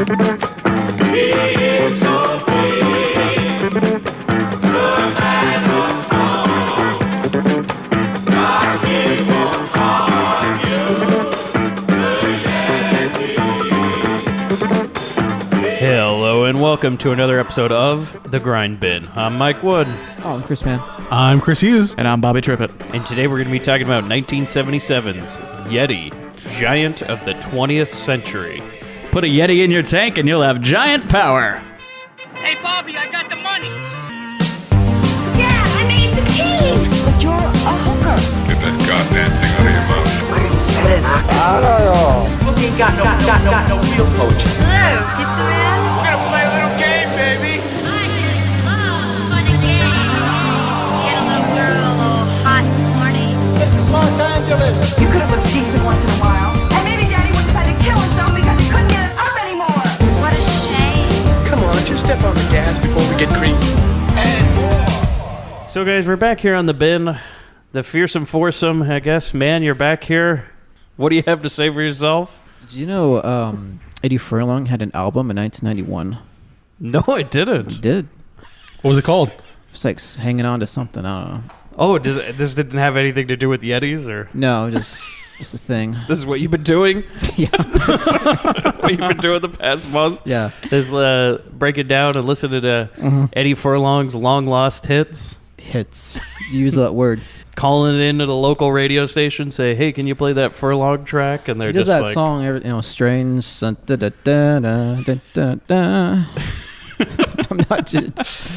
He is so big, good man or small. God, he won't harm you, the Yeti. Hello and welcome to another episode of The Grindbin. I'm Mike Wood. Oh, I'm Chris Mann. I'm Chris Hughes. And I'm Bobby Trippett. And today we're going to be talking about 1977's Yeti, giant of the 20th century. Put a Yeti in your tank and you'll have giant power. Hey, Bobby, I got the money. Yeah, I'm 18. But you're a hooker. Get that goddamn thing out of your mouth. Spooky ain't got no real coach. Hello, pizza man. We're gonna play a little game, baby. I just love fun and games. Get a little girl all hot and horny. You could have lived decent once in a while. And maybe Daddy would have had to kill himself because he couldn't get it up anymore. What a shame. Come on, just step on the gas before we get creepy. So guys, we're back here on the bin. The fearsome foursome, I guess. Man, you're back here. What do you have to say for yourself? Do you know Eddie Furlong had an album in 1991? No, I didn't. He did. What was it called? It's like hanging on to something. I don't know. Oh, this didn't have anything to do with Yetis, or No, just a thing. this is what you've been doing? Yeah. What you've been doing the past month? Yeah. Just break it down and listen to Eddie Furlong's long lost hits. Hits. You use that word. Calling it into the local radio station, say, "Hey, can you play that Furlong track?" And they're He does just that like, song, strange. Da, da, da, da, da, da, da. I'm not just.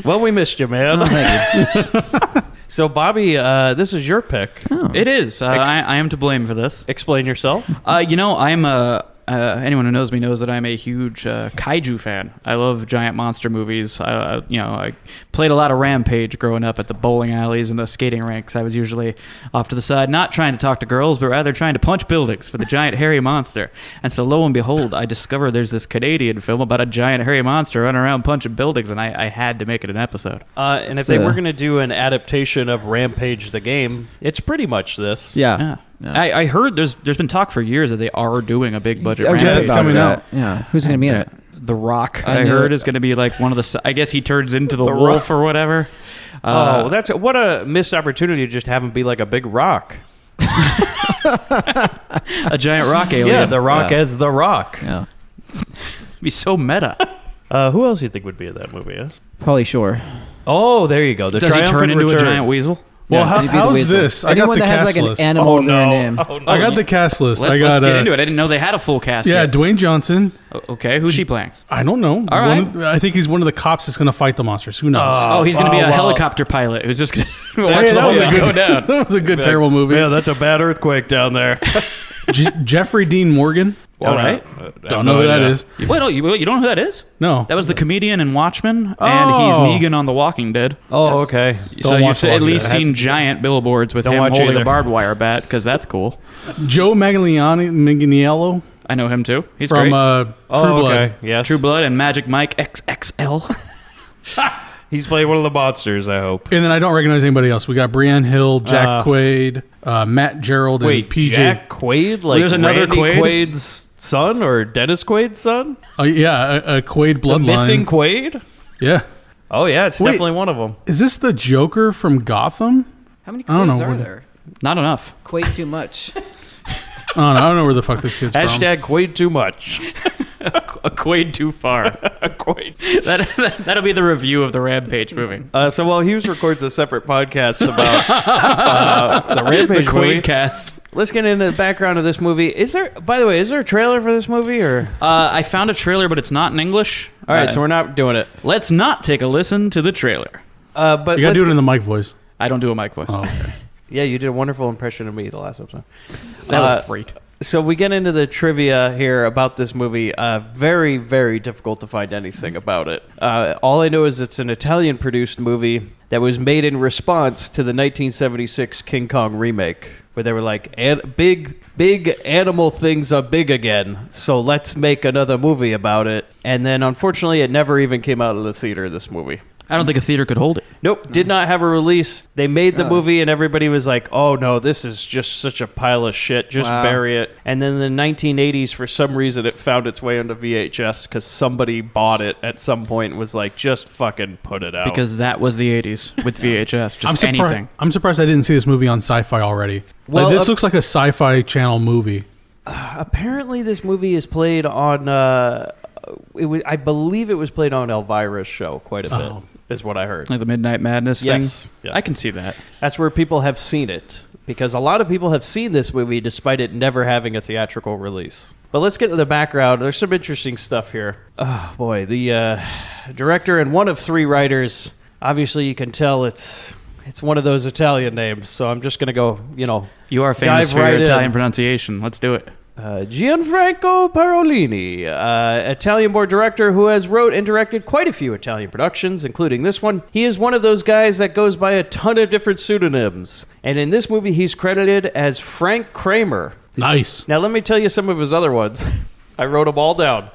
"Well, we missed you, man." Oh, thank you. So, Bobby, this is your pick. Oh. It is. I am to blame for this. Explain yourself. I'm anyone who knows me knows that I'm a huge kaiju fan. I love giant monster movies. I played a lot of Rampage growing up at the bowling alleys and the skating rinks. I was usually off to the side, not trying to talk to girls, but rather trying to punch buildings with a giant hairy monster. And so lo and behold, I discovered there's this Canadian film about a giant hairy monster running around punching buildings, and I had to make it an episode. And if they were going to do an adaptation of Rampage the game, it's pretty much this. Yeah. I heard there's been talk for years that they are doing a big budget I heard Rampage. about coming that. out. Yeah. Who's going to be in it? The Rock, I I knew heard, it. is going to be like one of the. I guess he turns into the The wolf Rock. or whatever. That's what a missed opportunity to just have him be like a big rock. A giant rock alien. Yeah, the Rock Yeah. as the Rock. Yeah. Be so meta. Who else do you think would be in that movie? Huh? Probably sure. Oh, there you go. The Does he triumphant turn into return. a giant weasel? Well, Yeah, he'd be the how's weasel. this? I got Anyone the that has cast like an list. animal in their name. Oh, no. I got the cast list. Let's I got get into it. I didn't know they had a full cast Yeah, yet. Dwayne Johnson. Okay, who's he playing? I don't know. All right. I think he's one of the cops that's going to fight the monsters. Who knows? Oh, he's going to be a well. helicopter pilot who's just going to Hey, watch the that whole was a thing good, go down. That was a good, terrible movie. Yeah, that's a bad earthquake down there. Jeffrey Dean Morgan. All right. Don't know who that is. Wait, no, you don't know who that is? No. That was the comedian in Watchmen, and he's Oh. Negan on The Walking Dead. Oh, okay. So Don't you've watch The at Walking least Dead. seen giant billboards with Don't him watch holding either. a barbed wire bat, because that's cool. Joe Manganiello I know him too. He's from great. True Oh, Blood. okay. Yes. True Blood and Magic Mike XXL. He's playing one of the monsters, I hope. And then I don't recognize anybody else. We got Brienne Hill, Jack Quaid, Matt Gerald, Wait, and PJ. Jack Quaid? Like There's another Randy Quaid? Quaid's son or Dennis Quaid's son? Yeah, a Quaid The bloodline. missing Quaid? Yeah. Oh, yeah, it's Wait. definitely one of them. Is this the Joker from Gotham? How many don't Quaids know are what- there? Not enough. Quaid too much. I don't know where the fuck this kid's from. Hashtag Quaid too much. A Quaid too far. A Quaid. That'll be the review of the Rampage movie. So while Hughes records a separate podcast about the Rampage The movie, Quaid cast. let's get into the background of this movie. Is there a trailer for this movie? Or I found a trailer, but it's not in English. all right, so we're not doing it. Let's not take a listen to the trailer. But You gotta let's do it in the mic voice. I don't do a mic voice. Oh, okay. yeah, you did a wonderful impression of me the last episode. That was great. So we get into the trivia here about this movie. Very, very difficult to find anything about it. All I know is it's an Italian-produced movie that was made in response to the 1976 King Kong remake, where they were like, big animal things are big again, so let's make another movie about it. And then, unfortunately, it never even came out of the theater, this movie. I don't think a theater could hold it. Nope, did not have a release. They made the movie and everybody was like, oh no, this is just such a pile of shit. Just bury it. And then in the 1980s, for some reason, it found its way onto VHS because somebody bought it at some point and was like, just fucking put it out. Because that was the 80s with VHS. Just anything. I'm surprised I didn't see this movie on Sci-Fi already. Well, Like, this looks like a Sci-Fi Channel movie. Apparently, this movie is played on. I believe it was played on Elvira's show quite a bit. Is what I heard. Like the Midnight Madness Yes, thing? yes. I can see that. That's where people have seen it because a lot of people have seen this movie despite it never having a theatrical release. But let's get to the background. There's some interesting stuff here. Oh boy, the director and one of 3 writers. Obviously, you can tell it's one of those Italian names. So I'm just gonna go. You are famous dive for right your in. Italian pronunciation. Let's do it. Gianfranco Parolini, Italian-born director who has wrote and directed quite a few Italian productions, including this one. He is one of those guys that goes by a ton of different pseudonyms. And in this movie, he's credited as Frank Kramer. Nice. Now, let me tell you some of his other ones. I wrote them all down.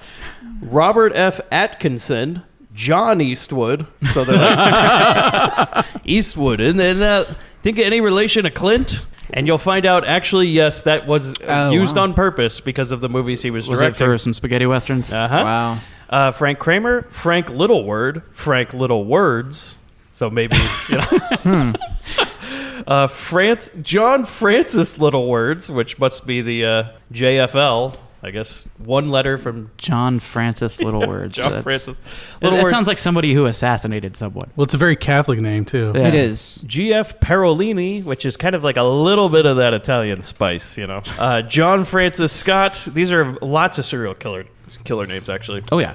Robert F. Atkinson, John Eastwood. So they're like Eastwood. And then think of any relation to Clint? And you'll find out, actually, yes, that was used on purpose because of the movies he was directing. Was it for some spaghetti westerns? Uh-huh. Wow. Frank Kramer, Frank Littleword, Frank Little Words. So maybe, John Francis Littlewords, which must be the JFL. I guess one letter from John Francis Littlewords. John Francis That Littlewords. sounds like somebody who assassinated someone. Well, it's a very Catholic name, too. Yeah. It is. G.F. Parolini, which is kind of like a little bit of that Italian spice, John Francis Scott. These are lots of serial killer names, actually. Oh, yeah.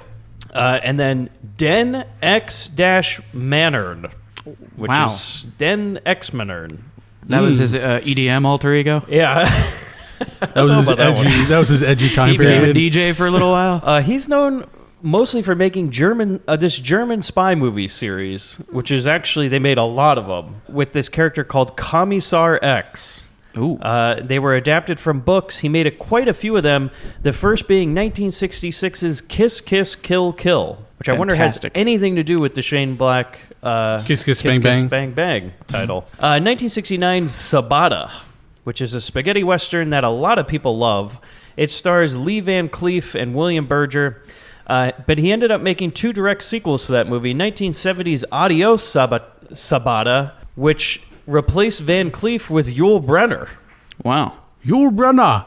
And then Den X Mannern, which Wow. is Den X Mannern. That was his EDM alter ego? Yeah. That was his edgy time He became a period. DJ for a little while? He's known mostly for making this German spy movie series, which is actually, they made a lot of them, with this character called Kommissar X. Ooh. They were adapted from books. He made quite a few of them, the first being 1966's Kiss Kiss Kill Kill, which I wonder has Fantastic. anything to do with the Shane Black Kiss Kiss Bang Bang. Bang Bang title. 1969's Sabata, which is a spaghetti western that a lot of people love. It stars Lee Van Cleef and William Berger, but he ended up making 2 direct sequels to that movie. 1970's Adios Sabata, which replaced Van Cleef with Yul Brynner. Wow. Yul Brynner.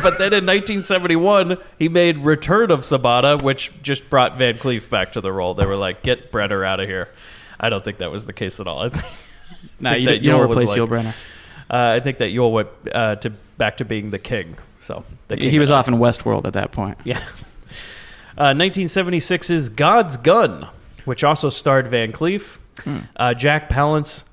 But then in 1971, he made Return of Sabata, which just brought Van Cleef back to the role. They were like, get Brenner out of here. I don't think that was the case at all. Nah, you don't replace Yul Brynner. I think that Yul went back to being the king. So He was off in Westworld at that point. Yeah. 1976's God's Gun, which also starred Van Cleef, Jack Palance,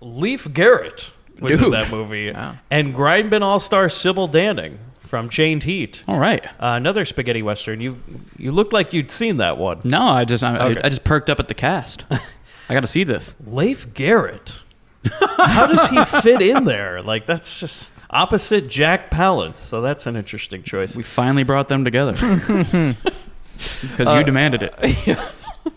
Leif Garrett was in that movie, and Grindbin all-star Sybil Danning from Chained Heat. All right. Another spaghetti western. You looked like you'd seen that one. No, I just perked up at the cast. I got to see this. Leif Garrett. How does he fit in there? Like, that's just opposite Jack Palance. So that's an interesting choice. We finally brought them together. Because you demanded it.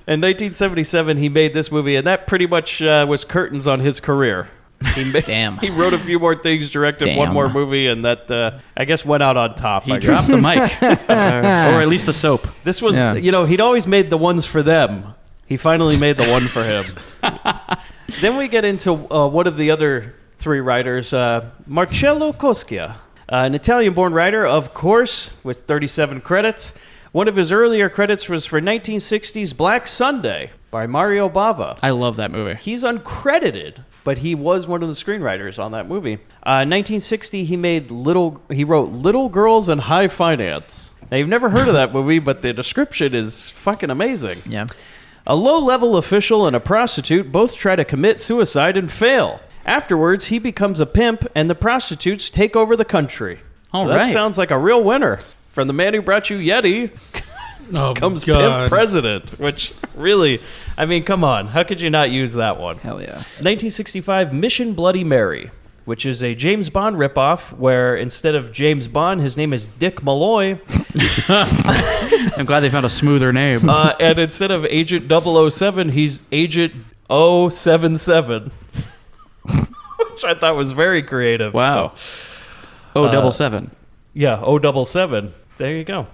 In 1977, he made this movie, and that pretty much was curtains on his career. Damn. He wrote a few more things, directed one more movie, and that, I guess, went out on top. He dropped the mic. Or at least the soap. This was, he'd always made the ones for them. He finally made the one for him. Then we get into one of the other 3 writers, Marcello Coscia, an Italian-born writer, of course, with 37 credits. One of his earlier credits was for 1960's Black Sunday by Mario Bava. I love that movie. He's uncredited, but he was one of the screenwriters on that movie. 1960, he wrote Little Girls and High Finance. Now, you've never heard of that movie, but the description is fucking amazing. Yeah. A low-level official and a prostitute both try to commit suicide and fail. Afterwards, he becomes a pimp, and the prostitutes take over the country. That sounds like a real winner. From the man who brought you Yeti comes Pimp President, which really, I mean, come on. How could you not use that one? Hell yeah. 1965, Mission Bloody Mary, which is a James Bond ripoff where instead of James Bond, his name is Dick Malloy. I'm glad they found a smoother name. And instead of Agent 007, he's Agent 077. Which I thought was very creative. Wow. So, 077. yeah, 077. There you go.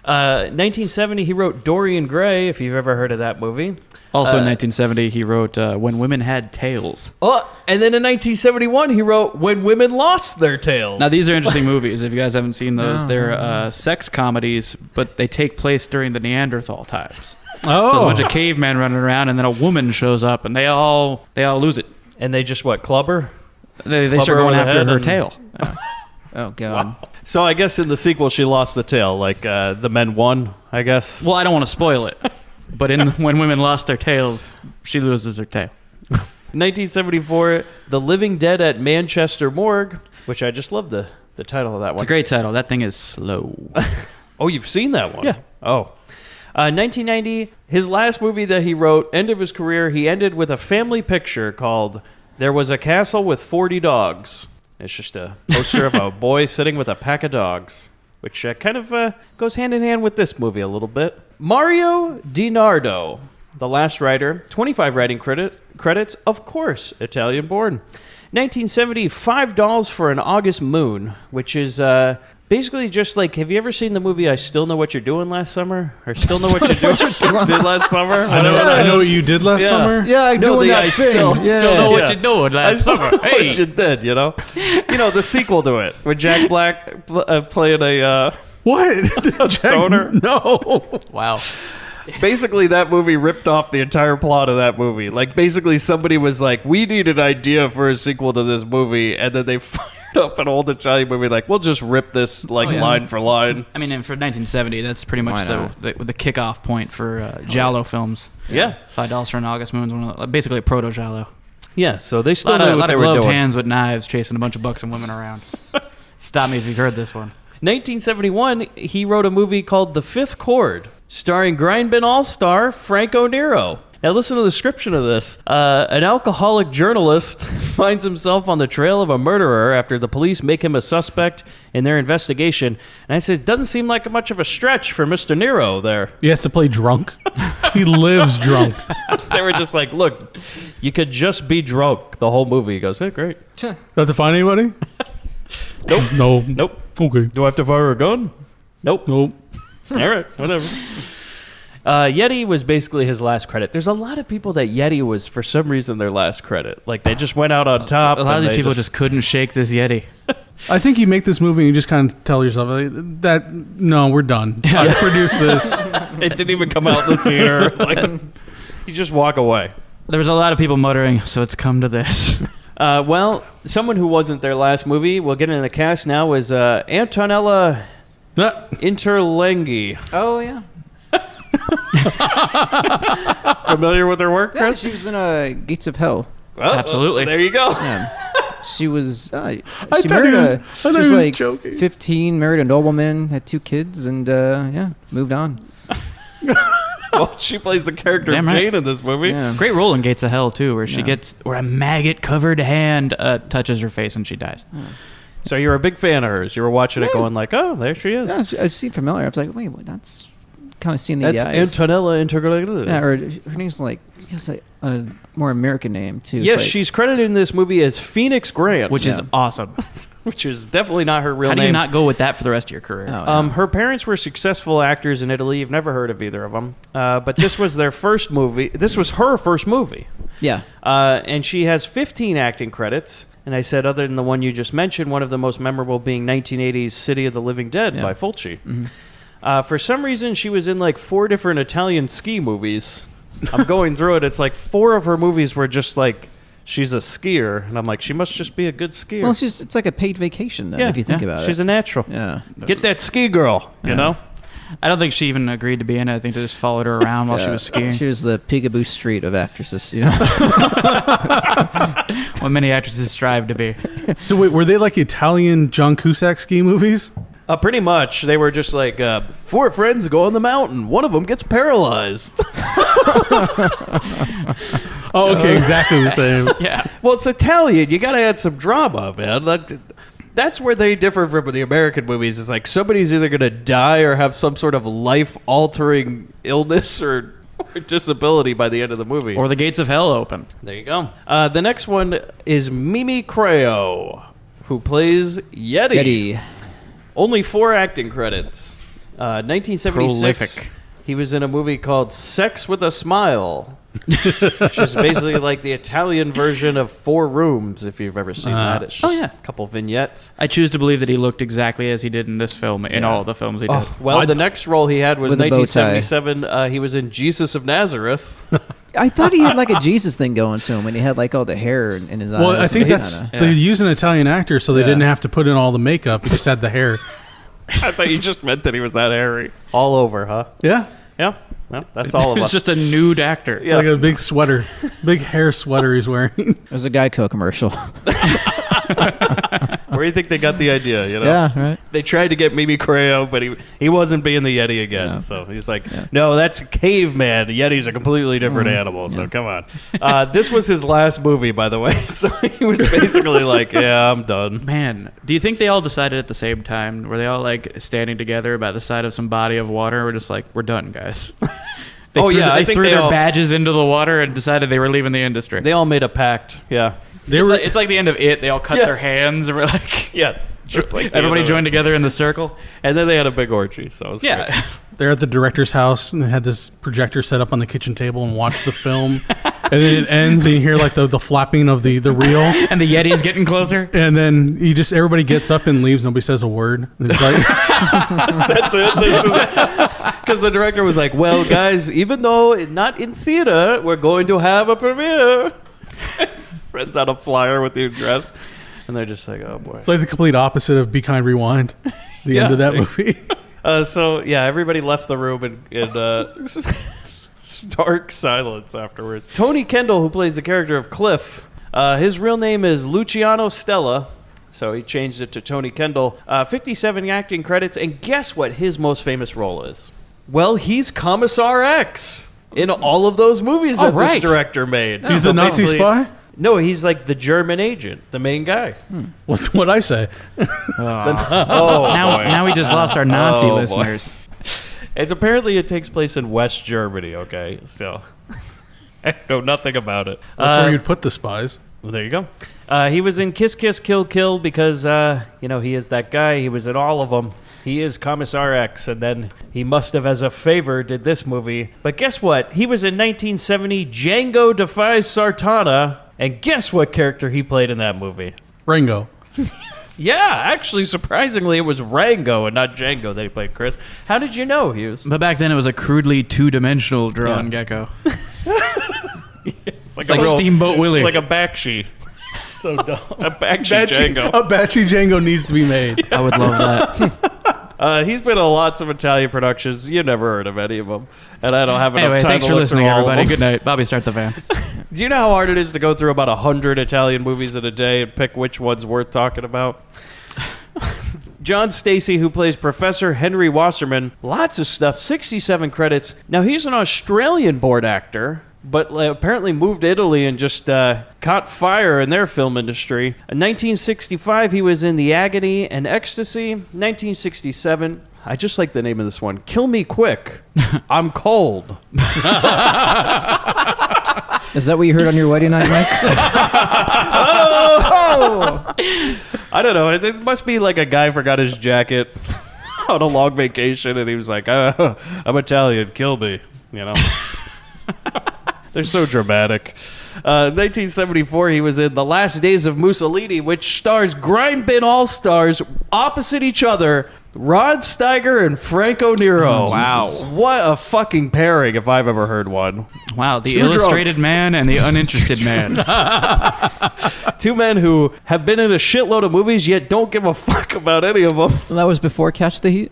1970, he wrote Dorian Gray, if you've ever heard of that movie. Also in 1970, he wrote When Women Had Tails. Oh, and then in 1971, he wrote When Women Lost Their Tails. Now, these are interesting movies. If you guys haven't seen those, they're sex comedies, but they take place during the Neanderthal times. So there's a bunch of cavemen running around, and then a woman shows up, and they all lose it. And they just, club her? They Club start her going over the after head her and- tail. Oh God. So I guess in the sequel, she lost the tail. The men won, I guess. Well, I don't want to spoil it, but When Women Lost Their Tails, she loses her tail. 1974, The Living Dead at Manchester Morgue, which I just love the title of that It's one. a great title. That thing is slow. Oh, you've seen that one? Yeah. Oh. 1990, his last movie that he wrote, end of his career, he ended with a family picture called There Was a Castle with 40 Dogs. It's just a poster of a boy sitting with a pack of dogs, which kind of goes hand in hand with this movie a little bit. Mario DiNardo, the last writer, 25 writing credits, of course, Italian-born. 1970, $5 for an August Moon, which is basically just have you ever seen the movie I Still Know What You're Doing Last Summer? Or Still Know What You're Doing last summer? I know what you did last summer. Yeah, I'm doing that thing. Still know what you're doing I last still summer. know Hey. what you did, you know? The sequel to it, with Jack Black playing a What? stoner. No. Wow. Basically, that movie ripped off the entire plot of that movie. Basically, somebody was like, we need an idea for a sequel to this movie, and then they fired up an old Italian movie we'll just rip this line for line. I mean, and for 1970, that's pretty much Why the kickoff point for Giallo films. Yeah. $5 for an August Moon is one of the, basically a proto Giallo. Yeah, so they A still lot knew of, what they were gloved doing. hands with knives chasing a bunch of buxom women around. Stop me if you've heard this one. 1971, he wrote a movie called The Fifth Chord, starring Grindbin all-star Franco Nero. Now listen to the description of this. An alcoholic journalist finds himself on the trail of a murderer after the police make him a suspect in their investigation. And I said, it doesn't seem like much of a stretch for Mr. Nero there. He has to play drunk. He lives drunk. They were just like, look, you could just be drunk the whole movie. He goes, hey, great. Do I have to find anybody? Nope. No. Nope. Okay. Do I have to fire a gun? Nope. Nope. All right, whatever. Yeti was basically his last credit. There's a lot of people that Yeti was, for some reason, their last credit. They just went out on top. A lot of and these they people just couldn't shake this Yeti. I think you make this movie and you just kind of tell yourself no, we're done. I produced this. It didn't even come out in the theater. You just walk away. There was a lot of people muttering, so it's come to this. Well, someone who wasn't their last movie, we'll get into the cast now, is Antonella Interlenghi. Oh yeah. Familiar with her work, Yeah, Chris? she was in Gates of Hell. Well, Absolutely. There you go. Yeah. She was. She thought married he was- a. I She thought was he was like joking. 15, married a nobleman, had 2 kids, and moved on. Well, she plays the character Damn of right. Jane in this movie. Yeah. Great role in Gates of Hell, too, where Yeah. where a maggot-covered hand touches her face and she dies. So you're a big fan of hers. You were watching it Yeah. going oh, there she is. Yeah, I seemed familiar. I was like, wait, what? That's kind of seeing the That's eyes. Antonella Interlenghi. Yeah, or her name's like a more American name too. It's Yes, like- she's credited in this movie as Phoenix Grant, Which is Yeah. awesome. which is definitely not her real How do name. you not go with that for the rest of your career? Oh, yeah. Her parents were successful actors in Italy. You've never heard of either of them. But this was their first movie. This was her first movie. yeah. And she has 15 acting credits. And I said, other than the one you just mentioned, one of the most memorable being 1980's City of the Living Dead by Fulci. For some reason, she was in 4 different Italian ski movies. I'm going through it. It's 4 of her movies were just she's a skier. And I'm like, she must just be a good skier. Well, it's like a paid vacation then, if you think about it. She's a natural. yeah. Get that ski girl, you know? I don't think she even agreed to be in it. I think they just followed her around while she was skiing. She was the Peekaboo Street of actresses, you know. What many actresses strive to be. So wait, were they like Italian John Cusack ski movies? Pretty much. They were just 4 friends go on the mountain. One of them gets paralyzed. Oh, okay, exactly the same. Yeah. Well, it's Italian. You got to add some drama, man. That's where they differ from the American movies. It's like somebody's either going to die or have some sort of life-altering illness or disability by the end of the movie. Or the gates of hell open. There you go. The next one is Mimi Creo, who plays Yeti. Only 4 acting credits. 1976. Prolific. He was in a movie called Sex with a Smile, which is basically like the Italian version of 4 Rooms, if you've ever seen that. It's just yeah. a couple vignettes. I choose to believe that he looked exactly as he did in this film, in all the films he did. Well, the next role he had was With a bow tie. 1977. He was in Jesus of Nazareth. I thought he had like a Jesus thing going to him, and he had like all the hair in his eyes. Well, I think and that's kinda- they use an Italian actor, so they Yeah. didn't have to put in all the makeup. He just had the hair. I thought you just meant that he was that hairy. All over, huh? Yeah, Yeah. Well, that's all of It's us. just a nude actor. Yeah. like a big sweater, big hair sweater he's wearing. There's a Geico commercial. Where do you think they got the idea? You know? Yeah, right. They tried to get Mimi Creo, but he wasn't being the Yeti again. No. So he's like, no, that's a caveman. Yeti's a completely different animal. So come on. This was his last movie, by the way. So he was basically like, yeah, I'm done. Man, do you think they all decided at the same time? Were they all like standing together by the side of some body of water? We're just like, we're done, guys. They Oh, threw yeah, the- I they think threw they their all- badges into the water and decided they were leaving the industry. They all made a pact. Yeah. It's like the end of It. They all cut their Yes. hands and were like, Yes. Just like the everybody other- joined together in the circle. And then they had a big orgy. So it was great. Yeah. They're at the director's house and they had this projector set up on the kitchen table and watch the film. And then it ends and you hear like the flapping of the reel. And the Yeti's getting closer. And then everybody gets up and leaves. Nobody says a word. And it's like, That's it. Because the director was like, well, guys, even though not in theater, we're going to have a premiere. Sends out a flyer with the address. And they're just like, oh, boy. it's like the complete opposite of Be Kind, Rewind. The end of that movie. So, yeah, everybody left the room in stark silence afterwards. Tony Kendall, who plays the character of Cliff, his real name is Luciano Stella. So he changed it to Tony Kendall. 57 acting credits. And guess what his most famous role is? Well, he's Commissar X in all of those movies that this director made. He's So a Nazi basically- spy? No, he's like the German agent, the main guy. What's what I say? Now we just lost our Nazi Oh, boy. listeners. It takes place in West Germany, okay? So I know nothing about it. That's where you'd put the spies. Well, there you go. He was in Kiss Kiss Kill Kill because, he is that guy. He was in all of them. He is Commissar X, and then he must have, as a favor, did this movie. But guess what? He was in 1970 Django Defies Sartana, and guess what character he played in that movie? Rango. Yeah, actually, surprisingly, it was Rango and not Django that he played, Chris. How did you know, Hughes? But back then it was a crudely two-dimensional drawn gecko. It's like Like Steamboat Willie. Like a Bakshi. So dumb. A Bakshi Django. A Batchy Django needs to be made. I would love that. He's been in lots of Italian productions. You never heard of any of them. And I don't have enough Anyway, time thanks to for look listening, through all of everybody. them. Good night. Bobby, start the van. Do you know how hard it is to go through about 100 Italian movies in a day and pick which one's worth talking about? John Stacy, who plays Professor Henry Wasserman, lots of stuff, 67 credits. Now, he's an Australian-born actor, but apparently moved to Italy and just caught fire in their film industry. In 1965, he was in The Agony and Ecstasy. 1967, I just like the name of this one, Kill Me Quick, I'm Cold. Is that what you heard on your wedding night, Mike? I don't know. It must be like a guy forgot his jacket on a long vacation, and he was like, I'm Italian, kill me. You know? They're so dramatic. 1974, he was in The Last Days of Mussolini, which stars Grindbin All-Stars opposite each other, Rod Steiger and Franco Nero. Wow. What a fucking pairing if I've ever heard one. Wow, the Two illustrated drunks. man and the uninterested man. Two men who have been in a shitload of movies, yet don't give a fuck about any of them. So that was before Catch the Heat?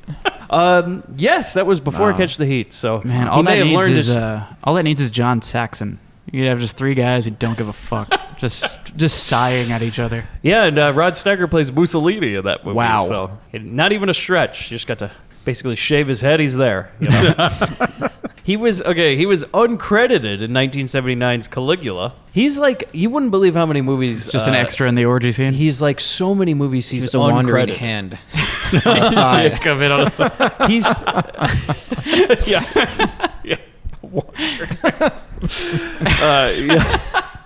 Yes, that was before Catch the Heat. So Man, he all may that, have needs learned is, his... all that needs is John Saxon. You could have just three guys who don't give a fuck. just sighing at each other. Yeah, and Rod Steiger plays Mussolini in that movie. Wow. So not even a stretch. You just got to basically shave his head. He's there. You know? He was uncredited in 1979's Caligula. He's like, you wouldn't believe how many movies. It's just an extra in the orgy scene. He's like so many movies. He's Just a wandering uncredited. hand. On a thigh. Come in on a He's yeah. Yeah.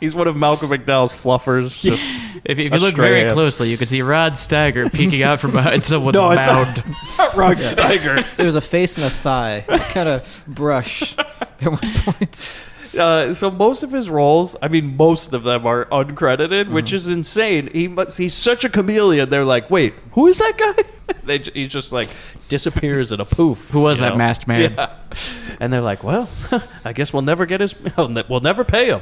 He's one of Malcolm McDowell's fluffers. Just If you a look stray very hand. closely, you can see Rod Steiger peeking out from behind someone's No, it's mound. not Rod Steiger. There was a face and a thigh. Kind of brush at one point. So most of his roles, I mean, most of them are uncredited, which is insane. He's such a chameleon. They're like, wait, who is that guy? He just like disappears in a poof. Who was you that know? masked man? Yeah. And they're like, well, I guess we'll never get we'll never pay him.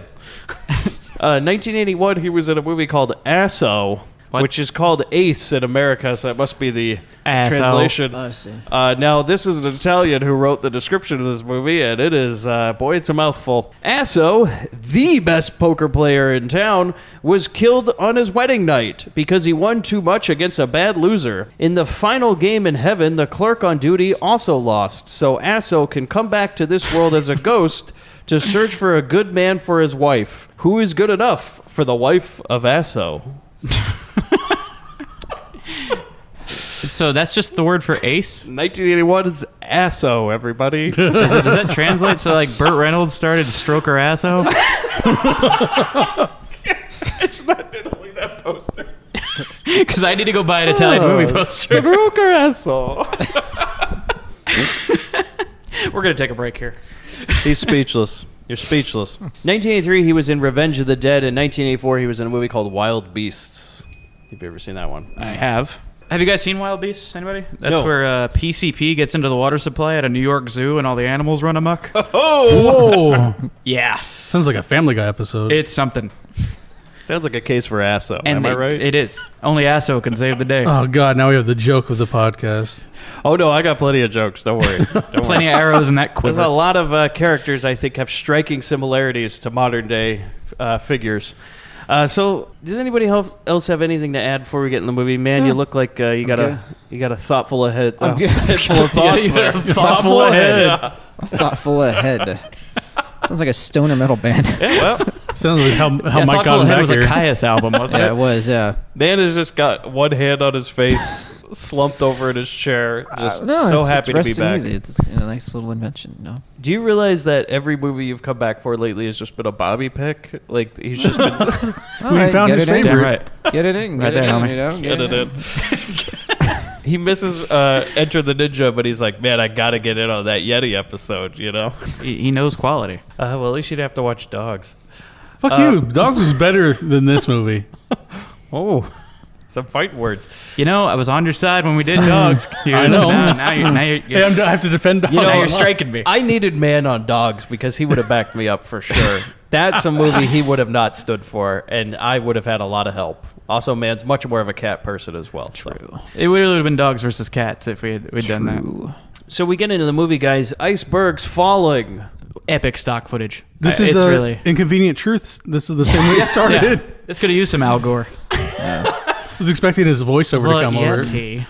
1981, he was in a movie called Asso, which is called Ace in America, so that must be the Asso. translation. I see. Now, this is an Italian who wrote the description of this movie, and it is, boy, it's a mouthful. Asso, the best poker player in town, was killed on his wedding night because he won too much against a bad loser. In the final game in heaven, the clerk on duty also lost, so Asso can come back to this world as a ghost to search for a good man for his wife. Who is good enough for the wife of Asso? So that's just the word for ace? 1981 is Asso, everybody. Does that translate to like Burt Reynolds started Stroker Asso? It's not Italy, that poster. Because I need to go buy an Italian movie poster. Stroker Asso. We're going to take a break here. He's speechless. You're speechless. 1983, he was in Revenge of the Dead. In 1984, he was in a movie called Wild Beasts. Have you ever seen that one? I have. Have you guys seen Wild Beasts? Anybody? That's No. where PCP gets into the water supply at a New York zoo and all the animals run amok. Whoa. Yeah. Sounds like a Family Guy episode. It's something. Sounds like a case for Asso. And Am I right? It is. Only Asso can save the day. Oh, God. Now we have the joke of the podcast. Oh, no, I got plenty of jokes. Don't worry. Don't Plenty worry. of arrows in that There's a quiver. lot of characters I think have striking similarities to modern day figures. So, does anybody else have anything to add before we get in the movie? Man, you look like you got a thoughtful head. I'm good. Head full of thoughts. Yeah, there. thoughtful ahead. Yeah. Thoughtful ahead. Sounds like a stoner metal band. Yeah, well, Sounds like how Yeah, Mike got Thoughtful him Ahead back was here. a Caius album, wasn't Yeah, it? it was, yeah. Dan has just got one hand on his face, slumped over in his chair, just No, so it's happy to be resting back. easy. It's a nice little invention, you know? Do you realize that every movie you've come back for lately has just been a Bobby pick? Like, he's just been... All found his get it in. Damn favorite. right. Get it in. Right Get it there, in, homie. you know? Get it in. He misses Enter the Ninja, but he's like, man, I gotta get in on that Yeti episode, you know? He knows quality. Well, at least you'd have to watch Dogs. Fuck you. Dogs was better than this movie. Oh, some fighting words. You know, I was on your side when we did Dogs. I know. Now you're Hey, I have to defend Dogs. now you're striking me. I needed Man on Dogs because he would have backed me up for sure. That's a movie he would have not stood for, and I would have had a lot of help. Also, Man's much more of a cat person as well. True. It would have been dogs versus cats if we'd done that. So we get into the movie, guys. Icebergs falling. Epic stock footage. This It's is really. Inconvenient Truths. This is the same way it started. Yeah. This could have used some Al Gore. I was expecting his voiceover to come over. Yeti.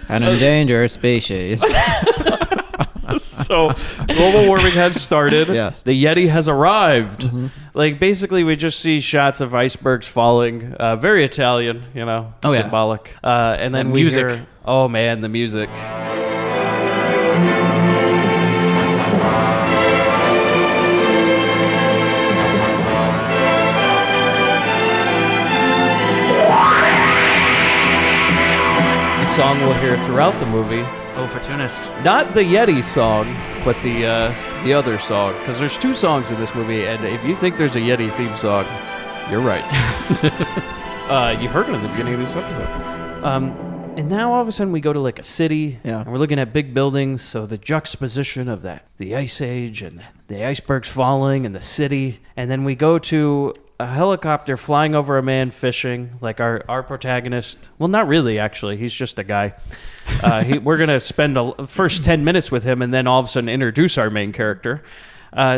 An endangered species. So global warming has started. Yes. The Yeti has arrived. Like, basically, we just see shots of icebergs falling. Very Italian, you know, Oh, yeah. symbolic. And then That we music. hear, oh man, the music. The song we'll hear throughout the movie. Oh, for Tunis. Not the Yeti song, but the other song. Because there's two songs in this movie, and if you think there's a Yeti theme song, you're right. You heard it in the beginning of this episode. And now all of a sudden we go to like a city, Yeah. and we're looking at big buildings. So the juxtaposition of the Ice Age and the icebergs falling and the city, and then we go to a helicopter flying over a man fishing, like our protagonist. Well, not really, actually. He's just a guy. We're going to spend the first 10 minutes with him and then all of a sudden introduce our main character.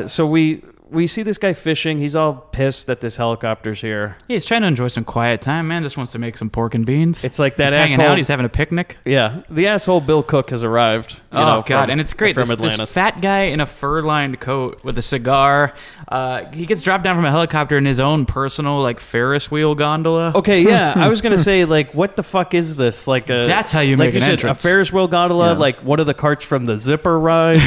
So we we see this guy fishing. He's all pissed that this helicopter's here. Yeah, he's trying to enjoy some quiet time, man. Just wants to make some pork and beans. It's like that he's hanging asshole. out. He's having a picnic. Yeah, the asshole Bill Cook has arrived. God, and it's great. From This Atlantis. fat guy in a fur-lined coat with a cigar. He gets dropped down from a helicopter in his own personal like Ferris wheel gondola. Okay, yeah, I was gonna say like, what the fuck is this? Like a That's how you like make you an said, entrance. a Ferris wheel gondola, like one of the carts from the Zipper ride,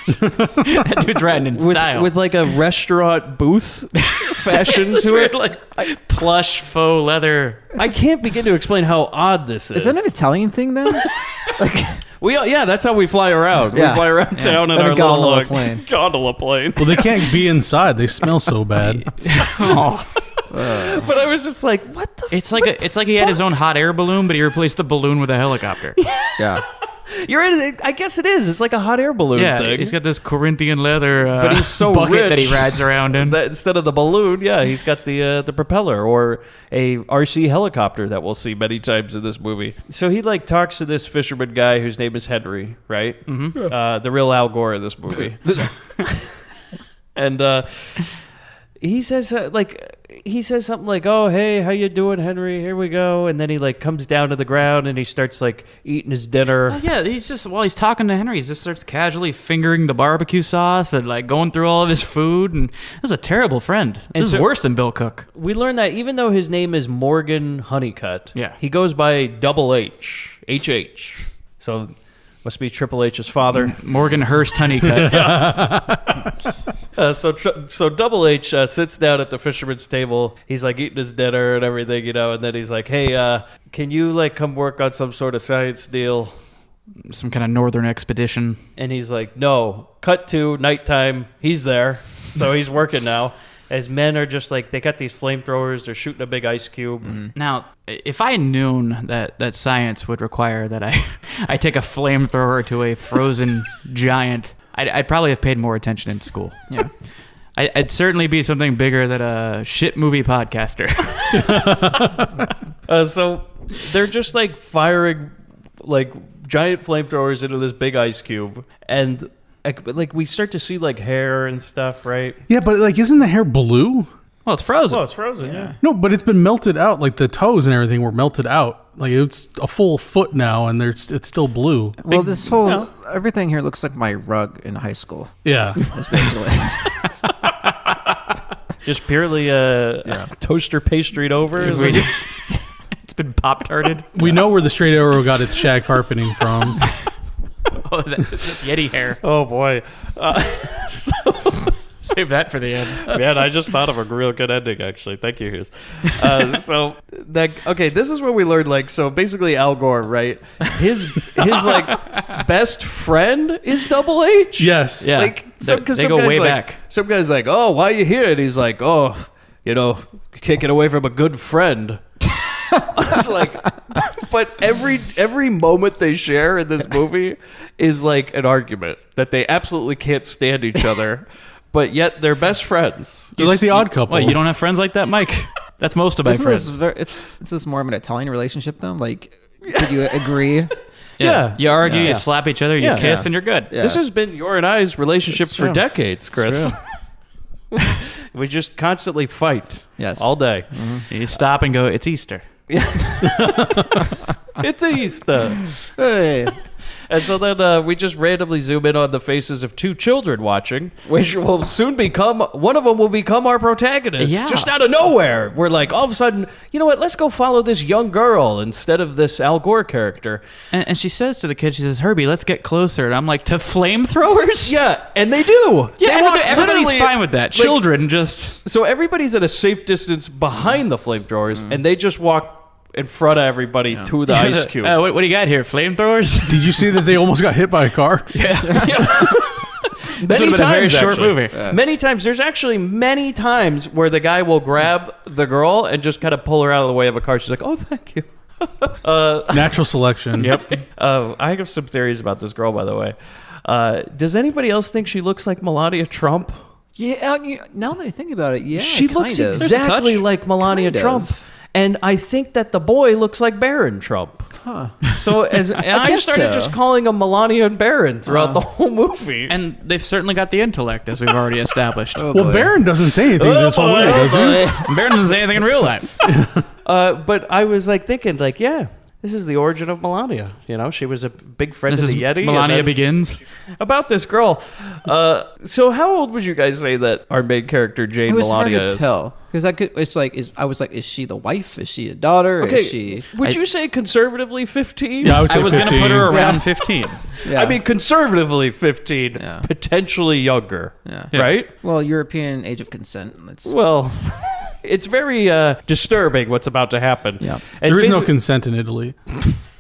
That dude's riding in style. with like a restaurant booth fashion This to weird, it. like plush faux leather. I can't begin to explain how odd this is. Is that an Italian thing then? Like, Yeah, that's how we fly around. Yeah. We fly around town in Like a our gondola little plane. gondola plane. Well, they can't be inside. They smell so bad. But I was just like, what the? It's like he had his own hot air balloon, but he replaced the balloon with a helicopter. yeah. You're in it. I guess it is. It's like a hot air balloon Yeah, thing. he's got this Corinthian leather but he's so bucket rich that he rides around in. that instead of the balloon, he's got the propeller or a RC helicopter that we'll see many times in this movie. So he like talks to this fisherman guy whose name is Henry, right? Mm-hmm. The real Al Gore in this movie. And he says something like, "Oh, hey, how you doing, Henry? Here we go." And then he like comes down to the ground and he starts like eating his dinner. Oh, yeah, he's just while he's talking to Henry, he just starts casually fingering the barbecue sauce and like going through all of his food. And this is a terrible friend. This is worse than Bill Cook. We learned that even though his name is Morgan Honeycutt, he goes by Double H, HH. So must be Triple H's father. Morgan Hurst Honeycutt. So Double H sits down at the fisherman's table. He's like eating his dinner and everything, and then he's like, "Hey, can you like come work on some sort of science deal?" Some kind of northern expedition. And he's like, "No." Cut to nighttime. He's there, so he's working now. As men are just like, they got these flamethrowers. They're shooting a big ice cube. Now, if I had known that science would require that I take a flamethrower to a frozen giant, I'd probably have paid more attention in school. Yeah. I'd certainly be something bigger than a shit movie podcaster. So they're just like firing like giant flamethrowers into this big ice cube, and like we start to see like hair and stuff, right? Yeah, but like, isn't the hair blue? Well, it's frozen. Oh, it's frozen. Yeah. No, but it's been melted out. Like the toes and everything were melted out. Like it's a full foot now, and it's still blue. Well, this whole everything here looks like my rug in high school. Yeah. That's basically. Just purely toaster pastried over. It's been Pop-Tarted. We know where the straight arrow got its shag carpeting from. Oh, that's Yeti hair. Oh boy. Save that for the end. Man, I just thought of a real good ending, actually. Thank you, Hughes. This is where we learned, like, so basically Al Gore, right? His like best friend is Double H. Yes. Yeah. Like, They go way back. Some guy's like, "Oh, why are you here?" And he's like, "Oh, can't get away from a good friend." It's like, but every moment they share in this movie is like an argument that they absolutely can't stand each other. But yet they're best friends. They're like the Odd Couple. Wait, you don't have friends like that, Mike? That's most of my Isn't friends. is this more of an Italian relationship though? Like, could you agree? Yeah. You argue, Yeah. you slap each other, you Yeah. kiss, Yeah. and you're good. Yeah. This has been your and I's relationship It's for true. decades, Chris. We just constantly fight. Yes. All day. You stop and go, it's Easter. It's Easter. Hey. And so then we just randomly zoom in on the faces of two children watching, which will soon become, one of them will become our protagonist. Yeah. Just out of nowhere. We're like, all of a sudden, you know what, let's go follow this young girl instead of this Al Gore character. And she says to the kid, she says, Herbie, let's get closer. And I'm like, to flamethrowers? Yeah, and they do. Yeah, They walk everybody's literally- fine with that. like- Children just... So everybody's at a safe distance behind the flamethrowers, and they just walk in front of everybody to the ice cube. What do you got here? Flamethrowers? Did you see that they almost got hit by a car? This Many would have been a very short actually. movie. Many times. There's actually many times where the guy will grab the girl and just kind of pull her out of the way of a car. She's like, "Oh, thank you." Natural selection. Yep. I have some theories about this girl, by the way. Does anybody else think she looks like Melania Trump? Yeah. Now that I think about it, yeah. She looks kind of. exactly like Melania Kind of. Trump. And I think that the boy looks like Barron Trump. So I guess started so. just calling him Melania and Baron throughout the whole movie. And they've certainly got the intellect, as we've already established. Oh, Well, boy. Baron doesn't say anything this whole way, does he? Baron doesn't say anything in real life. But I was like thinking, like, yeah, this is the origin of Melania. You know, she was a big friend This of is the Yeti. and Melania then- Begins. About this girl. So how old would you guys say that our main character Jane It was Melania hard to is? tell because I was like, is she the wife? Is she a daughter? Okay, Is she? would you say conservatively 15? Yeah, I would say I was going to 15. put her around Yeah. 15. Yeah. I mean, conservatively 15, Yeah. potentially younger, Yeah. right? Well, European age of consent. That's Well, it's very disturbing what's about to happen. Yeah. It's There is no basi- consent in Italy.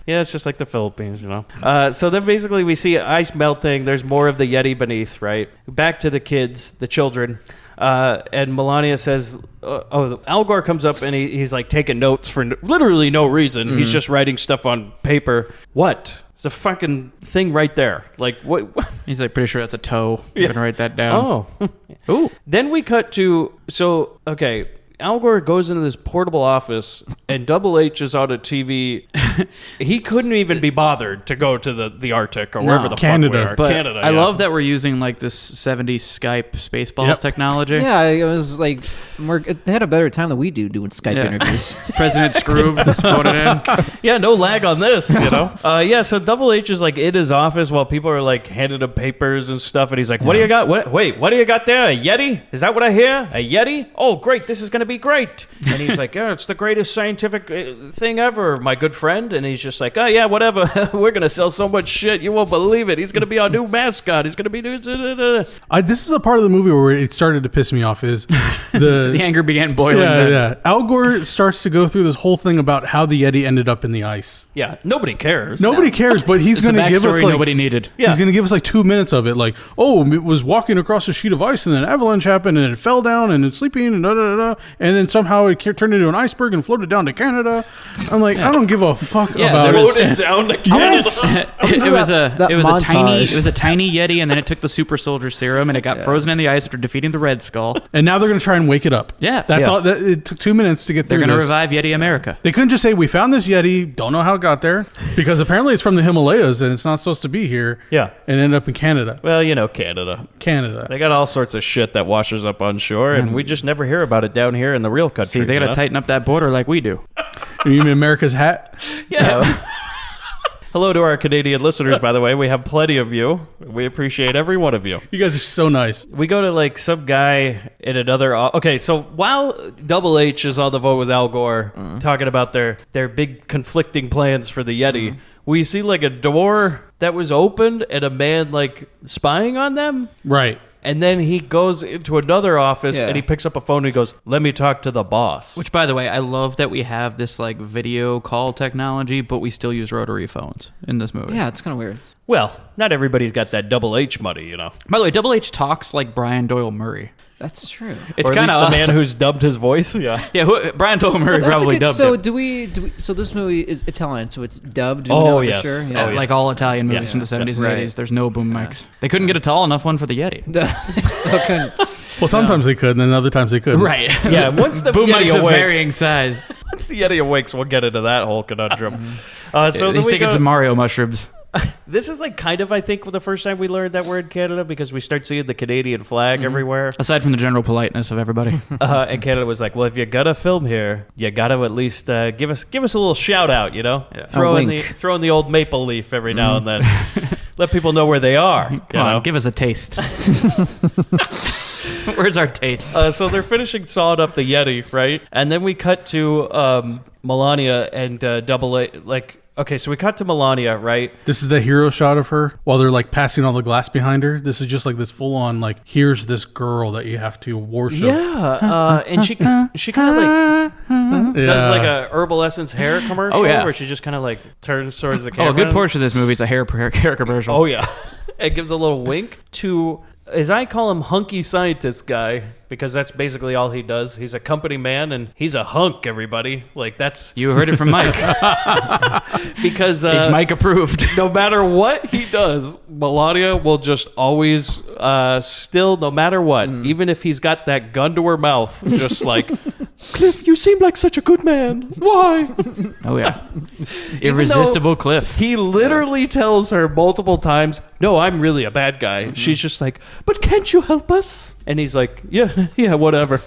Yeah, it's just like the Philippines, you know. So then basically we see ice melting. There's more of the Yeti beneath, right? Back to the kids, the children. And Melania says, Al Gore comes up and he's like taking notes for literally no reason. He's just writing stuff on paper. What? It's a fucking thing right there. Like, what? He's like, pretty sure that's a toe. You can write that down. Oh. Ooh. Then we cut to, okay, Al Gore goes into this portable office and Double H is on a TV. He couldn't even be bothered to go to the Arctic or wherever the Canada. fuck we are. But Canada, I yeah. love that we're using like this 70s Skype Spaceballs Yep. technology. yeah. It was like they had a better time than we do doing Skype Yeah. interviews. President Scrooge just put it in. Yeah, no lag on this, you know? Yeah, so Double H is like in his office while people are like handing him papers and stuff. And he's like, what do you got? Wait, what do you got there? A Yeti? Is that what I hear? A Yeti? Oh, great. This is going to be great. And he's like, yeah, it's the greatest scientific thing ever, my good friend. And he's just like, oh, yeah, whatever. We're going to sell so much shit. You won't believe it. He's going to be our new mascot. He's going to be new. This is a part of the movie where it started to piss me off. Is The anger began boiling. yeah, then. yeah. Al Gore starts to go through this whole thing about how the Yeti ended up in the ice. Yeah, nobody cares. Nobody cares, but he's It's the going to give us backstory like nobody needed. Yeah. He's going to give us like 2 minutes of it. Like, it was walking across a sheet of ice, and then an avalanche happened, and it fell down, and it's sleeping, and and then somehow it turned into an iceberg and floated down to Canada. I'm like, I don't give a fuck about there was- Floated down to Yes. Canada. It was that a montage. tiny Yeti, and then it took the super soldier serum, and it got frozen in the ice after defeating the Red Skull. And now they're going to try and wake it up. Yeah. That's Yeah. all. It took 2 minutes to get They're through going to this. revive Yeti America. They couldn't just say, we found this Yeti, don't know how it got there, because apparently it's from the Himalayas and it's not supposed to be here. Yeah. And ended up in Canada. Well, you know, Canada. Canada. They got all sorts of shit that washes up on shore, and we just never hear about it down here in the real country. See, they got you to know? tighten up that border like we do. You mean America's hat? Yeah. Hello to our Canadian listeners, by the way. We have plenty of you. We appreciate every one of you. You guys are so nice. We go to like some guy in another. Okay, so while Double H is on the vote with Al Gore, talking about their big conflicting plans for the Yeti, we see like a door that was opened and a man like spying on them. Right. And then he goes into another office Yeah. and he picks up a phone and he goes, "Let me talk to the boss." Which, by the way, I love that we have this like video call technology, but we still use rotary phones in this movie. Yeah, it's kind of weird. Well, not everybody's got that Double H money, you know. By the way, Double H talks like Brian Doyle Murray. That's true. It's Or at kind least of the man who's dubbed his voice. Yeah. Yeah, Brian Doyle Murray That's probably a good, dubbed so him. do we? So this movie is Italian, so it's dubbed. Do we Oh, know that for yes. sure? Oh, Yeah. yes. Like all Italian movies Yes. from the 70s and Right. 80s, there's no boom mics. They couldn't get a tall enough one for the Yeti. Still couldn't. Well, sometimes they could, and then other times they couldn't. Right. Yeah, once the boom Yeti mics of awakes- varying size. Once the Yeti awakes, we'll get into that whole conundrum. So He's then we taking go- some Mario mushrooms. This is like kind of, I think, the first time we learned that we're in Canada because we start seeing the Canadian flag everywhere. Aside from the general politeness of everybody. And Canada was like, "Well, if you gotta film here, you gotta at least give us a little shout out, you know? Throw A in wink. throw in the old maple leaf every now and then. Let people know where they are. Come you on, know? give us a taste. Where's our taste? So they're finishing sawing up the Yeti, right? And then we cut to Melania and Double A. Like, okay, so we cut to Melania, right? This is the hero shot of her while they're like passing all the glass behind her. This is just like this full on, like, here's this girl that you have to worship. Yeah, and she kind of like does Yeah. like a Herbal Essence hair commercial Oh, yeah. where she just kind of like turns towards the Oh, camera. a good portion of this movie is a hair commercial. Oh yeah, it gives a little wink to, as I call him, hunky scientist guy, because that's basically all he does. He's a company man and he's a hunk. Everybody, like that's You heard it from Mike. because It's Mike approved. no matter what he does, Melania will just always still, no matter what, even if he's got that gun to her mouth, just like Cliff, you seem like such a good man. Why? Oh yeah, irresistible Cliff. He literally tells her multiple times, no, I'm really a bad guy. She's just like, but can't you help us? And he's like, yeah, whatever.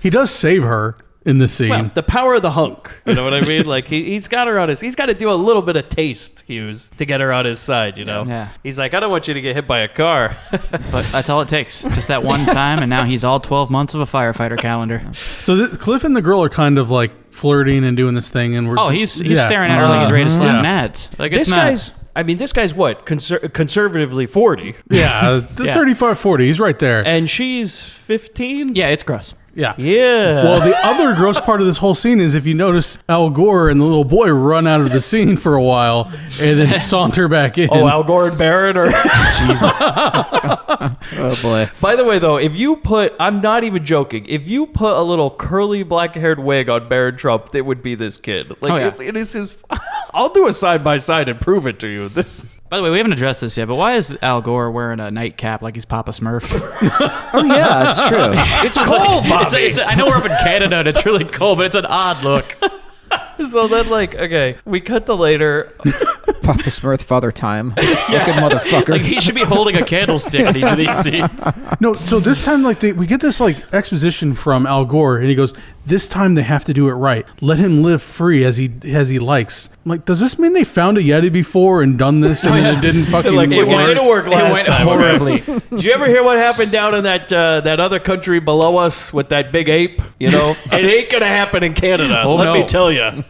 He does save her in this scene. Well, the power of the hunk. You know what I mean? Like he's got her on his. He's got to do a little bit of taste, Hughes, to get her on his side. You know? Yeah. He's like, I don't want you to get hit by a car. But that's all it takes. Just that one time, and now he's all 12 months of a firefighter calendar. So Cliff and the girl are kind of like flirting and doing this thing, and He's staring at her like he's ready to slam nads. Like This guy's what? Conservatively 40. Yeah, 35, 40. He's right there. And she's 15? Yeah, it's gross. Yeah. Yeah. Well, the other gross part of this whole scene is if you notice Al Gore and the little boy run out of the scene for a while and then saunter back in. Oh, Al Gore and Barrett? Or Oh, boy. By the way, though, if you put, I'm not even joking, if you put a little curly black-haired wig on Barrett Trump, it would be this kid. Like, it is his... I'll do a side-by-side and prove it to you. By the way, we haven't addressed this yet, but why is Al Gore wearing a nightcap like he's Papa Smurf? Oh, yeah, that's true. It's cold, Bobby. I know we're up in Canada and it's really cold, but it's an odd look. So then, okay, we cut to later. Papa Smurf, Father Time. Fucking motherfucker. Like, he should be holding a candlestick in each of these scenes. No, so this time, we get this, exposition from Al Gore, and he goes, this time they have to do it right. Let him live free as he likes. I'm like, does this mean they found a Yeti before and done this, and then it didn't fucking Like, work? it didn't work last time. horribly. Did you ever hear what happened down in that other country below us with that big ape? You know, it ain't gonna happen in Canada. Let me tell you.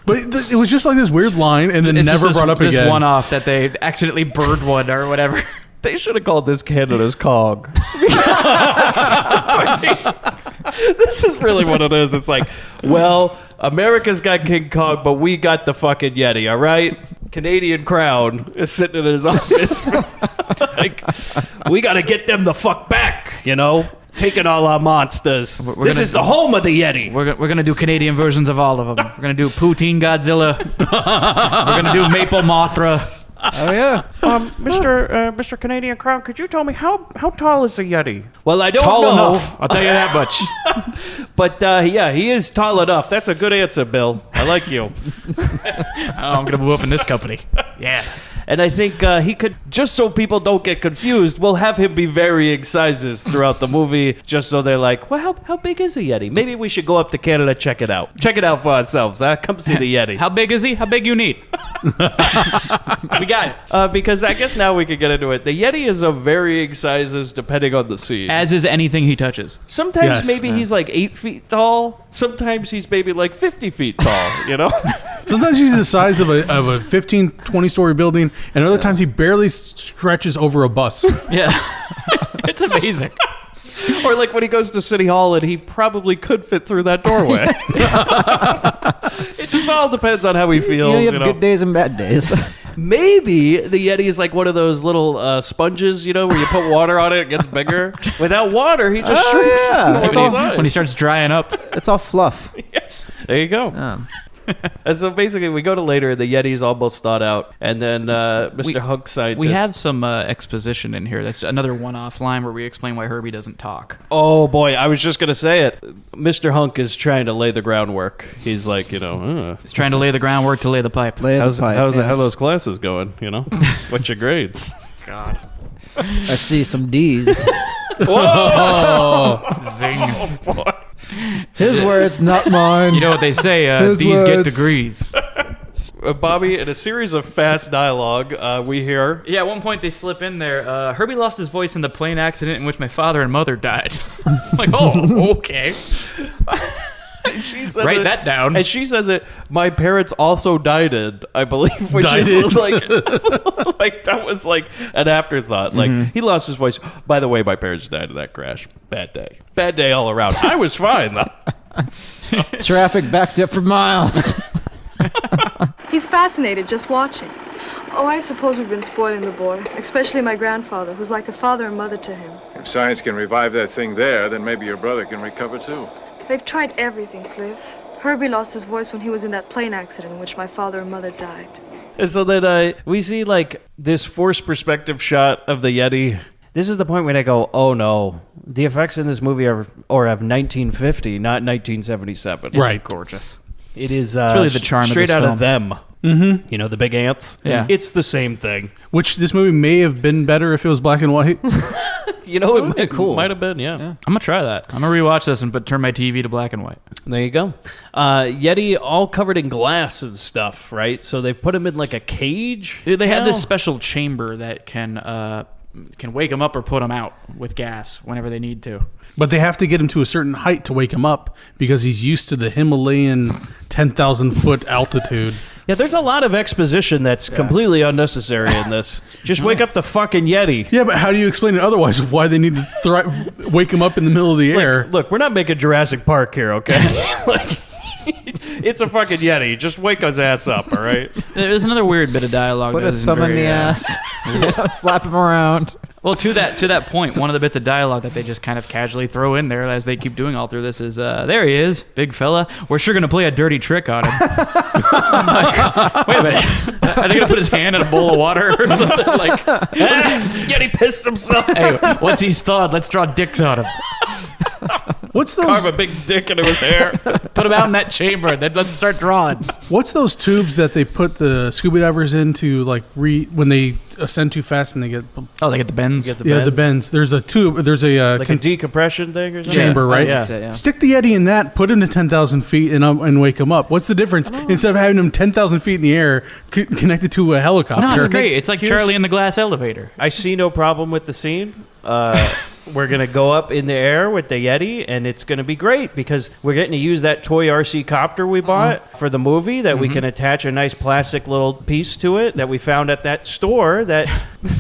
But it was just like this weird line, and then It's never just brought up this again. one-off that they accidentally bird one or whatever. They should have called this Canada's Cog. This is really what it is. It's like, well, America's got King Kong, but we got the fucking Yeti, all right? Canadian Crown is sitting in his office. Like, we got to get them the fuck back, you know? Taking all our monsters. This is the home of the Yeti. We're going to do Canadian versions of all of them. We're going to do Poutine Godzilla. We're going to do Maple Mothra. Oh, yeah. Mr. Canadian Crown, could you tell me how tall is the Yeti? Well, I don't know. Tall enough. I'll tell you that much. But yeah, he is tall enough. That's a good answer, Bill. I like you. I'm going to move up in this company. Yeah. And I think he could, just so people don't get confused, we'll have him be varying sizes throughout the movie, just so they're like, well, how big is a Yeti? Maybe we should go up to Canada, check it out. Check it out for ourselves. Come see the Yeti. How big is he? How big you need? We got it. Because I guess now we could get into it. The Yeti is of varying sizes depending on the scene. As is anything he touches. Sometimes maybe he's like 8 feet tall. Sometimes he's maybe like 50 feet tall, you know? Sometimes he's the size of a 15, 20-story building, and other times he barely stretches over a bus. Yeah. It's amazing. Or like when he goes to City Hall and he probably could fit through that doorway. It just all depends on how he feels. You have good days and bad days. Maybe the Yeti is like one of those little sponges, you know, where you put water on it, it gets bigger. Without water, he just shrinks. Yeah. When he starts drying up. It's all fluff. There you go. And so basically, we go to later. The Yeti's almost thawed out, and then Mr. Hunk scientist. We have some exposition in here. That's another one-off line where we explain why Herbie doesn't talk. Oh boy, I was just gonna say it. Mr. Hunk is trying to lay the groundwork. He's like, He's trying to lay the groundwork to lay the pipe. Lay the pipe, how yes. those classes going? You know, what's your grades? God, I see some D's. Whoa! Zing. Oh boy. His words, not mine. You know what they say, His these get words. degrees. Bobby, in a series of fast dialogue, we hear... Yeah, at one point they slip in there, Herbie lost his voice in the plane accident in which my father and mother died. I'm like, oh, okay. Write that down. And she says it, my parents also died in, I believe, which Died is in. like that was like an afterthought. Like, he lost his voice. By the way, my parents died in that crash. Bad day. Bad day all around. I was fine, though. Traffic backed up for miles. He's fascinated just watching. Oh, I suppose we've been spoiling the boy, especially my grandfather, who's like a father and mother to him. If science can revive that thing there, then maybe your brother can recover too. They've tried everything, Cliff. Herbie lost his voice when he was in that plane accident in which my father and mother died. And so then we see like this forced perspective shot of the Yeti. This is the point when I go, oh no, the effects in this movie are of 1950, not 1977. Right. Gorgeous. It is It's really the charm of straight this out film. of Them. Mm-hmm. You know, the big ants? Yeah. It's the same thing. Which this movie may have been better if it was black and white. You know, cool. might have been, yeah. I'm going to try that. I'm going to rewatch this and turn my TV to black and white. There you go. Yeti all covered in glass and stuff, right? So they've put him in like a cage. They have this now? special chamber that can wake them up or put them out with gas whenever they need to. But they have to get him to a certain height to wake him up because he's used to the Himalayan 10,000 foot altitude. Yeah, there's a lot of exposition that's completely unnecessary in this. Just wake up the fucking Yeti. Yeah, but how do you explain it otherwise? Why they need to wake him up in the middle of the air? Look, we're not making Jurassic Park here, okay? Like, it's a fucking Yeti. Just wake his ass up, all right? There's another weird bit of dialogue. Put that a isn't thumb in very, the ass. Slap him around. Well, to that point, one of the bits of dialogue that they just kind of casually throw in there as they keep doing all through this is, there he is, big fella. We're sure going to play a dirty trick on him. I'm like, wait a minute. Are they going to put his hand in a bowl of water or something? Like, Yeti pissed himself. hey, once he's thawed, let's draw dicks on him. What's those? Carve a big dick into his hair. Put him out in that chamber, then let's start drawing. What's those tubes that they put the scuba divers into, like when they ascend too fast and they get? Oh, they get the bends? The bends. There's a tube. There's a like a decompression thing or something? chamber, right? Yeah. That's it, yeah. Stick the Yeti in that. Put him to 10,000 feet and wake him up. What's the difference? Instead of having him 10,000 feet in the air connected to a helicopter. No, it's great. It's like Charlie in the Glass Elevator. I see no problem with the scene. We're going to go up in the air with the Yeti, and it's going to be great because we're getting to use that toy RC copter we bought for the movie that we can attach a nice plastic little piece to it that we found at that store that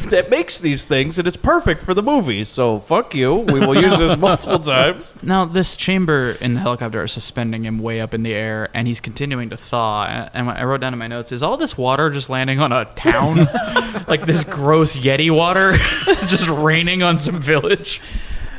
that makes these things, and it's perfect for the movie. So, fuck you. We will use this multiple times. Now, this chamber in the helicopter is suspending him way up in the air, and he's continuing to thaw. And I wrote down in my notes, is all this water just landing on a town? Like this gross Yeti water just raining on some village?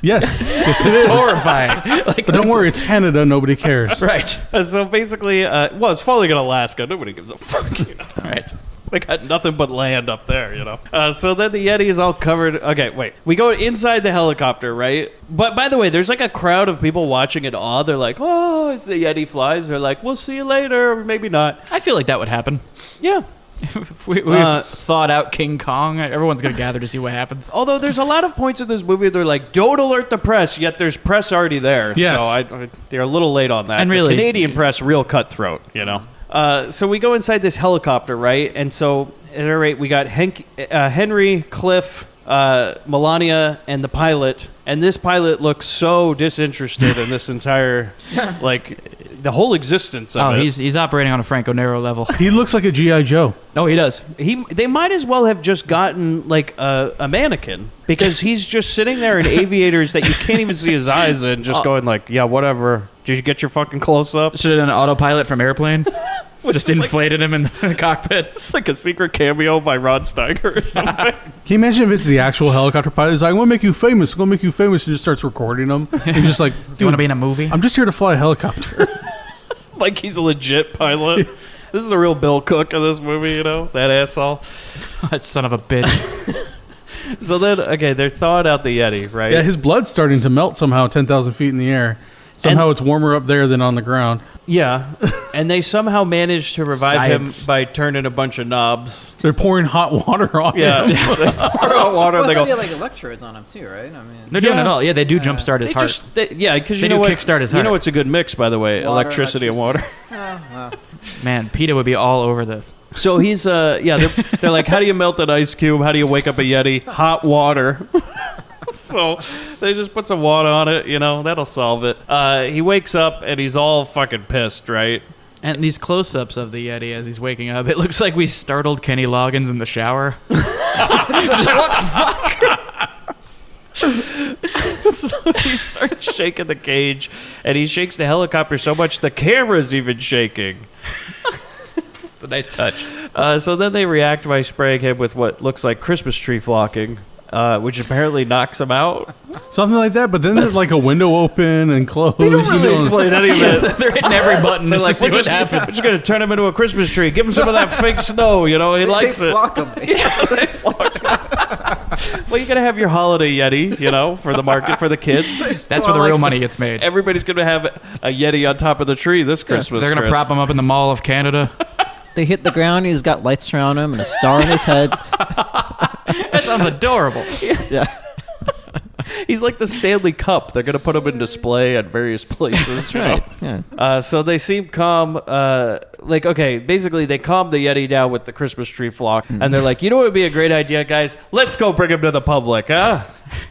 Yes, it is. Horrifying. Like, But don't worry, it's Canada. Nobody cares. right. So, basically, it's falling in Alaska. Nobody gives a fuck, you know? Right. They got nothing but land up there, you know. So then the Yeti is all covered. Okay, wait. We go inside the helicopter, right? But by the way, there's like a crowd of people watching in awe. They're like, oh, as the Yeti flies. They're like, we'll see you later, or maybe not. I feel like that would happen. Yeah. If we thawed out King Kong, everyone's going to gather to see what happens. Although there's a lot of points in this movie they're like, don't alert the press, yet there's press already there. Yes. So they're a little late on that. And really- the Canadian press, real cutthroat, you know. So we go inside this helicopter, right? And so at any rate, we got Henry, Cliff, Melania, and the pilot. And this pilot looks so disinterested in this entire, like, the whole existence of it. He's operating on a Franco Nero level. He looks like a G.I. Joe. Oh, he does. They might as well have just gotten like a mannequin because he's just sitting there in aviators that you can't even see his eyes and just going like, yeah, whatever. Did you get your fucking close up? Should have done an autopilot from Airplane. Just is inflated him in the cockpit. It's like a secret cameo by Rod Steiger or something. Can you imagine if it's the actual helicopter pilot? He's like, I'm going to make you famous. I'm going to make you famous. And just starts recording them. And just like, Do you want dude, to be in a movie? I'm just here to fly a helicopter. Like he's a legit pilot. This is the real Bill Cook of this movie, you know? That asshole. That son of a bitch. So then, okay, they're thawing out the Yeti, right? Yeah, his blood's starting to melt somehow 10,000 feet in the air. Somehow it's warmer up there than on the ground. Yeah. And they somehow managed to revive Science. him by turning a bunch of knobs. They're pouring hot water on Yeah. him. Hot water. Well, They they go, get like electrodes on him too, right? I mean, They're doing it all. Yeah, they do jumpstart his They heart. just, because They you know do what? kickstart his You know heart. what's a good mix, by the way? Water, Electricity and water. wow. Man, PETA would be all over this. So he's, they're like, how do you melt an ice cube? How do you wake up a Yeti? Hot water. So they just put some water on it, you know, that'll solve it. He wakes up and he's all fucking pissed, right? And these close-ups of the Yeti as he's waking up, it looks like we startled Kenny Loggins in the shower. So he starts shaking the cage, and he shakes the helicopter so much the camera's even shaking. It's a nice touch. So then they react by spraying him with what looks like Christmas tree flocking, which apparently knocks him out. Something like that. But then there's like a window open and closed. They don't really explain any of it. They're hitting every button They're just like, to see we're what just happens. going to turn him into a Christmas tree. Give him some of that fake snow, you know, he likes they it. flock him. Yeah, they flock him. Well, you gotta have your holiday Yeti, for the market for the kids. That's where the real money gets made. Everybody's gonna have a Yeti on top of the tree this Christmas. They're gonna Chris. prop him up in the Mall of Canada. They hit the ground. He's got lights around him and a star on his head. That sounds adorable. Yeah. He's like the Stanley Cup. They're gonna put him in display at various places. That's right. Yeah. So they seem calm. Basically they calm the Yeti down with the Christmas tree flock, and they're like, you know what would be a great idea, guys? Let's go bring him to the public, huh?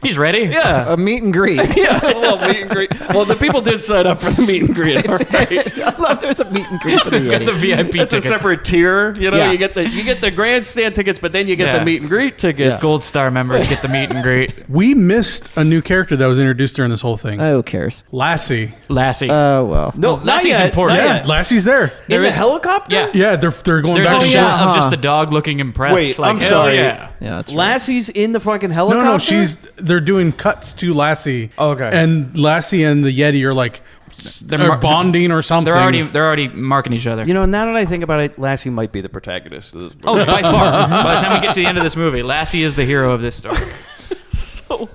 He's ready? Yeah. A meet and greet. Yeah, a little meet and greet. Well, the people did sign up for the meet and greet. Right? I love there's a meet and greet for the Get Yeti. the VIP It's tickets. a separate tier. Yeah. You get the grandstand tickets, but then you get Yeah. the meet and greet tickets. Yeah. Gold Star members get the meet and greet. We missed a new character that was introduced during this whole thing. Who cares? Lassie. Lassie. Oh, well. No, not Lassie's yet, important. not Yeah, yet. Lassie's there. In the helicopter? Yeah. Yeah, they're going There's back a and shot forth. of just the dog looking impressed. Wait, like, I'm hell sorry. Yeah. Yeah, that's right. Lassie's in the fucking No, helicopter? they're doing cuts to Lassie. Okay. And Lassie and the Yeti are like They're bonding or something. They're already marking each other. Now that I think about it, Lassie might be the protagonist of this movie. Oh, by far. By the time we get to the end of this movie, Lassie is the hero of this story. So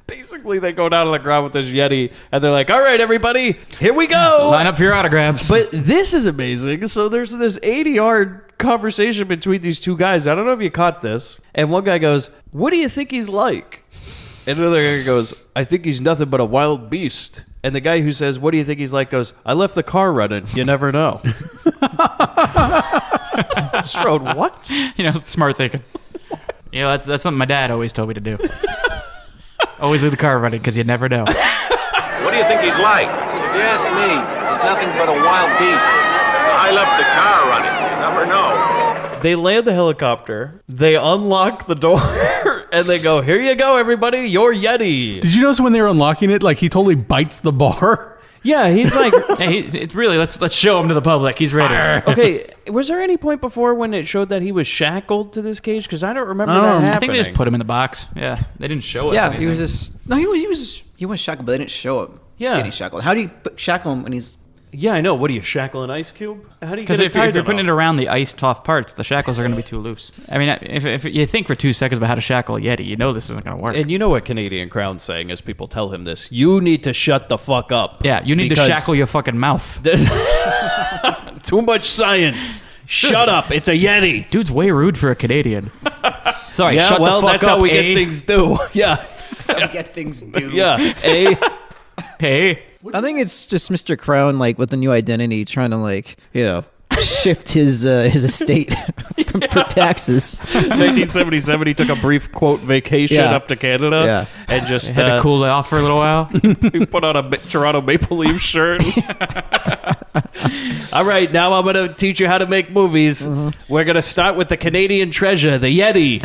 basically they go down on the ground with this Yeti, and they're like, all right, everybody, here we go. Line up for your autographs. But this is amazing. So there's this 80-yard conversation between these two guys. I don't know if you caught this. And one guy goes, what do you think he's like? And another guy goes, I think he's nothing but a wild beast. And the guy who says, what do you think he's like, goes, I left the car running. You never know. Strode, what? Smart thinking. That's something my dad always told me to do. Always leave the car running because you never know. What do you think he's like? If you ask me, he's nothing but a wild beast. I left the car running. You never know. They land the helicopter, they unlock the door, and they go, here you go, everybody, your Yeti. Did you notice when they were unlocking it, like he totally bites the bar? Yeah, he's like, Hey, it's really let's show him to the public. He's ready. okay, was there any point before when it showed that he was shackled to this cage? Because I don't remember that happening. I think they just put him in the box. Yeah, they didn't show us. Yeah, anything. he was just... No, he was shackled, but they didn't show him Yeah. getting shackled. How do you shackle him when he's... Yeah, I know. What do you shackle an ice cube? How do you Because get if it you're putting it around the iced off parts, the shackles are going to be too loose. I mean, if you think for 2 seconds about how to shackle a Yeti, you know this isn't going to work. And you know what Canadian Crown's saying as people tell him this. You need to shut the fuck up. Yeah, you need to because shackle your fucking mouth. there's too much science. Shut up. It's a Yeti. Dude's way rude for a Canadian. Sorry, Yeah, shut well, the fuck that's up, how we eh? get things do. Yeah. That's how we get things do. Yeah. A. Hey. I think it's just Mr. Crown, like, with a new identity, trying to, like, shift his estate for taxes. 1977, he took a brief, quote, vacation Yeah. up to Canada. Yeah. And just Had to cool it off for a little while. he put on a Toronto Maple Leaf shirt. All right, now I'm going to teach you how to make movies. We're going to start with the Canadian treasure, the Yeti.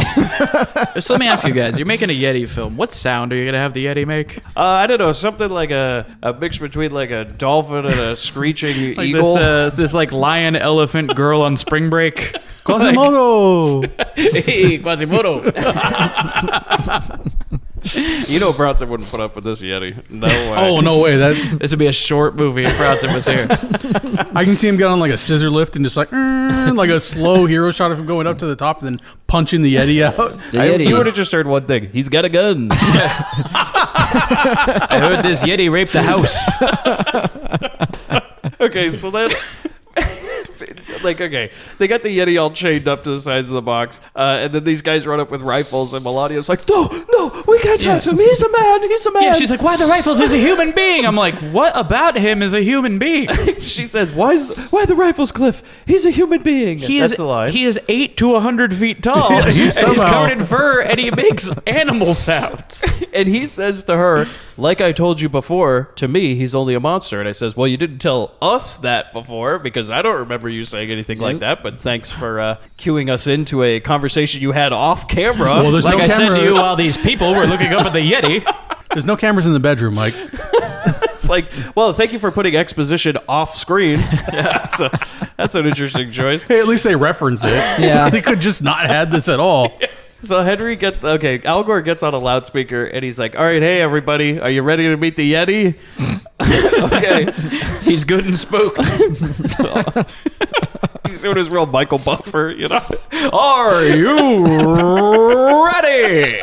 So let me ask you guys, you're making a Yeti film. What sound are you going to have the Yeti make? I don't know, something like a mix between like a dolphin and a screeching Like eagle. this like lion, elephant, girl on spring break. Quasimodo! Hey, Quasimodo. You know Bronson wouldn't put up with this Yeti. No way. Oh, no way. That This would be a short movie if Bronson was here. I can see him get on like a scissor lift and just like a slow hero shot of him going up to the top and then punching the Yeti out. The Yeti. You would have just heard one thing. He's got a gun. I heard this Yeti raped the house. Okay, so then... okay, they got the Yeti all chained up to the sides of the box, and then these guys run up with rifles, and Melania's like, no, we can't touch him. He's a man. Yeah, she's like, why the rifles? He's a human being. I'm like, what about him is a human being? She says, why the rifles, Cliff? He's a human being. That's the line. He is 8 to 100 feet tall. and he's somehow- covered in fur, and he makes animal sounds. And he says to her, like I told you before, to me, he's only a monster. And I says, well, you didn't tell us that before, because I don't remember you saying anything like that, but thanks for cueing us into a conversation you had off camera. Well, there's Like no I said camera. to you while these people were looking up at the Yeti. There's no cameras in the bedroom, Mike. It's like, well, thank you for putting exposition off screen. So that's an interesting choice. Hey, at least they reference it. Yeah. They could just not had this at all. So Al Gore gets on a loudspeaker and he's like, all right, hey, everybody, are you ready to meet the Yeti? Okay. He's good and spooked. He's doing his real Michael Buffer, Are you ready?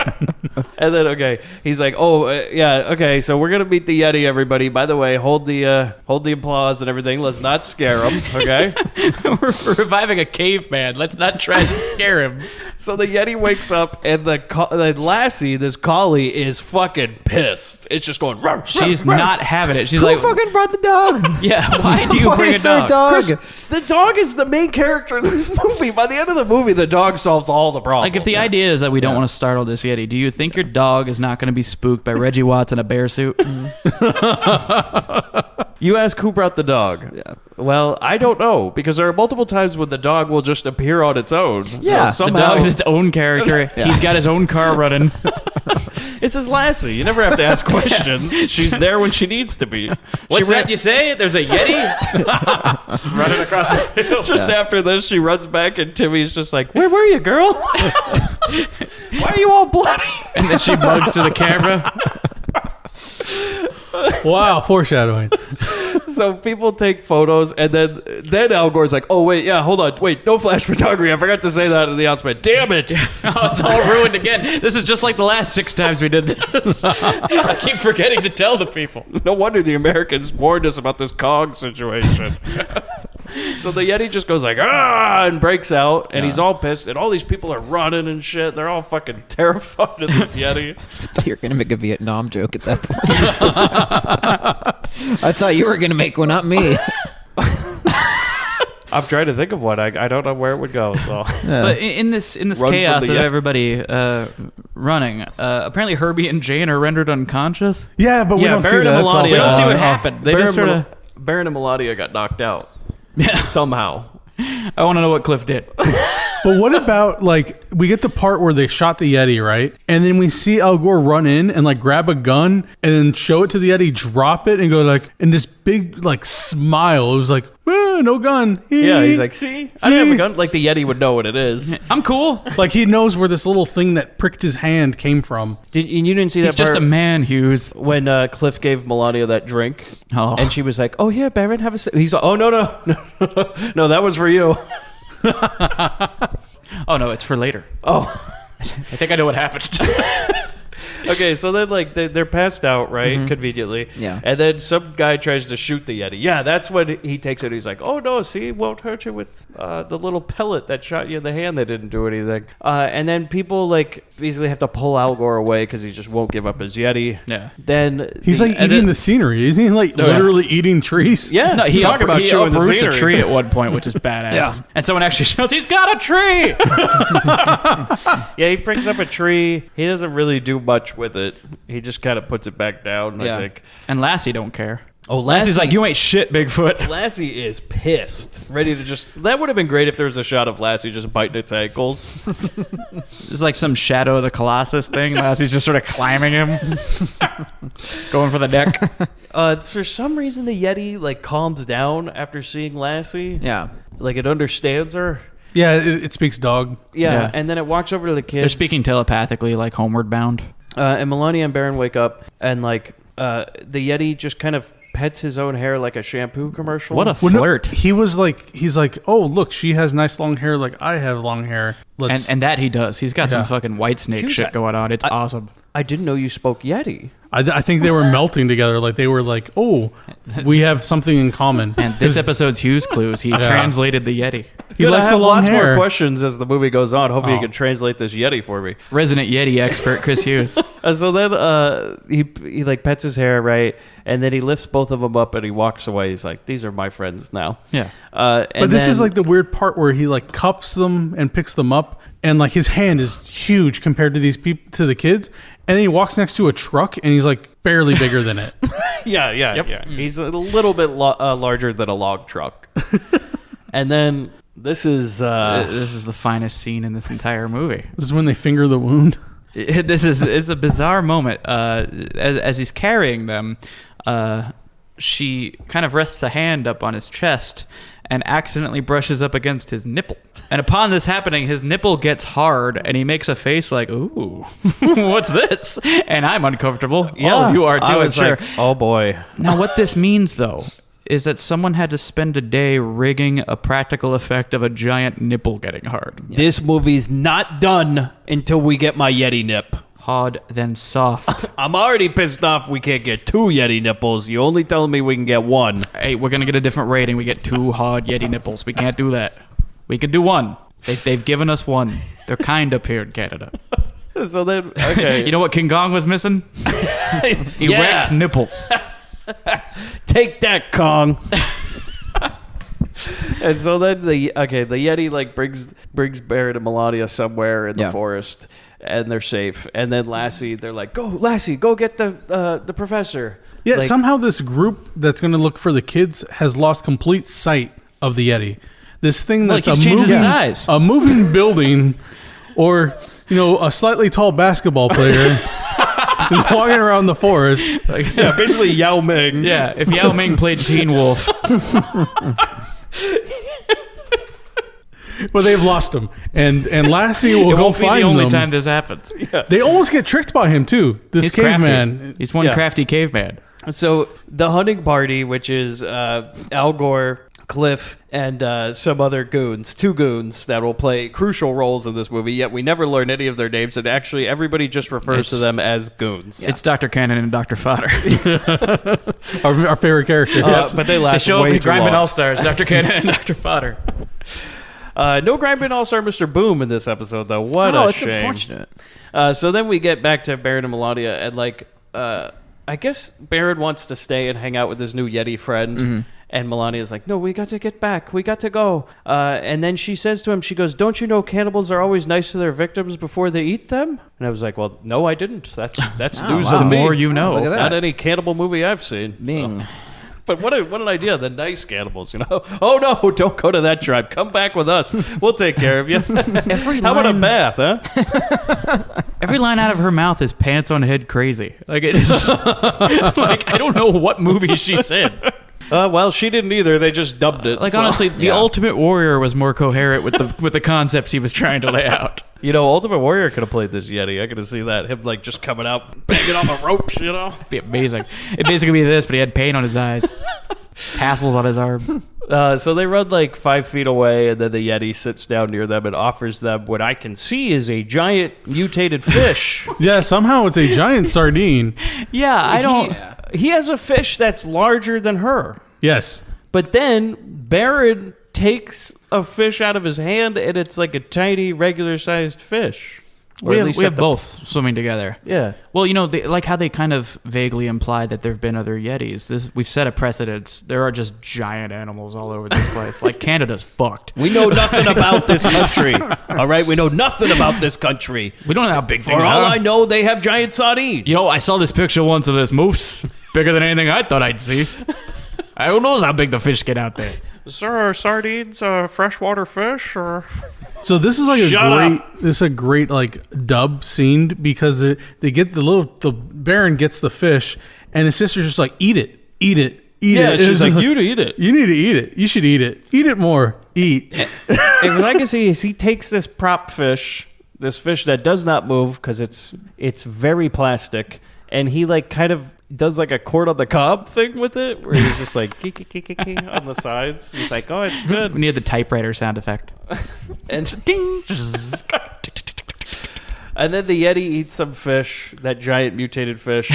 And then, okay, he's like, oh, yeah, okay, so we're going to meet the Yeti, everybody. By the way, hold the applause and everything. Let's not scare him, okay? We're reviving a caveman. Let's not try to scare him. So the Yeti wakes up, and the lassie, this collie, is fucking pissed. It's just going, ruff, She's ruff, not ruff. having it. She's Who like, fucking brought the dog? yeah, why do you Why bring a is there a dog? dog? Chris, the dog is the main character in this movie. By the end of the movie, the dog solves all the problems. Like, if the idea is that we don't want to startle this Yeti, do you think your dog is not going to be spooked by Reggie Watts in a bear suit? You ask who brought the dog. Yeah. Well, I don't know, because there are multiple times when the dog will just appear on its own. Yeah. So The somehow dog is its own character. He's got his own car running. it's his lassie. You never have to ask questions. She's there when she needs to be. What's that you say? There's a Yeti? Just running across the field. Just after this, she runs back, and Timmy's just like, "Where were you, girl? Why are you all bloody?" And then she bugs to the camera. Wow, foreshadowing. So people take photos, and then Al Gore's like, "Oh wait, yeah, hold on, wait, no flash photography. I forgot to say that in the announcement. Damn it! Oh, it's all ruined again. This is just like the last 6 times we did this. I keep forgetting to tell the people. No wonder the Americans warned us about this Kong situation." So the Yeti just goes like, "Ah!" and breaks out, and he's all pissed, and all these people are running and shit. They're all fucking terrified of this Yeti. I thought you were gonna make a Vietnam joke at that point. I thought you were gonna make one, not me. I'm trying to think of one. I don't know where it would go. So. But in this Run from chaos the of Yeti. everybody running, apparently Herbie and Jane are rendered unconscious. Yeah, but we don't see Baron that. and It's all Melania. We don't see what off. happened. They just sort of. Baron and Melania got knocked out. Yeah. Somehow. I want to know what Cliff did. But what about, like, we get the part where they shot the Yeti, right? And then we see Al Gore run in and, like, grab a gun and then show it to the Yeti, drop it, and go, like, and this big, like, smile. It was like, no gun. Yeah, he's like, see? I didn't have a gun. Like the Yeti would know what it is. I'm cool. Like, he knows where this little thing that pricked his hand came from. You didn't see He's that just part a man, Hughes. when Cliff gave Melania that drink? Oh. And she was like, "Oh, yeah, Baron, have a sip." He's like, "Oh, no. No, that was for you." Oh, no, it's for later. Oh. I think I know what happened. Okay, so then, like, they're passed out, right? Conveniently. Yeah. And then some guy tries to shoot the Yeti. Yeah, that's when he takes it. He's like, "Oh, no, see, it won't hurt you with the little pellet that shot you in the hand that didn't do anything." And then people, like, basically have to pull Al Gore away because he just won't give up his Yeti. Yeah. Then He's, like, eating the scenery. Isn't he, like, literally eating trees? Yeah, No, he talk about he chewing the uproots a scenery. tree at one point, which is badass. Yeah. And someone actually shouts, "He's got a tree!" Yeah, he brings up a tree. He doesn't really do much with it. He just kind of puts it back down, I think. And Lassie don't care. Oh, Lassie's like, "You ain't shit, Bigfoot." Lassie is pissed. Ready to just... That would have been great if there was a shot of Lassie just biting its ankles. It's like some Shadow of the Colossus thing. Lassie's just sort of climbing him. Going for the neck. For some reason, the Yeti, like, calms down after seeing Lassie. Yeah. Like, it understands her. Yeah, it speaks dog. Yeah, and then it walks over to the kids. They're speaking telepathically, like Homeward Bound. And Melania and Baron wake up, and, like, the Yeti just kind of pets his own hair like a shampoo commercial. What a Well, no, flirt. he's like, "Oh, look, she has nice long hair like I have long hair." And that he does. He's got Yeah. some fucking white snake Hughes, shit going on. It's awesome. I didn't know you spoke Yeti. I think they were melting together. Like, they were like, "Oh, we have something in common." And this episode's Hughes clues, he translated the Yeti. He likes I the have long lots hair. more questions as the movie goes on. Hopefully you Oh. can translate this Yeti for me. Resident Yeti expert Chris Hughes. So then he like pets his hair, right? And then he lifts both of them up and he walks away. He's like, "These are my friends now." Yeah. But this is like the weird part where he like cups them and picks them up, and like his hand is huge compared to these people, to the kids. And then he walks next to a truck and he's like barely bigger than it. Yeah. He's a little bit larger than a log truck. And then this is This is the finest scene in this entire movie. This is when they finger the wound. It's a bizarre moment. As he's carrying them, she kind of rests a hand up on his chest and accidentally brushes up against his nipple. And upon this happening, his nipple gets hard and he makes a face like, "Ooh, what's this?" And I'm uncomfortable. All of you are too, I I'm was sure. like, "Oh boy." Now, what this means, though, is that someone had to spend a day rigging a practical effect of a giant nipple getting hard. This movie's not done until we get my Yeti nip. hard than soft. I'm already pissed off we can't get 2 Yeti nipples. You only telling me we can get 1. Hey, we're gonna get a different rating. We get 2 hard Yeti nipples. We can't do that. We could do 1. They've given us 1. They're kind up here in Canada. So then, okay. You know what King Kong was missing? Erect nipples. Take that, Kong. And so then the Yeti like brings Barrett and Melania somewhere in the forest, and they're safe. And then Lassie, they're like, "Go, Lassie, go get the professor." Yeah, like, somehow this group that's going to look for the kids has lost complete sight of the Yeti. This thing that's size. A moving building, or a slightly tall basketball player. Who's walking around the forest. Basically Yao Ming. Yeah, if Yao Ming played Teen Wolf. But they've lost him. And Lassie will go find them. It won't be the only time this happens. Yeah. They almost get tricked by him, too. This He's caveman. Crafty. He's one crafty caveman. So the hunting party, which is Al Gore, Cliff, and some other goons, 2 goons that will play crucial roles in this movie, yet we never learn any of their names, and actually everybody just refers to them as goons. It's Dr. Cannon and Dr. Fodder. Our favorite characters. But they last the show way too Grindbin long. All-Stars, Dr. Cannon and Dr. Fodder. No Grindbin All-Star Mr. Boom in this episode, though. What a it's shame. unfortunate. So then we get back to Barrett and Melania, and I guess Barrett wants to stay and hang out with his new Yeti friend. Mm-hmm. And Melania's like, no, we got to get back. We got to go. And then she says to him, she goes, don't you know cannibals are always nice to their victims before they eat them? And I was like, well, no, I didn't. That's news to The me. more you know. Look at that. Not any cannibal movie I've seen. Bing. So. But what an idea, the nice cannibals, Oh, no, don't go to that tribe. Come back with us. We'll take care of you. How about a bath, huh? Every line out of her mouth is pants on head crazy. Like, it is. Like, I don't know what movie she's in. Well, she didn't either. They just dubbed it. Like, so. honestly, the Ultimate Warrior was more coherent with the concepts he was trying to lay out. Ultimate Warrior could have played this Yeti. I could have seen that. Him, just coming out, banging on the ropes, It'd be amazing. It'd basically be this, but he had paint on his eyes. Tassels on his arms. So they run 5 feet away, and then the Yeti sits down near them and offers them what I can see is a giant mutated fish. Yeah, somehow it's a giant sardine. Yeah, I don't... He has a fish that's larger than her. Yes. But then Barrett takes a fish out of his hand, and it's like a tiny, regular-sized fish. Or We at have, least we at have the- both swimming together. Yeah. Well, like how they kind of vaguely implied that there have been other Yetis. We've set a precedence. There are just giant animals all over this place. Like, Canada's fucked. We know nothing about this country. All right? We know nothing about this country. We don't know how big For things all are. I know, they have giant sardines. I saw this picture once of this moose. Bigger than anything I thought I'd see. Who knows how big the fish get out there? Sir, are sardines freshwater fish or? So this is a great dub scene because they get the Baron gets the fish and his sister's just like, eat it. Yeah, she's like, you eat it. You need to eat it. You should eat it more. Eat. And what I can see is he takes this prop fish, this fish that does not move because it's very plastic, and he kind of does a corn on the cob thing with it, where he's just like on the sides. He's like, oh, it's good. We need the typewriter sound effect. And ding. And then the Yeti eats some fish, that giant mutated fish.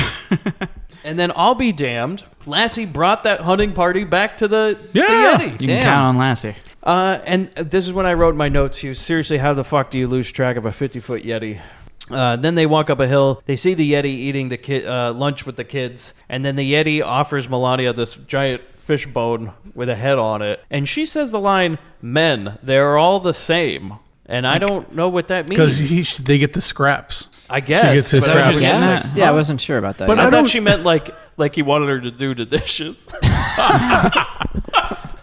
And then I'll be damned, Lassie brought that hunting party back to the Yeti. You can count on Lassie. And this is when I wrote my notes. Seriously, how the fuck do you lose track of a 50-foot Yeti? Then they walk up a hill. They see the Yeti eating the lunch with the kids. And then the Yeti offers Melania this giant fish bone with a head on it. And she says the line, men, they're all the same. And I don't know what that means. Because they get the scraps. I guess. She gets his but I scraps. was just- Yeah, I wasn't sure about that. But yeah. I thought she meant like he wanted her to do the dishes.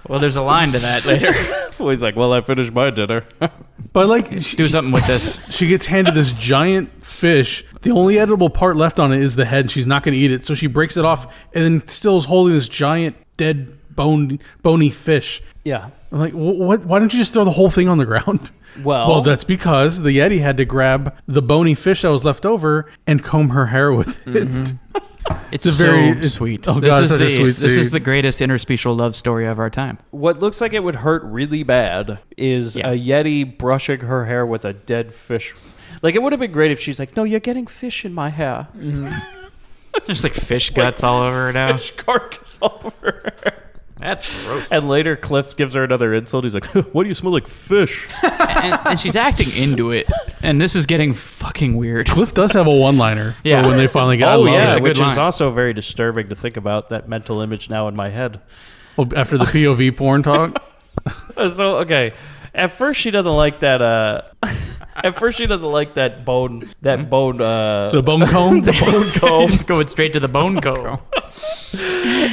Well, there's a line to that later. Well, he's like, well, I finished my dinner. But Do something with this. she gets handed this giant fish. The only edible part left on it is the head. And she's not going to eat it, so she breaks it off and then still is holding this giant dead bony fish. Yeah. I'm like, what? Why don't you just throw the whole thing on the ground? Well, that's because the Yeti had to grab the bony fish that was left over and comb her hair with it. It's very sweet. Oh, God, it's such a sweet This scene. is the greatest interspecial love story of our time. what looks like it would hurt really bad is a Yeti brushing her hair with a dead fish. Like, it would have been great if she's like, no, you're getting fish in my hair. There's like fish guts all over her now. Fish carcass all over her. That's gross. And later, Cliff gives her another insult. He's like, why do you smell like fish? and she's acting into it. And this is getting fucking weird. Cliff does have a one-liner for when they finally get. Oh, I love yeah, it. which is also very disturbing to think about, that mental image now in my head. Well, after the POV porn talk. So, okay. At first, she doesn't like that, At first, she doesn't like that bone. The bone comb? The bone comb. Just going straight to the bone comb.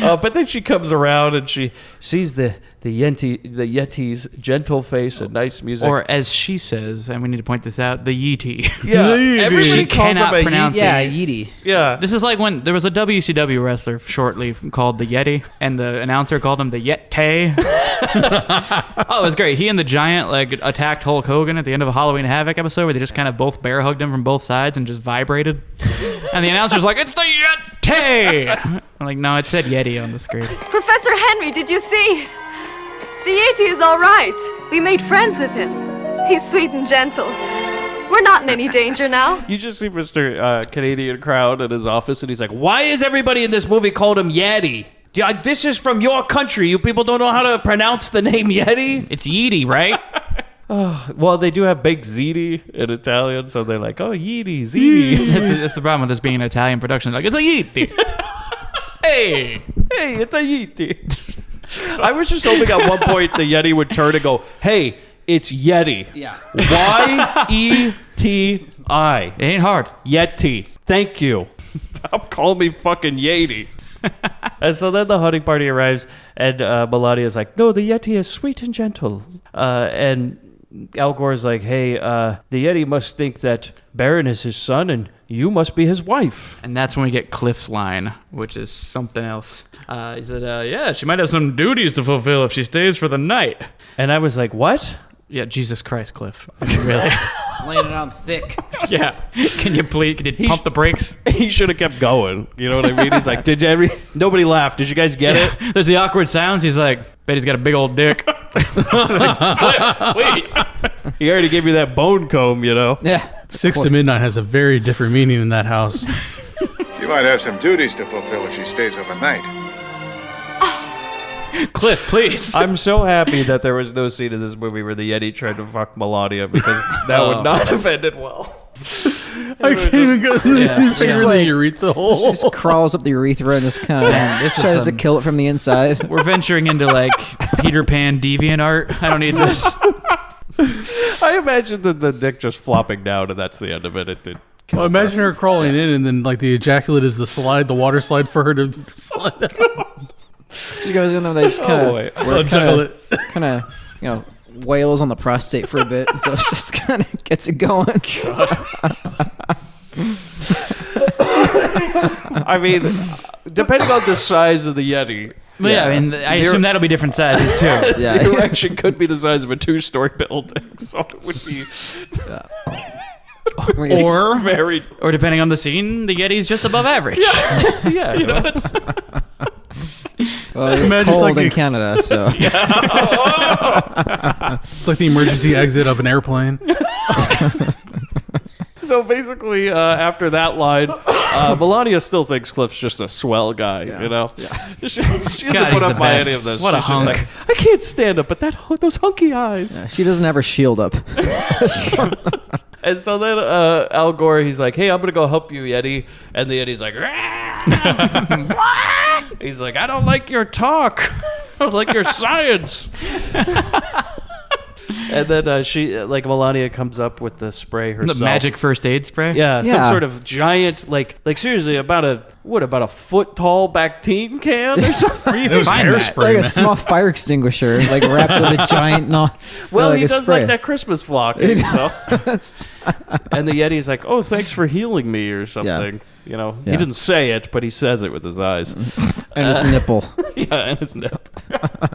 But then she comes around and she sees the Yeti's gentle face and nice music. Or as she says, and we need to point this out, the Yeti. Yeah, everybody She calls him cannot a pronounce Yeah, it. Yeti. Yeah. This is like when there was a WCW wrestler shortly called the Yeti, and the announcer called him the Yeti. Oh, it was great. He and the Giant like attacked Hulk Hogan at the end of a Halloween Havoc episode where they just kind of both bear hugged him from both sides and just vibrated. And the announcer's like, "It's the Yeti!" I'm like, no, it said Yeti on the screen. Professor Henry, did you see? The Yeti is all right. We made friends with him. He's sweet and gentle. We're not in any danger now. You just see Mr. Canadian Crowd at his office, and he's like, why is everybody in this movie called him Yeti? This is from your country. You people don't know how to pronounce the name Yeti? It's Yeti, right? Well, they do have Big Ziti in Italian, so they're like, oh, Yeti, Ziti. That's the problem with this being an Italian production. Like, it's a Yeti. Hey, it's a Yeti. I was just hoping at one point the Yeti would turn and go, hey, it's Yeti. Yeah. Y-E-T-I. it ain't hard. Yeti. Thank you. Stop calling me fucking Yeti. And so then the hunting party arrives, and Melania's like, no, the Yeti is sweet and gentle. And Al Gore's like, hey, the Yeti must think that Baron is his son, and you must be his wife. And that's when we get Cliff's line, which is something else. He said, yeah, she might have some duties to fulfill if she stays for the night. And I was like, what? Yeah, Jesus Christ, Cliff. I mean, really? Laying it on thick. Yeah. Can you pump the brakes? He should have kept going. You know what I mean? He's like, nobody laughed. Did you guys get it? There's the awkward sounds. He's like, bet he's got a big old dick. Cliff, please. He already gave you that bone comb, you know? Yeah. 6 to midnight has a very different meaning in that house. You might have some duties to fulfill if she stays overnight. Cliff, please. I'm so happy that there was no scene in this movie where the Yeti tried to fuck Melania, because that would not have ended well. I can't even go Just the like- urethra hole. She just crawls up the urethra and just kind of this is tries to some- kill it from the inside. We're venturing into like Peter Pan deviant art. I don't need this. I imagine the dick just flopping down, and that's the end of it. It did. Well, imagine her crawling in, and then like the ejaculate is the water slide for her to slide out. She goes in there, they just kind of, wails on the prostate for a bit, and so it just kind of gets it going. I mean, depending on the size of the Yeti, But yeah, I mean, I assume that'll be different sizes too. Yeah. the erection could be the size of a 2-story building, so it would be Or very. Or depending on the scene, the Yeti's just above average. Yeah, you know. Well, it's Imagine cold like in ex- Canada, so It's like the emergency exit of an airplane. So basically, after that line, Melania still thinks Cliff's just a swell guy, you know? Yeah. She doesn't God, put he's up the by best. any of this. What a She's just hunk. like, I can't stand up, but those hunky eyes. she doesn't have her shield up. And so then Al Gore, he's like, hey, I'm going to go help you, Yeti. And the Yeti's like, he's like, I don't like your talk. I don't like your science. And then Melania comes up with the spray herself. The magic first aid spray? Yeah, some Yeah. sort of giant, like seriously, about a foot tall Bactine can or something. Where do you It was find that? hairspray. Like a man. small fire extinguisher, like wrapped with a giant. Well, like he a does spray. like that Christmas flocking. So. That's- And the Yeti's like, oh, thanks for healing me or something. You know, he Yeah. didn't say it, but he says it with his eyes. and his nipple. Yeah, and his nip.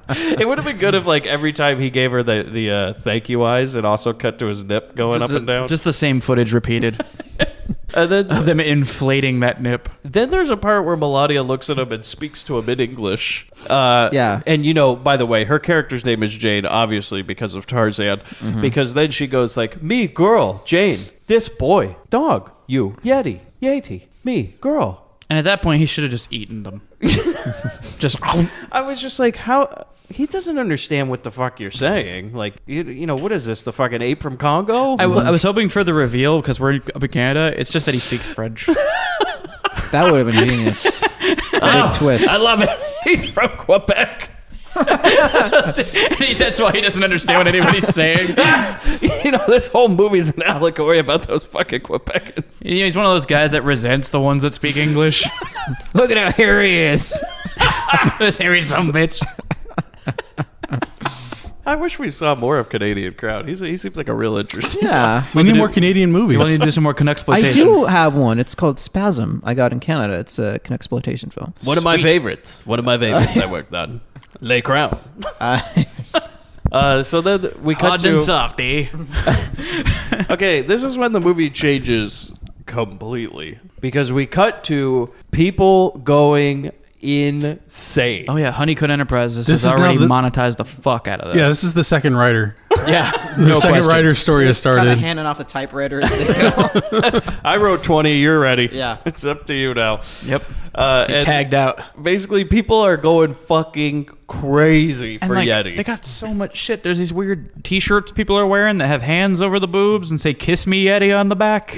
It would have been good if, like, every time he gave her the thank you eyes, it also cut to his nip going up and down. Just the same footage repeated. And then Of them inflating that nip. Then there's a part where Melania looks at him and speaks to him in English. Yeah. And, by the way, her character's name is Jane, obviously, because of Tarzan. Because then she goes like, me, girl, Jane. This boy, dog, you, Yeti, me, girl. And at that point, he should have just eaten them. Just. I was just like, how? He doesn't understand what the fuck you're saying. Like, you know, what is this? The fucking ape from Congo? I was hoping for the reveal because we're up in Canada. It's just that he speaks French. That would have been genius. A big twist. I love it. He's from Quebec. That's why he doesn't understand what anybody's saying. You know, this whole movie's an allegory about those fucking Quebecans. You know, he's one of those guys that resents the ones that speak English. Look at how hairy he is. This hairy sumbitch. I wish we saw more of Canadian Crowd. He seems like a real interesting. Yeah. We need more Canadian movies. We need to do some more Canuxploitation. I do have one. It's called Spasm. I got in Canada. It's a Canuxploitation film. One of my favorites I worked on. Le Crown. So then we cut Hard to... and soft, eh? Okay, this is when the movie changes completely. Because we cut to people going insane. Oh yeah, Honeycutt Enterprises This has is now already the- monetized the fuck out of this. Yeah, this is the second writer. Yeah, The second writer story has Kind of started. handing off the typewriter as they go. I wrote 20, you're ready. Yeah. It's up to you now. Yep. And Tagged out. basically, people are going fucking crazy And for like, Yeti. they got so much shit. There's these weird T-shirts people are wearing that have hands over the boobs and say "Kiss me, Yeti" on the back.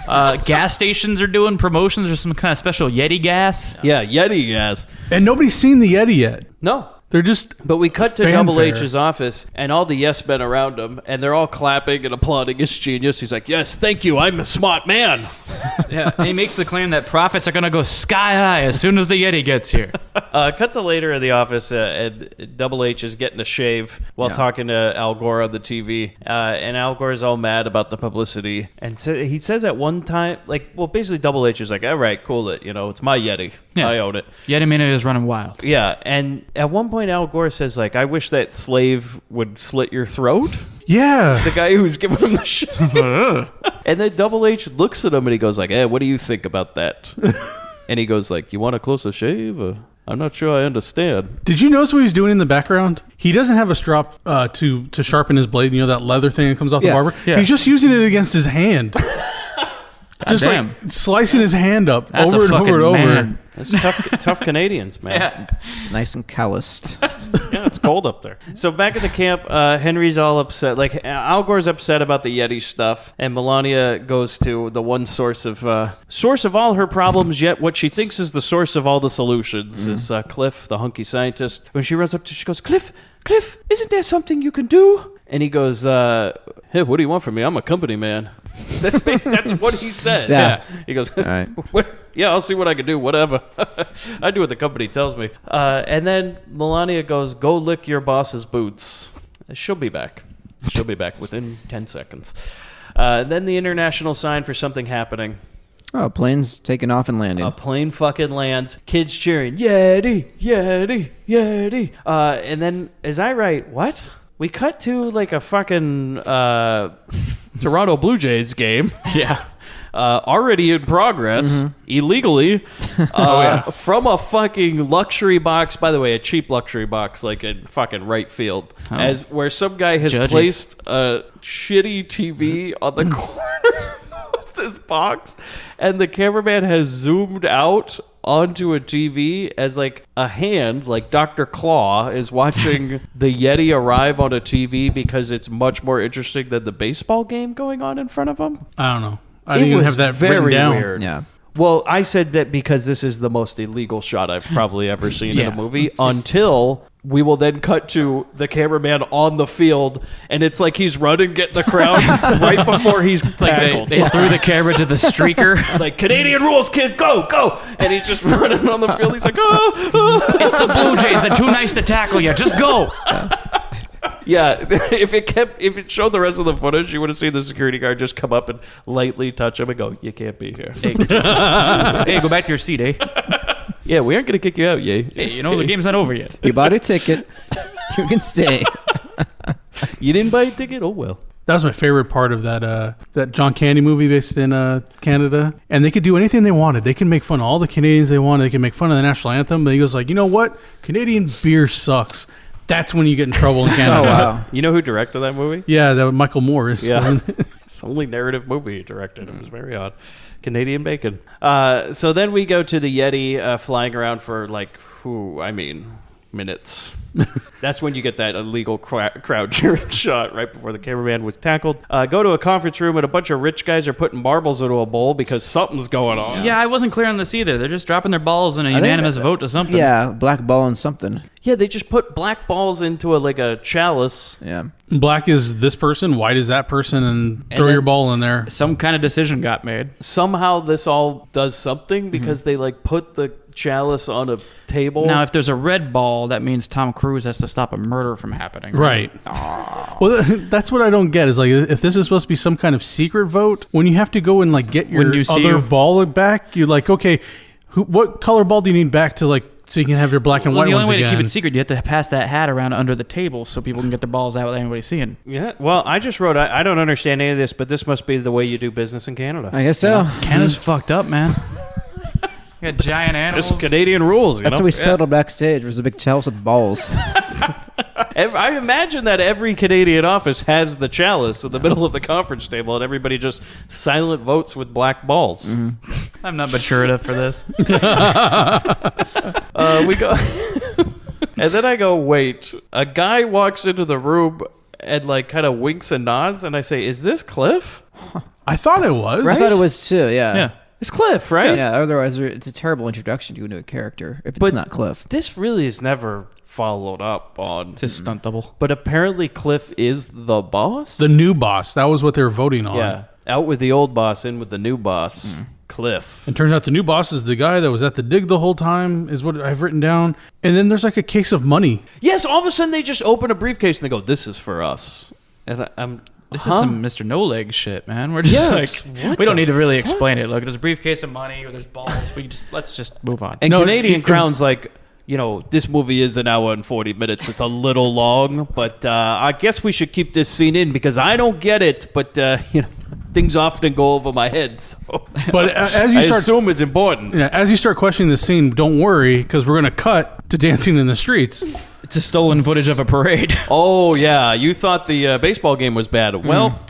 Gas stations are doing promotions or some kind of special Yeti gas. Yeah, Yeti gas. And nobody's seen the Yeti yet. No. They're just... But we cut to fanfare. Double H's office, and all the yes men around him, and they're all clapping and applauding his genius. He's like, yes, thank you, I'm a smart man. Yeah, and he makes the claim that profits are going to go sky high as soon as the Yeti gets here. Cut to later in the office, and Double H is getting a shave while talking to Al Gore on the TV. And Al Gore's all mad about the publicity. And so he says at one time, basically Double H is like, all right, cool it. You know, it's my Yeti. Yeah. I own it. Yeti Minute is running wild. Yeah, and at one point Al Gore says, like, I wish that slave would slit your throat. Yeah. The guy who's giving him the shit. And then Double H looks at him and he goes like, hey, what do you think about that? And he goes like, you want a closer shave? I'm not sure I understand. Did you notice what he's doing in the background? He doesn't have a strop to sharpen his blade. You know that leather thing that comes off the barber? Yeah. He's just using it against his hand. Just damn. like slicing his hand up That's over a and over and fucking over. man. That's tough Canadians, man. Yeah. Nice and calloused. Yeah, it's cold up there. So back at the camp, Henry's all upset. Like, Al Gore's upset about the Yeti stuff, and Melania goes to the one source of all her problems, yet what she thinks is the source of all the solutions is Cliff, the hunky scientist. When she runs up to, she goes, Cliff, isn't there something you can do? And he goes, hey, what do you want from me? I'm a company man. That's what he said. Yeah. He goes, All right. yeah, I'll see what I can do, whatever. I do what the company tells me. And then Melania goes, go lick your boss's boots. She'll be back. She'll be back within 10 seconds. Then the international sign for something happening. Oh, plane's taking off and landing. A plane fucking lands. Kids cheering, Yeti, Yeti, Yeti. And then, is I right? What? We cut to like a fucking Toronto Blue Jays game. Yeah. Already in progress, illegally, from a fucking luxury box. By the way, a cheap luxury box, like in fucking right field, as where some guy has placed a shitty TV on the corner of this box, and the cameraman has zoomed out onto a TV as like a hand, like Dr. Claw is watching the Yeti arrive on a TV because it's much more interesting than the baseball game going on in front of him. I don't know. I didn't even have that very written down. weird. Yeah. Well, I said that because this is the most illegal shot I've probably ever seen in a movie, until we will then cut to the cameraman on the field, and it's like he's running, getting the crowd right before he's tackled. They threw the camera to the streaker. Like, Canadian rules, kids, go, go! And he's just running on the field. He's like, oh. It's the Blue Jays. They're too nice to tackle you. Just go. Yeah, if it showed the rest of the footage, you would have seen the security guard just come up and lightly touch him and go, you can't be here. Hey, go back to your seat, eh? Yeah, we aren't going to kick you out, yay. Hey, you know, the game's not over yet. You bought a ticket. You can stay. You didn't buy a ticket? Oh, well. That was my favorite part of that John Candy movie based in Canada. And they could do anything they wanted. They can make fun of all the Canadians they wanted. They can make fun of the national anthem. But he goes like, you know what? Canadian beer sucks. That's when you get in trouble in Canada. Oh wow. You know who directed that movie? Yeah, that was Michael Morris. Yeah. It's the only narrative movie he directed. It was very odd. Canadian bacon. So then we go to the Yeti flying around for minutes. That's when you get that illegal crowd cheering shot right before the cameraman was tackled. Go to a conference room and a bunch of rich guys are putting marbles into a bowl because something's going on. Yeah, I wasn't clear on this either. They're just dropping their balls in a unanimous vote to something. Yeah, black ball and something. Yeah, they just put black balls into a chalice. Yeah. Black is this person, white is that person, and throw your ball in there. Some kind of decision got made. Somehow this all does something because they put the chalice on a table. Now, if there's a red ball, that means Tom Cruise has to stop a murder from happening. Right. Well, that's what I don't get is if this is supposed to be some kind of secret vote, when you have to go and get your other ball back, you're like, okay, what color ball do you need back to so you can have your black and white ones again? The only way to keep it secret, you have to pass that hat around under the table so people can get their balls out without anybody seeing. Yeah, well, I just wrote, I don't understand any of this, but this must be the way you do business in Canada. I guess so. Canada's fucked up, man. You got giant animals. Just Canadian rules, That's how we settled backstage. There's a big chalice with balls. I imagine that every Canadian office has the chalice in the middle of the conference table, and everybody just silent votes with black balls. Mm-hmm. I'm not mature enough for this. We go, and then I go, wait. A guy walks into the room and kind of winks and nods, and I say, "Is this Cliff?" I thought it was. I thought it was too. Yeah. Yeah. It's Cliff, right? Yeah. Otherwise, it's a terrible introduction to a new character if it's not Cliff. This really is never followed up on. It's just stunt double. But apparently Cliff is the boss? The new boss. That was what they were voting on. Yeah. Out with the old boss, in with the new boss. Cliff. It turns out the new boss is the guy that was at the dig the whole time, is what I've written down. And then there's a case of money. Yes, all of a sudden they just open a briefcase and they go, "This is for us." And This is some Mr. No Leg shit, man. We're just we don't need to really explain it. Look, there's a briefcase of money or there's balls. Let's just move on. And Canadian Crown's this movie is an hour and 40 minutes. It's a little long, but I guess we should keep this scene in because I don't get it, but things often go over my head. So but as you I assume it's important. Yeah, as you start questioning the scene, don't worry because we're going to cut to dancing in the streets. It's a stolen footage of a parade. Oh, yeah. You thought the baseball game was bad. Well,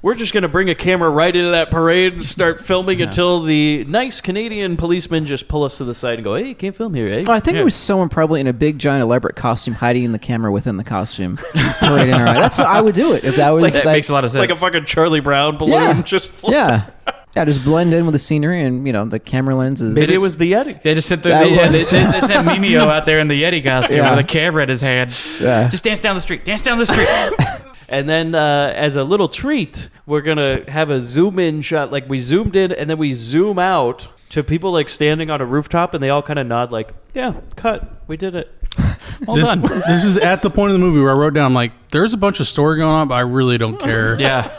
we're just going to bring a camera right into that parade and start filming until the nice Canadian policemen just pull us to the side and go, "Hey, you can't film here, eh?" I think it was someone probably in a big, giant, elaborate costume hiding the camera within the costume. Parading around. That's how I would do it if that was that makes a lot of sense. Like a fucking Charlie Brown balloon just floating. Yeah. Yeah, just blend in with the scenery and, the camera lenses. Maybe it was the Yeti. They just sent they sent Mimeo out there in the Yeti costume with a camera in his hand. Yeah. Just dance down the street. Dance down the street. And then as a little treat, we're going to have a zoom in shot. We zoomed in and then we zoom out to people standing on a rooftop and they all kind of nod yeah, cut. We did it. All done. This is at the point of the movie where I wrote down, there's a bunch of story going on, but I really don't care. Yeah.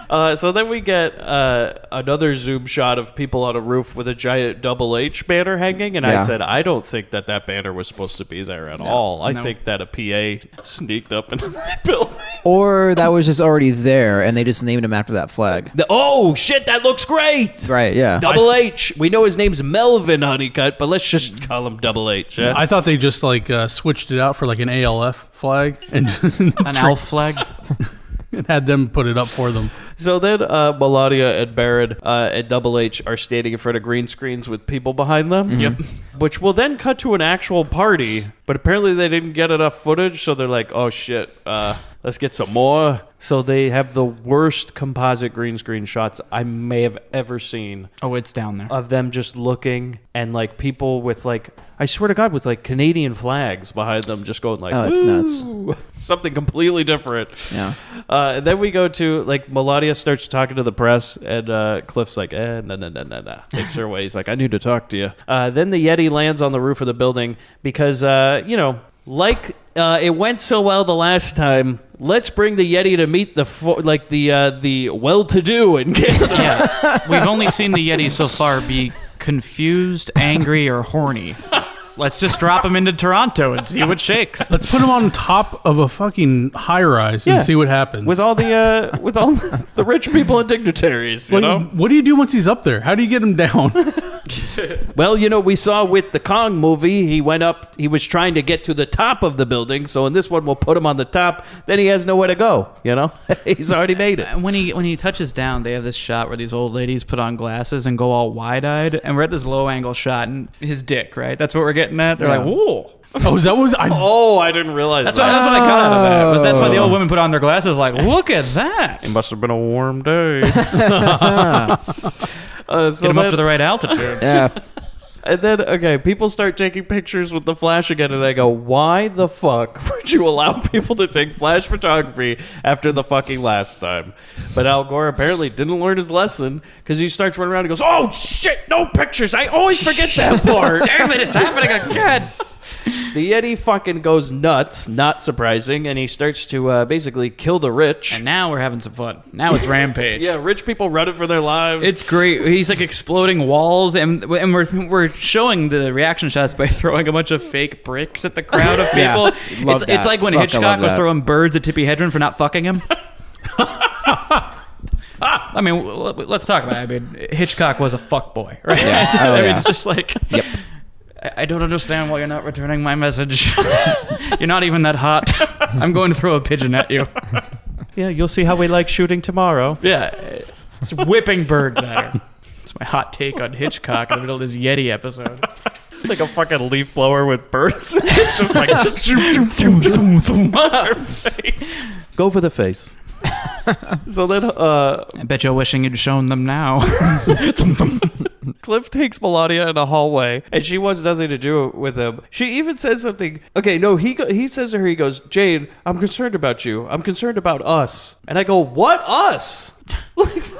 So then we get another zoom shot of people on a roof with a giant double H banner hanging, and I said, I don't think that banner was supposed to be there at all. I think that a PA sneaked up into that building. Or that was just already there, and they just named him after that flag. Oh, shit, that looks great! Right, yeah. Double H. We know his name's Melvin Honeycutt, but let's just call him Double H. Yeah? I thought they just, switched it out for, an ALF flag. And an ALF flag? And had them put it up for them. So then Melania and Barron and Double H are standing in front of green screens with people behind them. Mm-hmm. Yep. Which will then cut to an actual party. But apparently they didn't get enough footage, so they're like, oh shit, let's get some more. So they have the worst composite green screen shots I may have ever seen. Oh, it's down there. Of them just looking and people with I swear to God, with Canadian flags behind them just going oh, it's nuts. Something completely different. Yeah. And then we go to Melania starts talking to the press and Cliff's no. Takes her away. He's like, I need to talk to you. Then the Yeti lands on the roof of the building because, it went so well the last time. Let's bring the Yeti to meet the well-to-do in Canada. Yeah. We've only seen the Yeti so far be confused, angry, or horny. Let's just drop him into Toronto and see what shakes. Let's put him on top of a fucking high-rise and see what happens. With all the rich people and dignitaries, you know? What do you do once he's up there? How do you get him down? Well, we saw with the Kong movie, he went up, he was trying to get to the top of the building, so in this one we'll put him on the top, then he has nowhere to go, He's already made it. When he touches down, they have this shot where these old ladies put on glasses and go all wide-eyed, and we're at this low-angle shot, and his dick, right? That's what we're getting at? They're like, whoa. Oh, is that what was I? Oh, I didn't realize That's what I got out of that. But that's why the old women put on their glasses like, look at that. It must have been a warm day. Get him up to the right altitude. Yeah. And then, people start taking pictures with the flash again, and I go, why the fuck would you allow people to take flash photography after the fucking last time? But Al Gore apparently didn't learn his lesson, because he starts running around and goes, oh, shit, no pictures. I always forget that part. Damn it, it's happening again. The Yeti fucking goes nuts, not surprising, and he starts to basically kill the rich. And now we're having some fun. Now it's Rampage. Yeah, rich people running for their lives. It's great. He's like exploding walls, and we're showing the reaction shots by throwing a bunch of fake bricks at the crowd of people. Love It's like when Hitchcock was throwing birds at Tippi Hedren for not fucking him. I mean, let's talk about it. I mean, Hitchcock was a fuckboy, right? Yeah. Oh, I mean, yeah. it's just like... Yep. I don't understand why you're not returning my message. You're not even that hot. I'm going to throw a pigeon at you. Yeah, you'll see how we like shooting tomorrow. Yeah, just whipping birds at her. It's my hot take on Hitchcock in the middle of this Yeti episode. Like a fucking leaf blower with birds. It's just like... Go for the face. So then, I bet you're wishing you'd shown them now. Cliff takes Melania in a hallway, and she wants nothing to do with him. She even says something. Okay, no, he says to her, he goes, Jane, I'm concerned about you. I'm concerned about us. And I go, what us?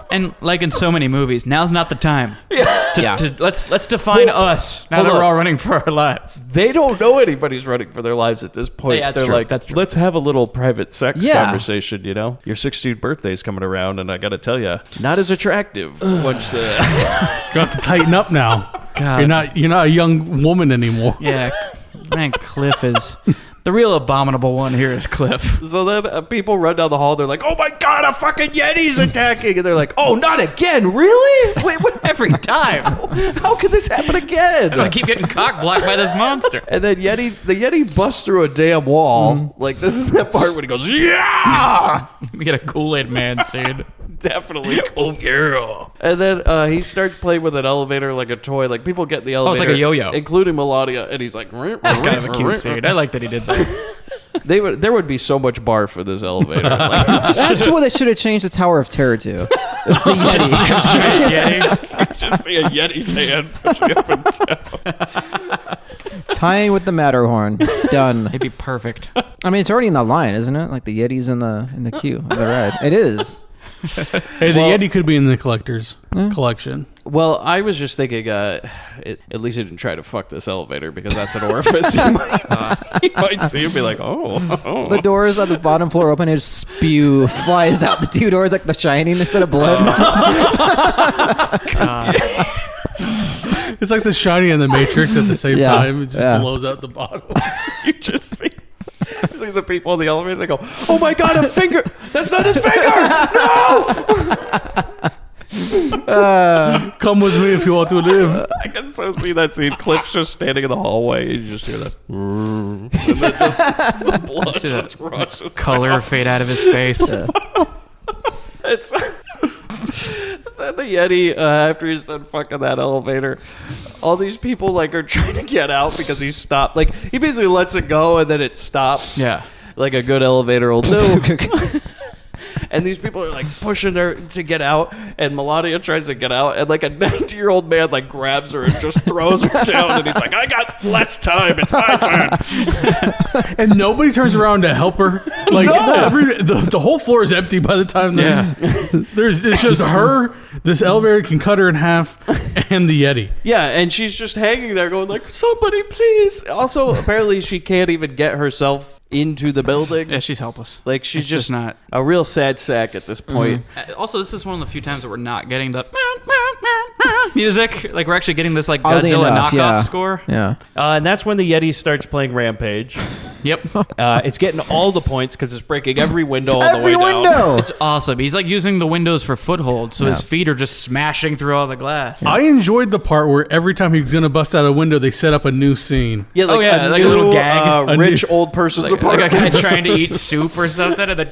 And like in so many movies, now's not the time. Yeah. Let's define us now that we're all running for our lives. They don't know anybody's running for their lives at this point. Yeah, that's They're true. like, That's true. let's have a little private sex Yeah. conversation, Your 16th birthday's coming around, and I gotta tell you, not as attractive. Once, Got to tighten up now. God. You're not a young woman anymore. Yeah, man, Cliff is... The real abominable one here is Cliff. So then people run down the hall. They're like, oh my God, a fucking Yeti's attacking. And they're like, oh, not again. Really? Wait, what? Every time. How could this happen again? I keep getting cock blocked by this monster. And then the Yeti busts through a damn wall. Like, this is that part when he goes, yeah! We get a Kool-Aid Man scene. Definitely. Oh, yeah. And then he starts playing with an elevator like a toy. Like, people get in the elevator. it's like a yo-yo. Including Melania. And he's like, That's kind of a cute scene. I like that he did that. There would be so much bar for this elevator. Like, That's what they should have changed the Tower of Terror to. It's the Yeti. Yeti. just see a Yeti's hand pushing up and down. Tying with the Matterhorn. Done. It'd be perfect. I mean, it's already in the line, isn't it? Like the Yeti's in the queue of the ride. It is. Hey, the Yeti could be in the collector's collection. Well, I was just thinking, at least he didn't try to fuck this elevator because that's an orifice. He might see and be like, oh. The doors on the bottom floor open and just spew flies out the two doors like The Shining instead of blood. God. It's like The Shining and The Matrix at the same Yeah, time. It just yeah. blows out the bottom. You just see the people in the elevator. They go, oh my God, a finger. That's not his finger. No. Come with me if you want to live. I can so see that scene. Cliff's just standing in the hallway. And you just hear that. And then just the blood just rushes Color out. fade out of his face. It's then the Yeti, after he's done fucking that elevator, all these people like are trying to get out because he stopped. Like, he basically lets it go and then it stops. Yeah. Like a good elevator will do. And these people are like pushing her to get out, and Melania tries to get out, and like a 90-year-old man like grabs her and just throws her down, and he's like, I got less time, it's my turn. And nobody turns around to help her. Like the whole floor is empty by the time it's just her. This elevator can cut her in half, and the Yeti. Yeah, and she's just hanging there going like, somebody please. Also, apparently she can't even get herself into the building. Yeah, she's helpless. Like, she's It's just not. a real sad sack at this point. Also, this is one of the few times that we're not getting the music. Like, we're actually getting this like Oddly Godzilla enough, knockoff yeah. score. Yeah. And that's when the Yeti starts playing Rampage. Yep. It's getting all the points because it's breaking every window on the way Every down. window. It's awesome. He's like using the windows for foothold, so his feet are just smashing through all the glass. I enjoyed the part where every time he was going to bust out a window, they set up a new scene. Yeah, like like a little gag. Rich old person's Like a apartment. guy trying to eat soup or something, and then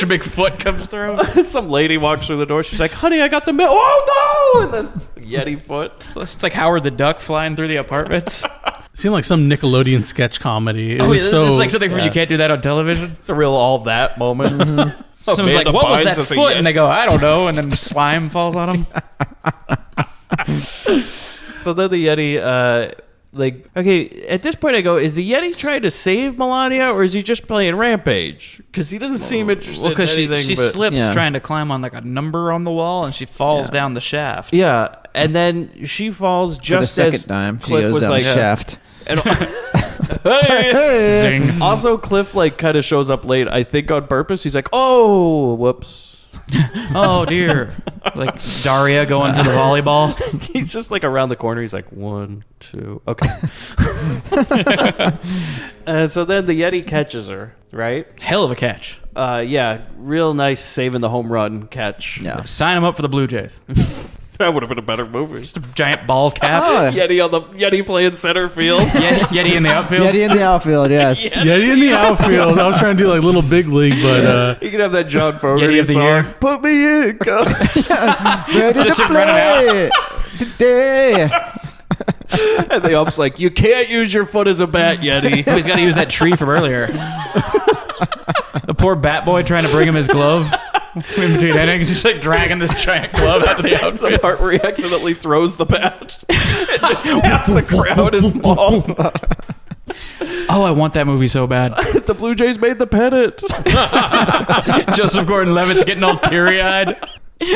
big foot comes through. Some lady walks through the door. She's like, "Honey, I got the milk." Oh no! And then Yeti foot. It's like Howard the Duck flying through the apartments. It seemed like some Nickelodeon sketch comedy. It Oh, was so. it's like something from You Can't Do That on Television. It's a real all that moment. Someone's like, Amanda "What was Bynes that as a foot?" Yeti. And they go, "I don't know." And then slime falls on him. So then the Yeti, okay, at this point I go, is the Yeti trying to save Melania or is he just playing Rampage? Because he doesn't seem interested Well, because in anything. she but- slips Yeah. trying to climb on like a number on the wall, and she falls down the shaft. Yeah, and then she falls For the just second as time, she Cliff goes was down like, the shaft. And, hey! Zing. Also, Cliff like kind of shows up late, I think on purpose. He's like, "Oh, whoops." Oh dear. Like Daria going for the volleyball. He's just like around the corner. He's like, 1, 2, okay. And so then the Yeti catches her, right? Hell of a catch. Yeah, real nice saving the home run catch. Yeah. Sign him up for the Blue Jays. That would have been a better movie. Giant ball cap. Oh, Yeti playing center field. Yeti in the outfield. Yeti in the outfield, yes. Yeti in the outfield. I was trying to do like Little Big League, but You could have that John Fogerty Yeti of the song. year. Put me in, God. Ready Just to running play today. And the ump's like, "You can't use your foot as a bat, Yeti." Oh, he's got to use that tree from earlier. The poor bat boy trying to bring him his glove in between innings. He's like dragging this giant glove out of the That's the outfield. part where he accidentally throws the bat. And just half the crowd is mauled. Oh, I want that movie so bad. The Blue Jays made the pennant. Joseph Gordon-Levitt's getting all teary-eyed.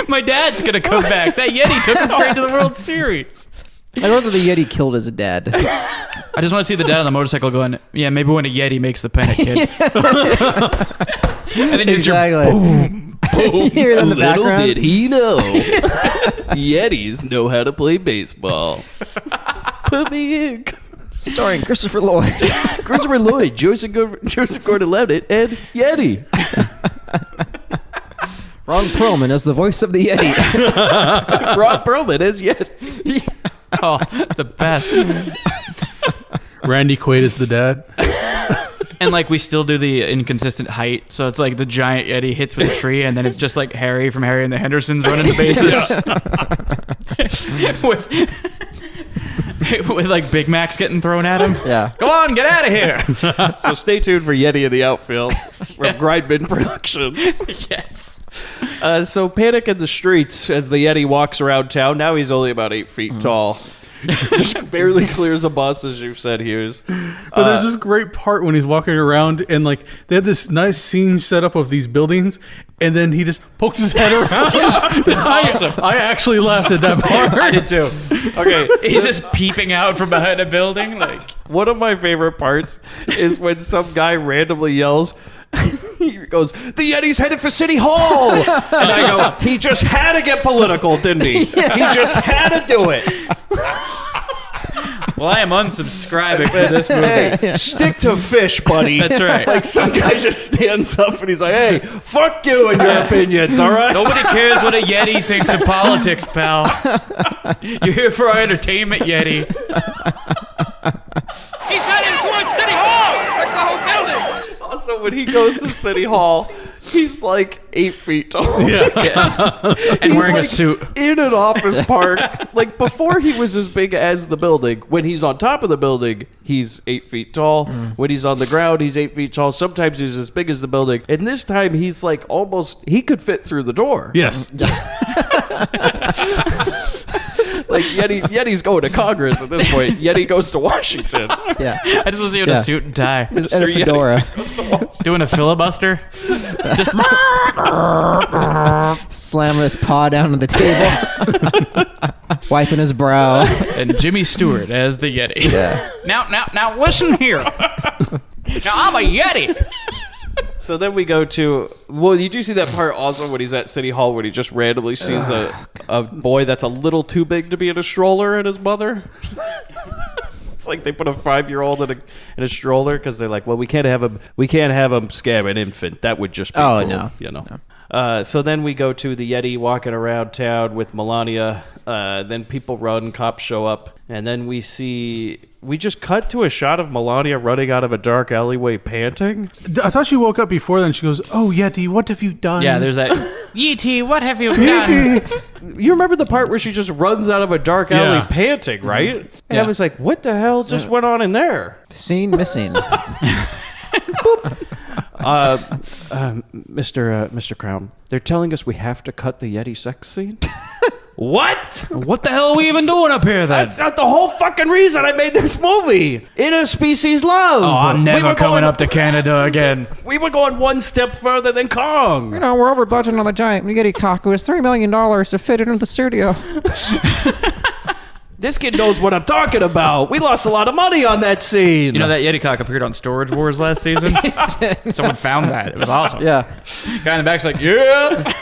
My dad's gonna come back. That Yeti took him straight to the World Series. I love that the Yeti killed his dad. I just want to see the dad on the motorcycle going, "Yeah, maybe when a Yeti makes the pennant, kid." And then you just hear Exactly. Boom. You hear it in the Little background? did he know, Yetis know how to play baseball. Put me in. Starring Christopher Lloyd. Christopher Lloyd, Joseph Gordon-Levitt, and Yeti. Ron Perlman as the voice of the Yeti. Ron Perlman as Yeti. oh, the best. Randy Quaid is the dad. And like we still do the inconsistent height, so it's like the giant Yeti hits with a tree, and then it's just like Harry from Harry and the Hendersons running the bases. with like Big Macs getting thrown at him. Yeah. Go on, get out of here. So stay tuned for Yeti in the outfield from Grindbin Productions. Yes. So panic in the streets as the Yeti walks around town. Now he's only about 8 feet tall. Just barely clears a bus, as you said, Hughes. But there's this great part when he's walking around and like they have this nice scene set up of these buildings, and then he just pokes his head around. It's awesome. I actually laughed at that part. I did too. Okay, He's just peeping out from behind a building, like. one of my favorite parts is when some guy randomly yells, he goes, "The Yeti's headed for City Hall!" And I go, he just had to get political, didn't he? He just had to do it. Well, I am unsubscribing for this movie. Hey, stick to fish, buddy. That's right. Like some guy just stands up and he's like, "Hey, fuck you and your opinions, all right?" Nobody cares what a Yeti thinks of politics, pal. You're here for our entertainment, Yeti. He's heading towards City Hall! Like the whole building! Also, when he goes to City Hall, he's like 8 feet tall. And He's wearing a like suit. in an office park. Like before he was as big as the building. When he's on top of the building, he's 8 feet tall. When he's on the ground, he's 8 feet tall. Sometimes he's as big as the building. And this time he's like almost, he could fit through the door. Yes. Like Yeti's going to Congress at this point. Yeti goes to Washington. Yeah. I just want to see you in a suit and tie. And a fedora. Doing a filibuster. Slamming his paw down on the table. Wiping his brow. And Jimmy Stewart as the Yeti. Yeah. Now, listen here. Now, I'm a Yeti. So then we go to, well, you do see that part also when he's at City Hall when he just randomly sees a boy that's a little too big to be in a stroller and his mother. It's like they put a 5-year-old in a stroller because they're like, well, we can't have him scare an infant. That would just be cool, no. you know. No. So then we go to the Yeti walking around town with Melania. Then people run, cops show up, and then we just cut to a shot of Melania running out of a dark alleyway panting. I thought she woke up before then. She goes, "Oh, Yeti, what have you done?" Yeah, there's that. Yeti, what have you done? You remember the part where she just runs out of a dark alley panting, right? And I was like, what the hell just went on in there? Scene missing. Mr. Crown, they're telling us we have to cut the Yeti sex scene? What? What the hell are we even doing up here then? That's not the whole fucking reason I made this movie. Interspecies love. Oh, I'm never coming up to Canada again. We were going one step further than Kong. You know, we're over budget on the giant Yeti cock. It was $3 million to fit it into the studio. This kid knows what I'm talking about. We lost a lot of money on that scene. You know that Yeti cock appeared on Storage Wars last season? Someone found that. It was awesome. Yeah. Guy in the back's like, yeah.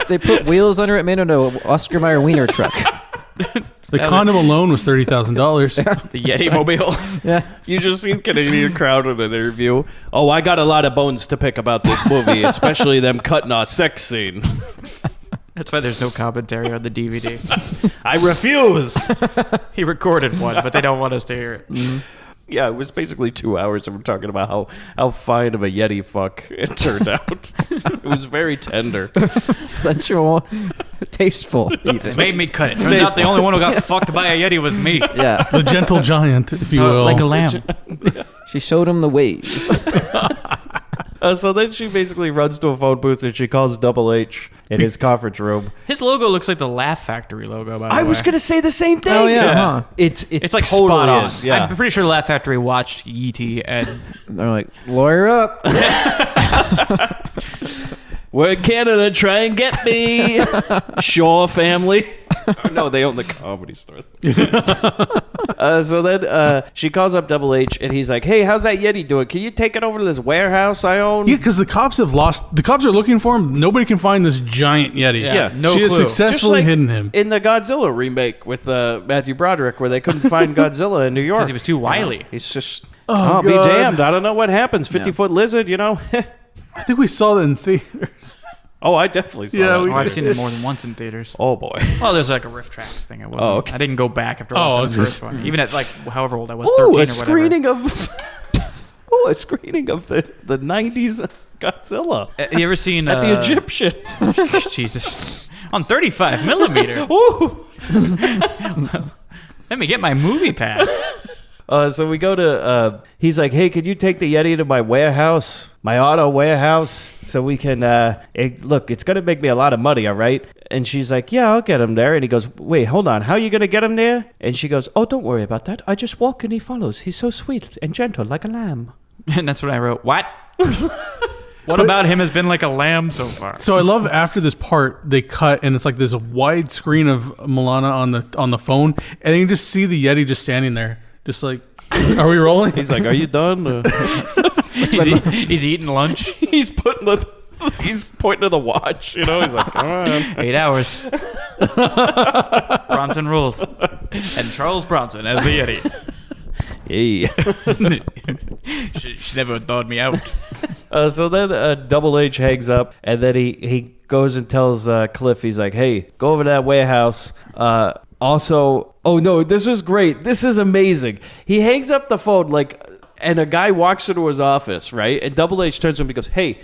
They put wheels under it, made it into an Oscar Mayer wiener truck. The condom alone was $30,000. The Yeti mobile. Yeah. You just seen Canadian Crowd in an interview. Oh, I got a lot of bones to pick about this movie, especially them cutting our sex scene. That's why there's no commentary on the DVD. I refuse. He recorded one, but they don't want us to hear it. Mm-hmm. Yeah, it was basically 2 hours of talking about how fine of a Yeti fuck it turned out. It was very tender. Sensual. Tasteful, even. It made me cut it. Turns out the only one who got fucked by a Yeti was me. Yeah. The gentle giant, if you will. Like a lamb. She showed him the ways. So then she basically runs to a phone booth and she calls Double H in his conference room. His logo looks like the Laugh Factory logo, by the way. I was going to say the same thing. Oh, yeah. Huh. It's like totally spot on. is, yeah. I'm pretty sure Laugh Factory watched Yeti and... They're like, lawyer up. We're in Canada, try and get me. Shaw family. Oh, no, they own the Comedy Store. So then she calls up Double H and he's like, hey, how's that Yeti doing? Can you take it over to this warehouse I own? Yeah, because the cops are looking for him. Nobody can find this giant Yeti. Yeah, no she has clue. successfully hidden him. In the Godzilla remake with Matthew Broderick, where they couldn't find Godzilla in New York. Because he was too wily. He's just, Oh, be God. damned. I don't know what happens. 50-foot lizard, you know? I think we saw that in theaters. Oh, I definitely saw Yeah, that. I've seen it more than once in theaters. Oh, boy. Well, there's like a Riff Tracks thing. Okay. I didn't go back after Oh, watching it's the first just- one. Even at like however old I was, 13 or whatever. A screening of... a screening of the 90s Godzilla. You ever seen... At the Egyptian. Jesus. On 35 millimeter. Ooh. Let me get my movie pass. So we go to, he's like, hey, could you take the Yeti to my warehouse, my auto warehouse, so we can, look, it's going to make me a lot of money, all right? And she's like, yeah, I'll get him there. And he goes, wait, hold on, how are you going to get him there? And she goes, oh, don't worry about that. I just walk and he follows. He's so sweet and gentle like a lamb. And that's what I wrote. What? What about him has been like a lamb so far? So I love after this part they cut and it's like this wide screen of Milana on the phone, and you just see the Yeti just standing there, just like, are we rolling? He's like, are you done? He's eating lunch. He's pointing to the watch, you know? He's like, come on. 8 hours. Bronson rules. And Charles Bronson as the Yeti. Hey. She never thawed me out. So then Double H hangs up, and then he goes and tells Cliff, he's like, hey, go over to that warehouse. Also, oh no, this is great. This is amazing. He hangs up the phone, and a guy walks into his office, right? And Double H turns to him and goes, hey,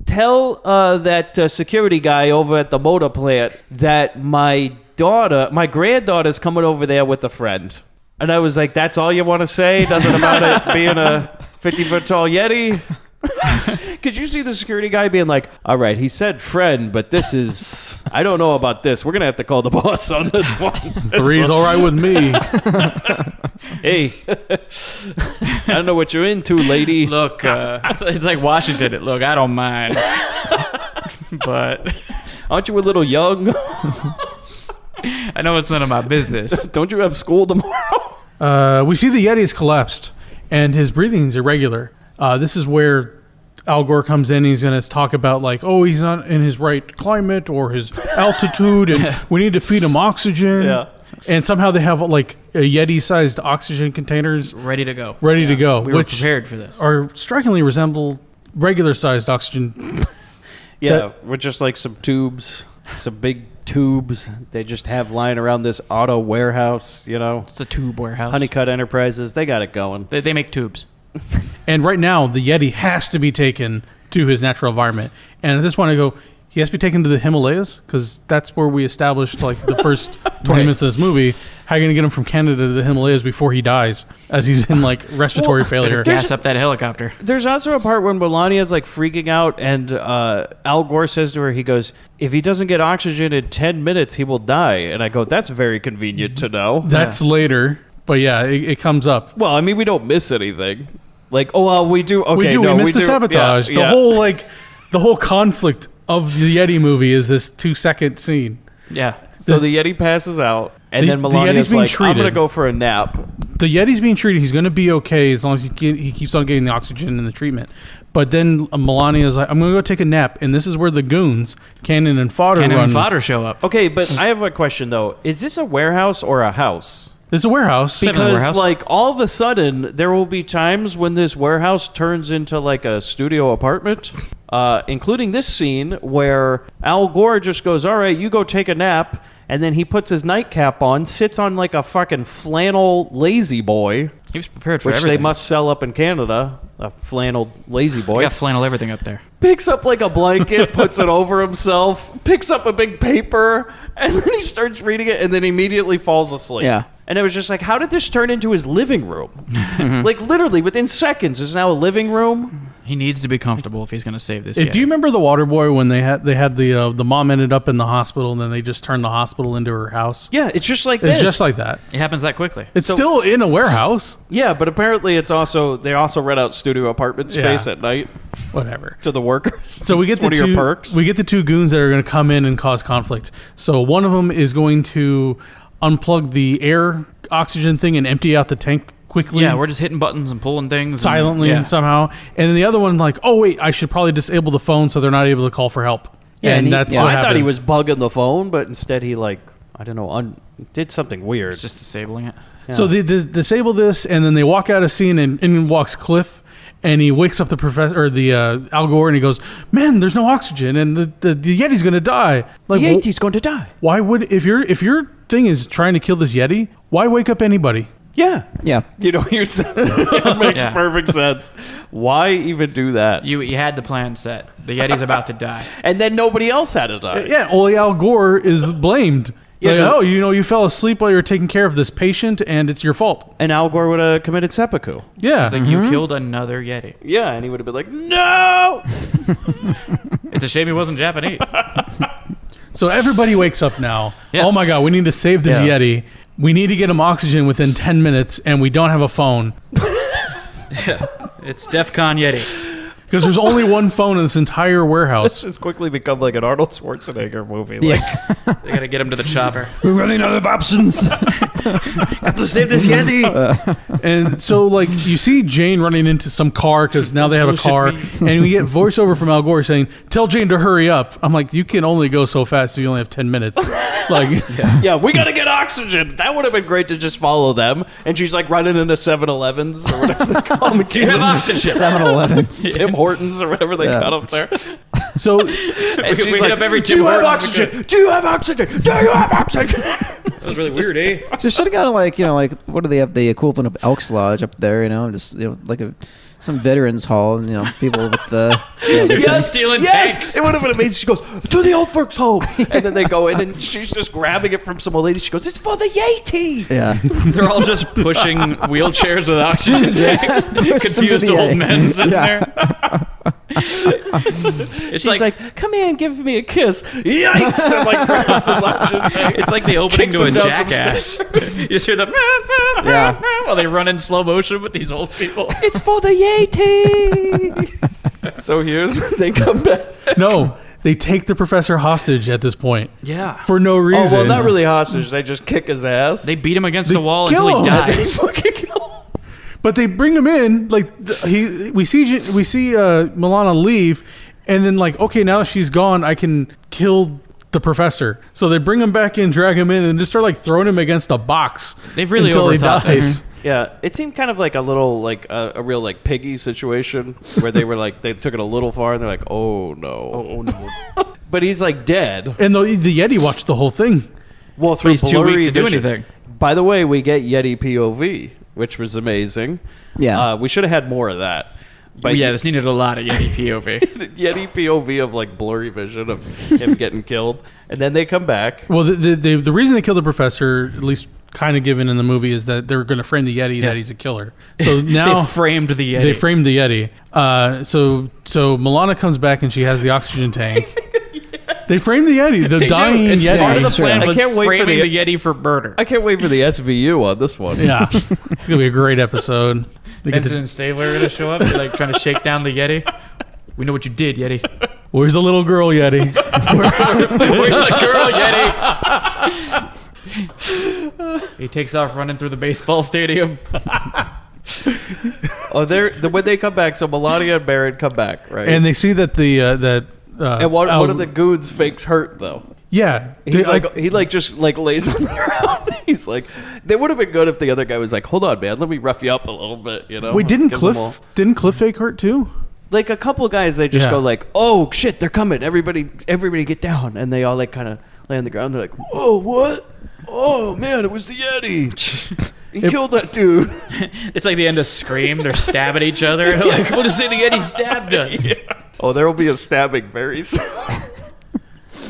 tell that security guy over at the motor plant that my granddaughter's coming over there with a friend. And I was like, that's all you want to say? Nothing about it being a 50-foot tall Yeti? Could you see the security guy being like, all right, he said friend, but this is... I don't know about this. We're going to have to call the boss on this one. 3's all right with me. Hey, I don't know what you're into, lady. Look, it's like Washington. Look, I don't mind. But... Aren't you a little young? I know it's none of my business. Don't you have school tomorrow? We see the Yeti is collapsed, and his breathing is irregular. This is where Al Gore comes in. He's going to talk about he's not in his right climate or his altitude, and we need to feed him oxygen. Yeah. And somehow they have Yeti-sized oxygen containers Ready to go. ready to go, We were which prepared for this. are strikingly resemble regular-sized oxygen. Yeah, with just like some tubes, some big tubes they just have lying around this auto warehouse, you know. It's a tube warehouse. Honeycutt Enterprises, they got it going. They make tubes. And right now, the Yeti has to be taken to his natural environment. And at this point, I go, he has to be taken to the Himalayas, because that's where we established like the first 20 minutes of this movie. How are you going to get him from Canada to the Himalayas before he dies, as he's in like respiratory failure? Gas up that helicopter. There's also a part when Melania's like freaking out, and Al Gore says to her, he goes, if he doesn't get oxygen in 10 minutes, he will die. And I go, that's very convenient to know. That's later, but yeah, it comes up. Well, I mean, we don't miss anything. Like, oh, well, we do. Okay, we do. no, We missed the do. sabotage. Yeah, The whole conflict of the Yeti movie is this 2-second scene. Yeah. So the Yeti passes out, and then the Melania's Yeti's being like, I'm going to treated. go for a nap. The Yeti's being treated. He's going to be okay as long as he keeps on getting the oxygen and the treatment. But then Melania's like, I'm going to go take a nap. And this is where the goons, Cannon and Fodder, Cannon run. and Fodder show up. Okay, but I have a question, though. Is this a warehouse or a house? This is a warehouse. Because, like, all of a sudden, there will be times when this warehouse turns into, like, a studio apartment, including this scene where Al Gore just goes, all right, you go take a nap, and then he puts his nightcap on, sits on, like, a fucking flannel lazy boy. He was prepared for which everything. they must sell up in Canada, a flannel lazy boy. We got flannel everything up there. Picks up like a blanket, puts it over himself, picks up a big paper, and then he starts reading it, and then immediately falls asleep. Yeah. And it was just like, how did this turn into his living room? Like, literally, within seconds, there's now a living room. He needs to be comfortable if he's going to save this. Do you remember the Water Boy when they had the mom ended up in the hospital and then they just turned the hospital into her house? Yeah, it's just like It's this. just like that. It happens that quickly. It's still in a warehouse. Yeah, but apparently they also rent out studio apartment space at night. Whatever. To the workers. So we get It's one of your perks. We get the two goons that are going to come in and cause conflict. So one of them is going to unplug the air oxygen thing and empty out the tank quickly. Yeah, we're just hitting buttons and pulling things. Silently somehow. And then the other one like, oh wait, I should probably disable the phone so they're not able to call for help. Yeah, and that's what I thought he happens. was bugging the phone, but instead he did something weird. It's just disabling it. Yeah. So they disable this, and then they walk out of scene, and in walks Cliff, and he wakes up the professor or the Al Gore, and he goes, "Man, there's no oxygen, and the Yeti's gonna die. Like, the Yeti's going to die. Why would if your thing is trying to kill this Yeti? Why wake up anybody? Yeah. Yeah. You know, it makes Yeah. perfect sense. Why even do that? You had the plan set. The Yeti's about to die. And then nobody else had to die. Yeah, only Al Gore is blamed. Yeah, Like, 'cause- oh, you fell asleep while you were taking care of this patient, and it's your fault. And Al Gore would have committed seppuku. Yeah, It's like you killed another Yeti. Yeah, and he would have been like, no! It's a shame he wasn't Japanese. So everybody wakes up now. Yeah. Oh my God, we need to save this Yeah. Yeti. We need to get him oxygen within 10 minutes, and we don't have a phone. It's DEFCON Yeti. Because there's only one phone in this entire This warehouse. has quickly become like an Arnold Schwarzenegger movie. Like, They got to get him to the chopper. We're running out of options. have to save this Yeti. And so, like, you see Jane running into some car because now they have a car. And we get voiceover from Al Gore saying, "Tell Jane to hurry up." I'm like, you can only go so fast, so you only have 10 minutes. Like, Yeah, we gotta get oxygen. That would have been great to just follow them. And she's like running into 7-Elevens or whatever they call them. Do you have oxygen? 7-Elevens. Tim Hortons or whatever they got up there. so And We she's hit like, up every do you Tim have Hortons oxygen? Do you have oxygen? Do you have oxygen? That was really weird, eh? So should have got like what do they have the equivalent of Elks Lodge up there? Just like some veterans hall, and people with the. They're just stealing tanks. It would have been amazing. She goes, to the old folks' home. And then they go in, and she's just grabbing it from some old lady. She goes, it's for the Yeti. Yeah. They're all just pushing wheelchairs with oxygen tanks. Confused the old VA. men sitting Yeah. there. It's She's like, come here and give me a kiss. Yikes! And like grabs his oxygen tank. it's like the opening Kicks to a him down some Jackass. You just hear the Yeah. while they run in slow motion with these old people. It's for the Yeti. So they come back. no, they take the professor hostage at this point Yeah. for no reason. Oh, well, not really hostage. They just kick his ass. They beat him against They the wall kill until he him. They dies. fucking kill him. But they bring him in, like we see Milana leave, and then like, okay, now she's gone, I can kill the professor. So they bring him back in, drag him in, and just start like throwing him against a box. They've really until he overthought dies. Yeah, it seemed kind of like a little, like a real like Piggy situation where they were like, they took it a little far and they're like, oh no. Oh no. But he's like dead. And the Yeti watched the whole thing. Well, through He's too blurry weak to do vision. anything. By the way, we get Yeti POV, which was amazing. Yeah. We should have had more of that. But Yeah, this needed a lot of Yeti POV. Yeti POV of like blurry vision of him getting killed, and then they come back. Well, the reason they killed the professor, at least kind of given in the movie, is that they're going to frame the Yeti that he's a killer. So now They framed the Yeti. They framed the Yeti. So Milana comes back and she has the oxygen tank. They framed the Yeti, the They do. dying It's Yeti. Part of the That's plan right. was I can't wait for framing the- the Yeti for murder. I can't wait for the SVU on this one. Yeah, it's gonna be a great episode. They get Benson to, and Stabler are gonna show up. They're like trying to shake down the Yeti. We know what you did, Yeti. where's the little girl Yeti? Where's the girl, Yeti? He takes off running through the baseball stadium. Oh, when they come back, so Melania and Baron come back, right? And they see that and one of the goons fakes hurt though. yeah, He's they- like he like just like lays on the ground. He's like, they would have been good if the other guy was like, hold on, man, let me rough you up a little bit, you know? wait, didn't Gives them all- Cliff fake hurt too? like a couple guys, they just Yeah. go like, oh shit, they're coming, everybody get down, and they all like kind of lay on the ground. They're like, whoa, what? Oh man, it was the Yeti. He killed that dude. It's like the end of Scream. They're stabbing each other. Like, we'll just say the Yeti stabbed us. Oh, there will be a stabbing very soon.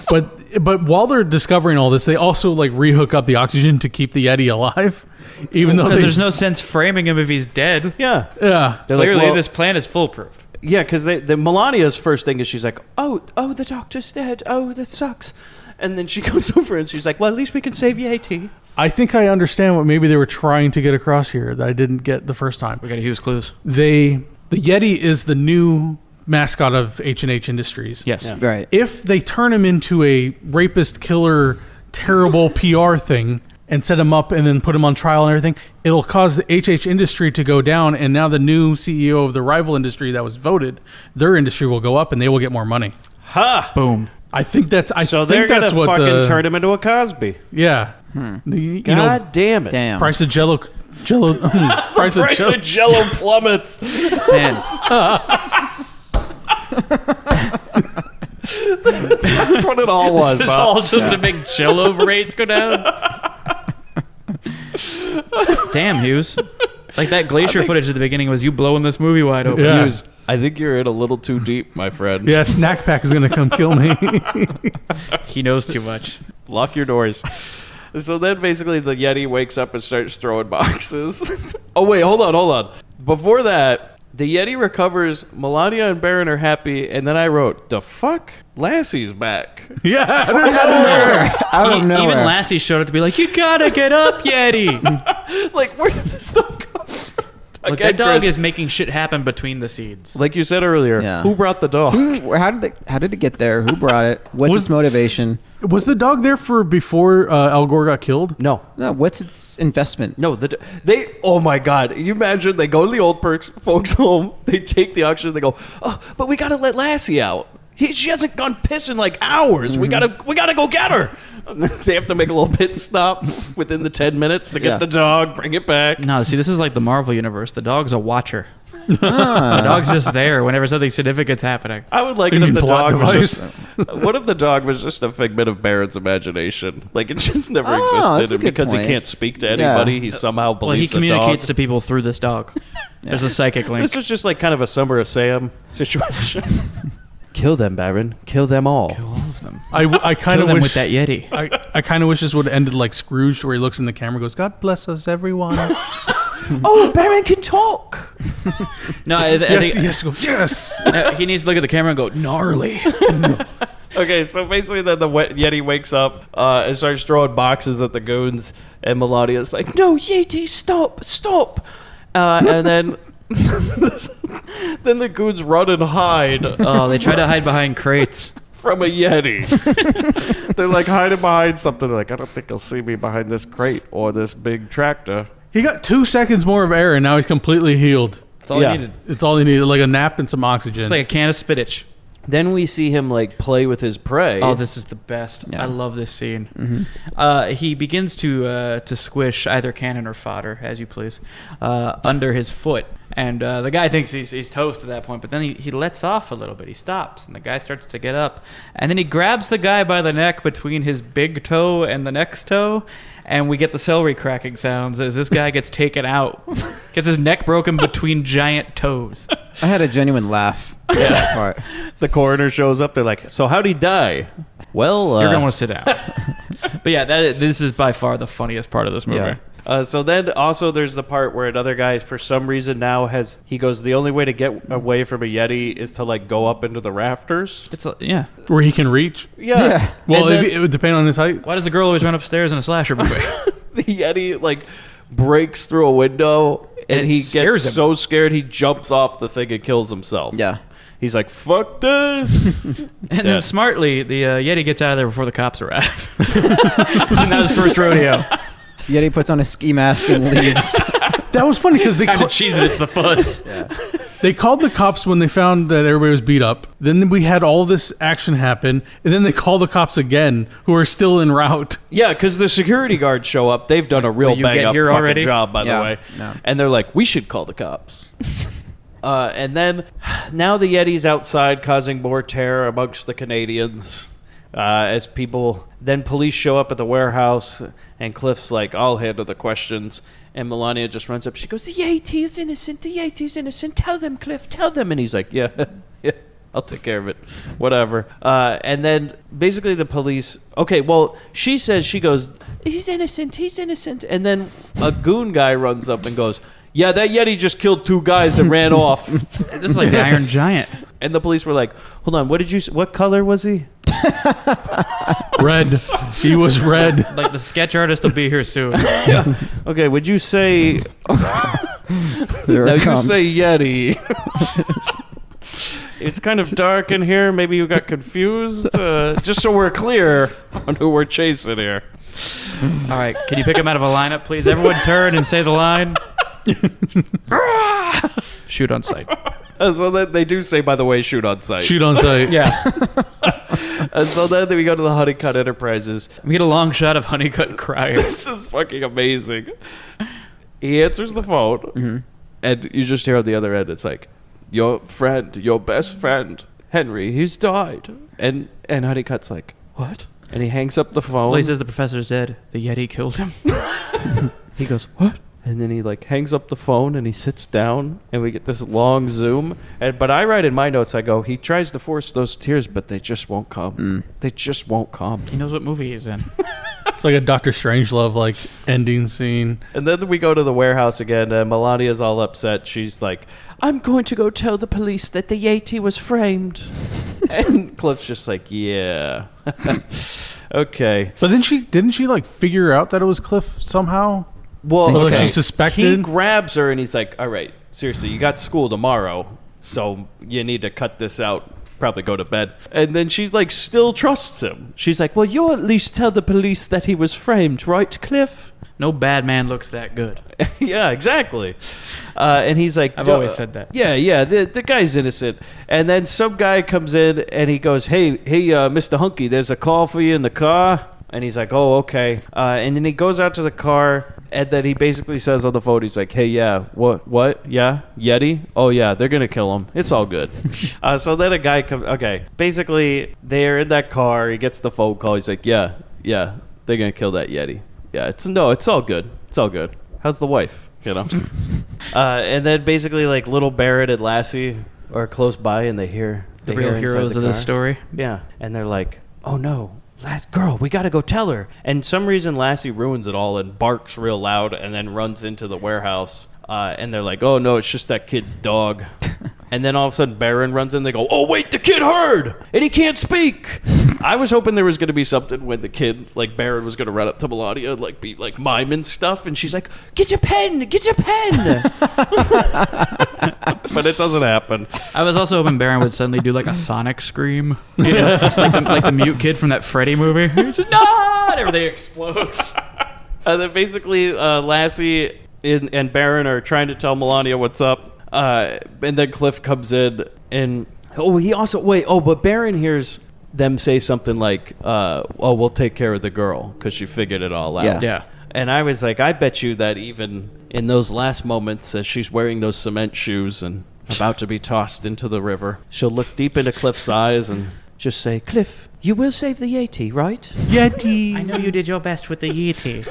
But while they're discovering all this, they also like rehook up the oxygen to keep the Yeti alive, even though Because they, there's no sense framing him if he's dead. Yeah. yeah. They're like, Clearly, well- this plan is foolproof. Yeah, because the Melania's first thing is she's like, oh, the doctor's dead. Oh, that sucks. And then she goes over and she's like, well, at least we can save Yeti. I think I understand what maybe they were trying to get across here that I didn't get the first time. We got to use clues. The Yeti is the new mascot of H&H Industries. Yes. Right. If they turn him into a rapist, killer, terrible PR thing and set him up and then put him on trial and everything, it'll cause the H&H industry to go down, and now the new CEO of the rival industry that was voted, their industry will go up and they will get more money. Ha! Boom. I think that's So think they're that's gonna what fucking the, turn him into a Cosby. Yeah. You God know, damn it. Damn. price of Jello price of Price Jello. of Jello plummets. Man, That's what it all was. it's huh? all just to make Jello rates go down. Damn, Hughes. Like that glacier footage at the beginning was you blowing this movie wide open. Yeah. Hughes, I think you're in a little too deep, my friend. Yeah, Snack Pack is gonna come kill me. He knows too much. Lock your doors. So then basically the Yeti wakes up and starts throwing boxes. Oh, wait, hold on. Before that, the Yeti recovers, Melania and Baron are happy, and then I wrote, the fuck? Lassie's back. Yeah. Out of nowhere. Even Lassie showed up to be like, you gotta get up, Yeti. Like, where did this stuff come from? Look, Again, that dog Chris, is making shit happen between the seeds. like you said earlier, Yeah. who brought the dog? How did it get there? Who brought it? What's its motivation? Was the dog there for before Al Gore got killed? No. No, what's its investment? No, they. Oh my God! You imagine they go to the old folks' home. They take the auction. They go, oh, but we gotta let Lassie out. She hasn't gone piss in like hours. We gotta go get her. They have to make a little pit stop within the 10 minutes to get Yeah. the dog, bring it back. No, see, this is like the Marvel universe. The dog's a watcher. The dog's just there whenever something significant's happening. I would like You it if mean the plot dog was device? just. What if the dog was just a figment of Barrett's imagination? Like it just never Oh, that's existed, a and good because point. he can't speak to anybody, Yeah. he somehow Well, he believes the dog. communicates to people through this dog. There's a psychic link. This was just like kind of a Summer of Sam situation. Kill them, Baron. Kill them all. All of them. I kind Kill of them wish with that Yeti. I kind of wish this would have ended like Scrooge, where he looks in the camera and goes, "God bless us, everyone." Oh, Baron can talk. No, I yes, think yes, go, yes. he needs to look at the camera and go, gnarly. Okay, so basically then the Yeti wakes up and starts throwing boxes at the goons, and Melania's like, no, Yeti, stop. And then then the goons run and hide Oh, they try to hide behind crates. from a Yeti. They're like hiding behind something. They're like, I don't think he'll see me behind this crate or this big tractor. He got 2 seconds more of air, and now he's completely healed. That's all Yeah. he needed. It's all he needed, like a nap and some oxygen. It's like a can of spinach. Then we see him like play with his prey. Oh, this is the best. Yeah. I love this scene. Mm-hmm. He begins to squish either cannon or fodder, as you please, under his foot. And the guy thinks he's toast at that point, but then he lets off a little bit. He stops, and the guy starts to get up. And then he grabs the guy by the neck between his big toe and the next toe, and we get the celery cracking sounds as this guy gets taken out. Gets his neck broken between giant toes. I had a genuine laugh. At that part. The coroner shows up. They're like, "So how'd he die?" Well, You're going to want to sit down. But yeah, this is by far the funniest part of this movie. Yeah. So then also there's the part where another guy, for some reason now he goes, the only way to get away from a Yeti is to like go up into the rafters. Yeah. Where he can reach. Yeah. Well, And then it would depend on his height. Why does the girl always run upstairs in a slasher movie? the Yeti like breaks through a window and it he scares gets him. so scared he jumps off the thing and kills himself. Yeah. He's like, "Fuck this." And then smartly, the Yeti gets out of there before the cops arrive. It's not his first rodeo. Yeti puts on a ski mask and leaves. That was funny because they Kind of cheesing, it's the fuzz. they called the cops when they found that everybody was beat up. Then we had all this action happen, and then they call the cops again, who are still en route. Yeah, because the security guards show up. They've done a real But you bang get up here fucking already? job, by Yeah. the way. No. And they're like, "We should call the cops." And then now the Yeti's outside causing more terror amongst the Canadians. As police show up at the warehouse, and Cliff's like, "I'll handle the questions." And Melania just runs up. She goes, "The Yeti is innocent. The Yeti is innocent. Tell them, Cliff. Tell them." And he's like, "Yeah, yeah, I'll take care of it. Whatever." And then basically the police. Okay, well, she goes, "He's innocent. He's innocent." And then a goon guy runs up and goes, "Yeah, that Yeti just killed 2 guys and ran off." This is like the Iron Giant. And the police were like, "Hold on, what color was he?" Red. He was red. Like the sketch artist will be here soon. Okay, would you say... There now it comes. you say Yeti. It's kind of dark in here. Maybe you got confused. Just so we're clear on who we're chasing here. All right, can you pick him out of a lineup, please? Everyone turn and say the line. Shoot on sight. So that they do say, by the way, shoot on sight. Shoot on sight. Yeah. And so then we go to the Honeycutt Enterprises. We get a long shot of Honeycutt crying. This is fucking amazing. He answers the phone, and you just hear on the other end, it's like, "Your friend, your best friend, Henry, he's died." And Honeycutt's like, "What?" And he hangs up the phone. Well, he says the professor's dead. The Yeti killed him. He goes, "What?" And then he like hangs up the phone and he sits down and we get this long zoom. But I write in my notes, I go, he tries to force those tears, but they just won't come. They just won't come. He knows what movie he's in. It's like a Dr. Strangelove like ending scene. And then we go to the warehouse again. And Melania's all upset. She's like, "I'm going to go tell the police that the Yeti was framed." And Cliff's just like, "Yeah." Okay. But then didn't she like figure out that it was Cliff somehow? Well, Think Like so. she suspected? He grabs her and he's like, "All right, seriously, you got school tomorrow, so you need to cut this out. Probably go to bed." And then she's like, still trusts him. She's like, "Well, you'll at least tell the police that he was framed, right, Cliff?" No bad man looks that good. Yeah, exactly. And he's like, I've always said that. Yeah, the guy's innocent. And then some guy comes in and he goes, hey, Mr. Hunky, there's a call for you in the car." And he's like, "Oh, okay." And then he goes out to the car, and then he basically says on the phone, he's like, "Hey, yeah, what? Yeah, Yeti? Oh, yeah, they're going to kill him. It's all good." So then a guy comes, okay. Basically, they're in that car. He gets the phone call. He's like, yeah, they're going to kill that Yeti. Yeah, it's all good. It's all good. How's the wife? You know? And then basically, like, little Barrett and Lassie are close by, and they hear The real inside heroes the of this car. story. Yeah, and they're like, "Oh no, girl, we gotta go tell her." And some reason Lassie ruins it all and barks real loud and then runs into the warehouse. And they're like, "Oh no, it's just that kid's dog." And then all of a sudden Baron runs in. They go, "Oh wait, the kid heard and he can't speak." I was hoping there was going to be something when the kid, like Baron, was going to run up to Melania and like be like miming stuff, and she's like, "Get your pen, get your pen." But it doesn't happen. I was also hoping Baron would suddenly do like a Sonic scream. You know, like the mute kid from that Freddy movie. He's just, "No!" and everything explodes. And then basically Lassie and Baron are trying to tell Melania what's up. And then Cliff comes in and Oh, he also but Baron hears them say something like, we'll take care of the girl because she figured it all out. Yeah. And I was like, I bet you that even in those last moments as she's wearing those cement shoes and about to be tossed into the river, she'll look deep into Cliff's eyes and just say, Cliff, you will save the Yeti, right? Yeti. I know you did your best with the Yeti.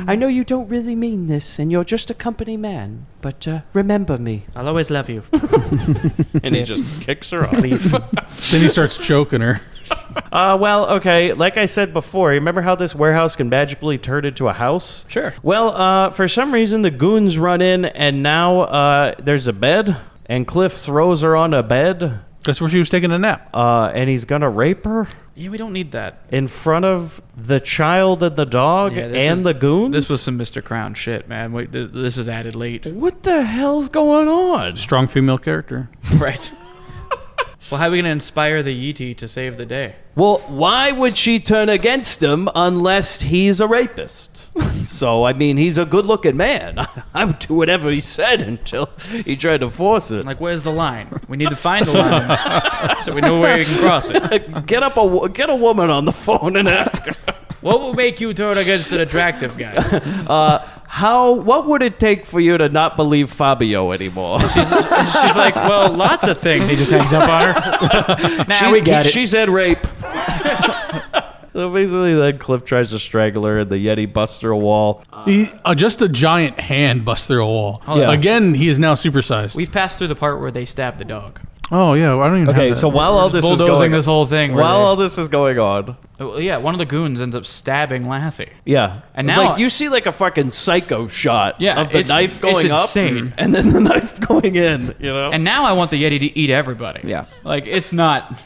I know you don't really mean this, and you're just a company man, but remember me. I'll always love you. And he just kicks her off. Then he starts choking her. Well, okay, like I said before, you remember how this warehouse can magically turn into a house? Sure. Well, for some reason, the goons run in, and now there's a bed, and Cliff throws her on a bed. That's where she was taking a nap. And he's gonna rape her Yeah, we don't need that. in front of the child and the dog Yeah, and the goons? This was some Mr. Crown shit, man. This was added late. What the hell's going on? Strong female character. Right. Well, how are we going to inspire the Yeti to save the day? Well, why would she turn against him unless he's a rapist? So, I mean, he's a good-looking man. I would do whatever he said until he tried to force it. Like, where's the line? We need to find the line so we know where we can cross it. Get a woman on the phone and ask her. What will make you turn against an attractive guy? What would it take for you to not believe Fabio anymore? She's like, well, lots of things. He just hangs up on her. We got it. She said rape. So basically, then Cliff tries to strangle her, and the Yeti busts through a wall. Just a giant hand busts through a wall. Oh, yeah. Again, he is now supersized. We've passed through the part where they stab the dog. Oh, yeah. I don't even have that. So while all this is bulldozing going this whole thing. While all this is going on. Oh, yeah, one of the goons ends up stabbing Lassie. Yeah. And now like, you see like a fucking psycho shot Yeah, of the knife going it's up insane. and then the knife going in, you know? And now I want the Yeti to eat everybody. Yeah. Like, it's not...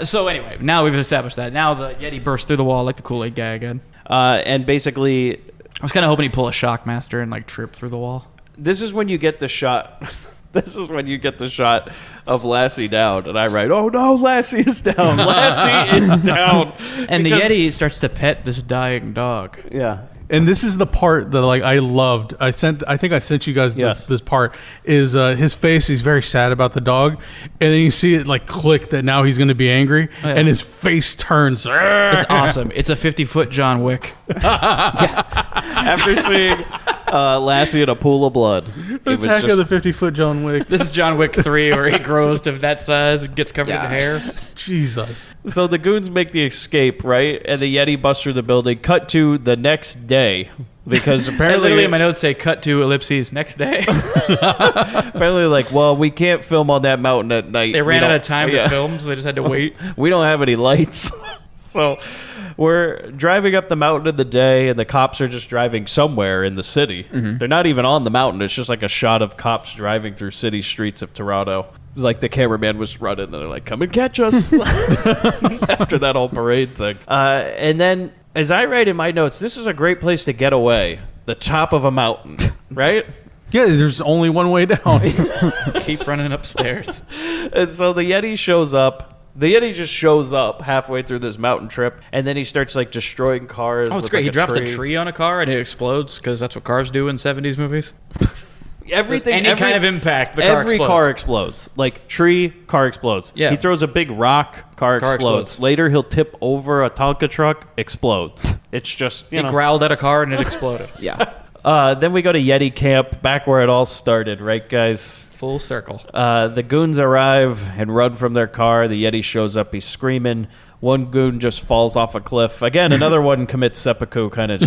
so anyway, now we've established that. Now the Yeti bursts through the wall like the Kool-Aid guy again. And basically... I was kind of hoping he'd pull a Shockmaster and, like, trip through the wall. This is when you get the shot... This is when you get the shot of Lassie down, and I write, "Oh no, Lassie is down! Lassie is down!" And the Yeti starts to pet this dying dog. Yeah. And this is the part that like I loved. I think I sent you guys this part. Is his face? He's very sad about the dog, and then you see it like click that now he's going to be angry, and his face turns. It's awesome. It's a 50-foot John Wick. After seeing Lassie in a pool of blood, Attack of the 50-foot John Wick. This is John Wick 3, where he grows to that size and gets covered in hair. Jesus. So the goons make the escape, right? And the Yeti busts through the building. Cut to the next day. Because apparently... literally in my notes say, cut to ellipses next day. Apparently, like, well, we can't film on that mountain at night. They ran out of time to film, so they just had to wait. We don't have any lights. So we're driving up the mountain in the day, and the cops are just driving somewhere in the city. Mm-hmm. They're not even on the mountain. It's just like a shot of cops driving through city streets of Toronto. It was like the cameraman was running, and they're like, come and catch us. After that whole parade thing. And then, as I write in my notes, this is a great place to get away. The top of a mountain, right? Yeah, there's only one way down. Keep running upstairs. And so the Yeti shows up. The Yeti just shows up halfway through this mountain trip, and then he starts like destroying cars. Oh, it's great. He drops a tree on a car and it explodes because that's what cars do in 70s movies. Everything, any kind of impact, the car every explodes. car explodes. Like tree, car explodes. Yeah. He throws a big rock, car explodes. Later, he'll tip over a Tonka truck, explodes. It's just He growled at a car and it exploded. Yeah. Then we go to Yeti camp, back where it all started, right, guys? Full circle. The goons arrive and run from their car. The Yeti shows up. He's screaming. One goon just falls off a cliff. Again, another one commits seppuku, kind of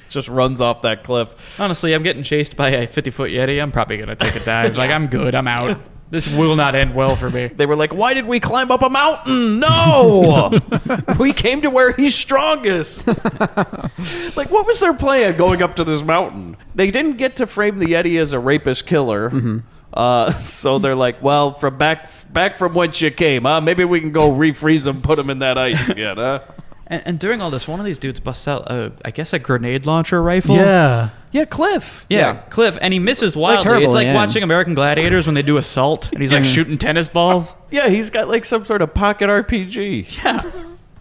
just runs off that cliff. Honestly, I'm getting chased by a 50-foot Yeti. I'm probably going to take a dive. Like, I'm good. I'm out. This will not end well for me. They were like, why did we climb up a mountain? No! We came to where he's strongest. Like, what was their plan going up to this mountain? They didn't get to frame the Yeti as a rapist killer. Mm-hmm. So they're like, well, from back from whence you came, huh? Maybe we can go refreeze him, put him in that ice again, huh? And during all this, one of these dudes busts out, I guess, a grenade launcher rifle. Yeah. Yeah, Cliff. Yeah, Cliff. And he misses wildly. It's like watching American Gladiators when they do assault, and he's like shooting tennis balls. Yeah, he's got like some sort of pocket RPG. Yeah.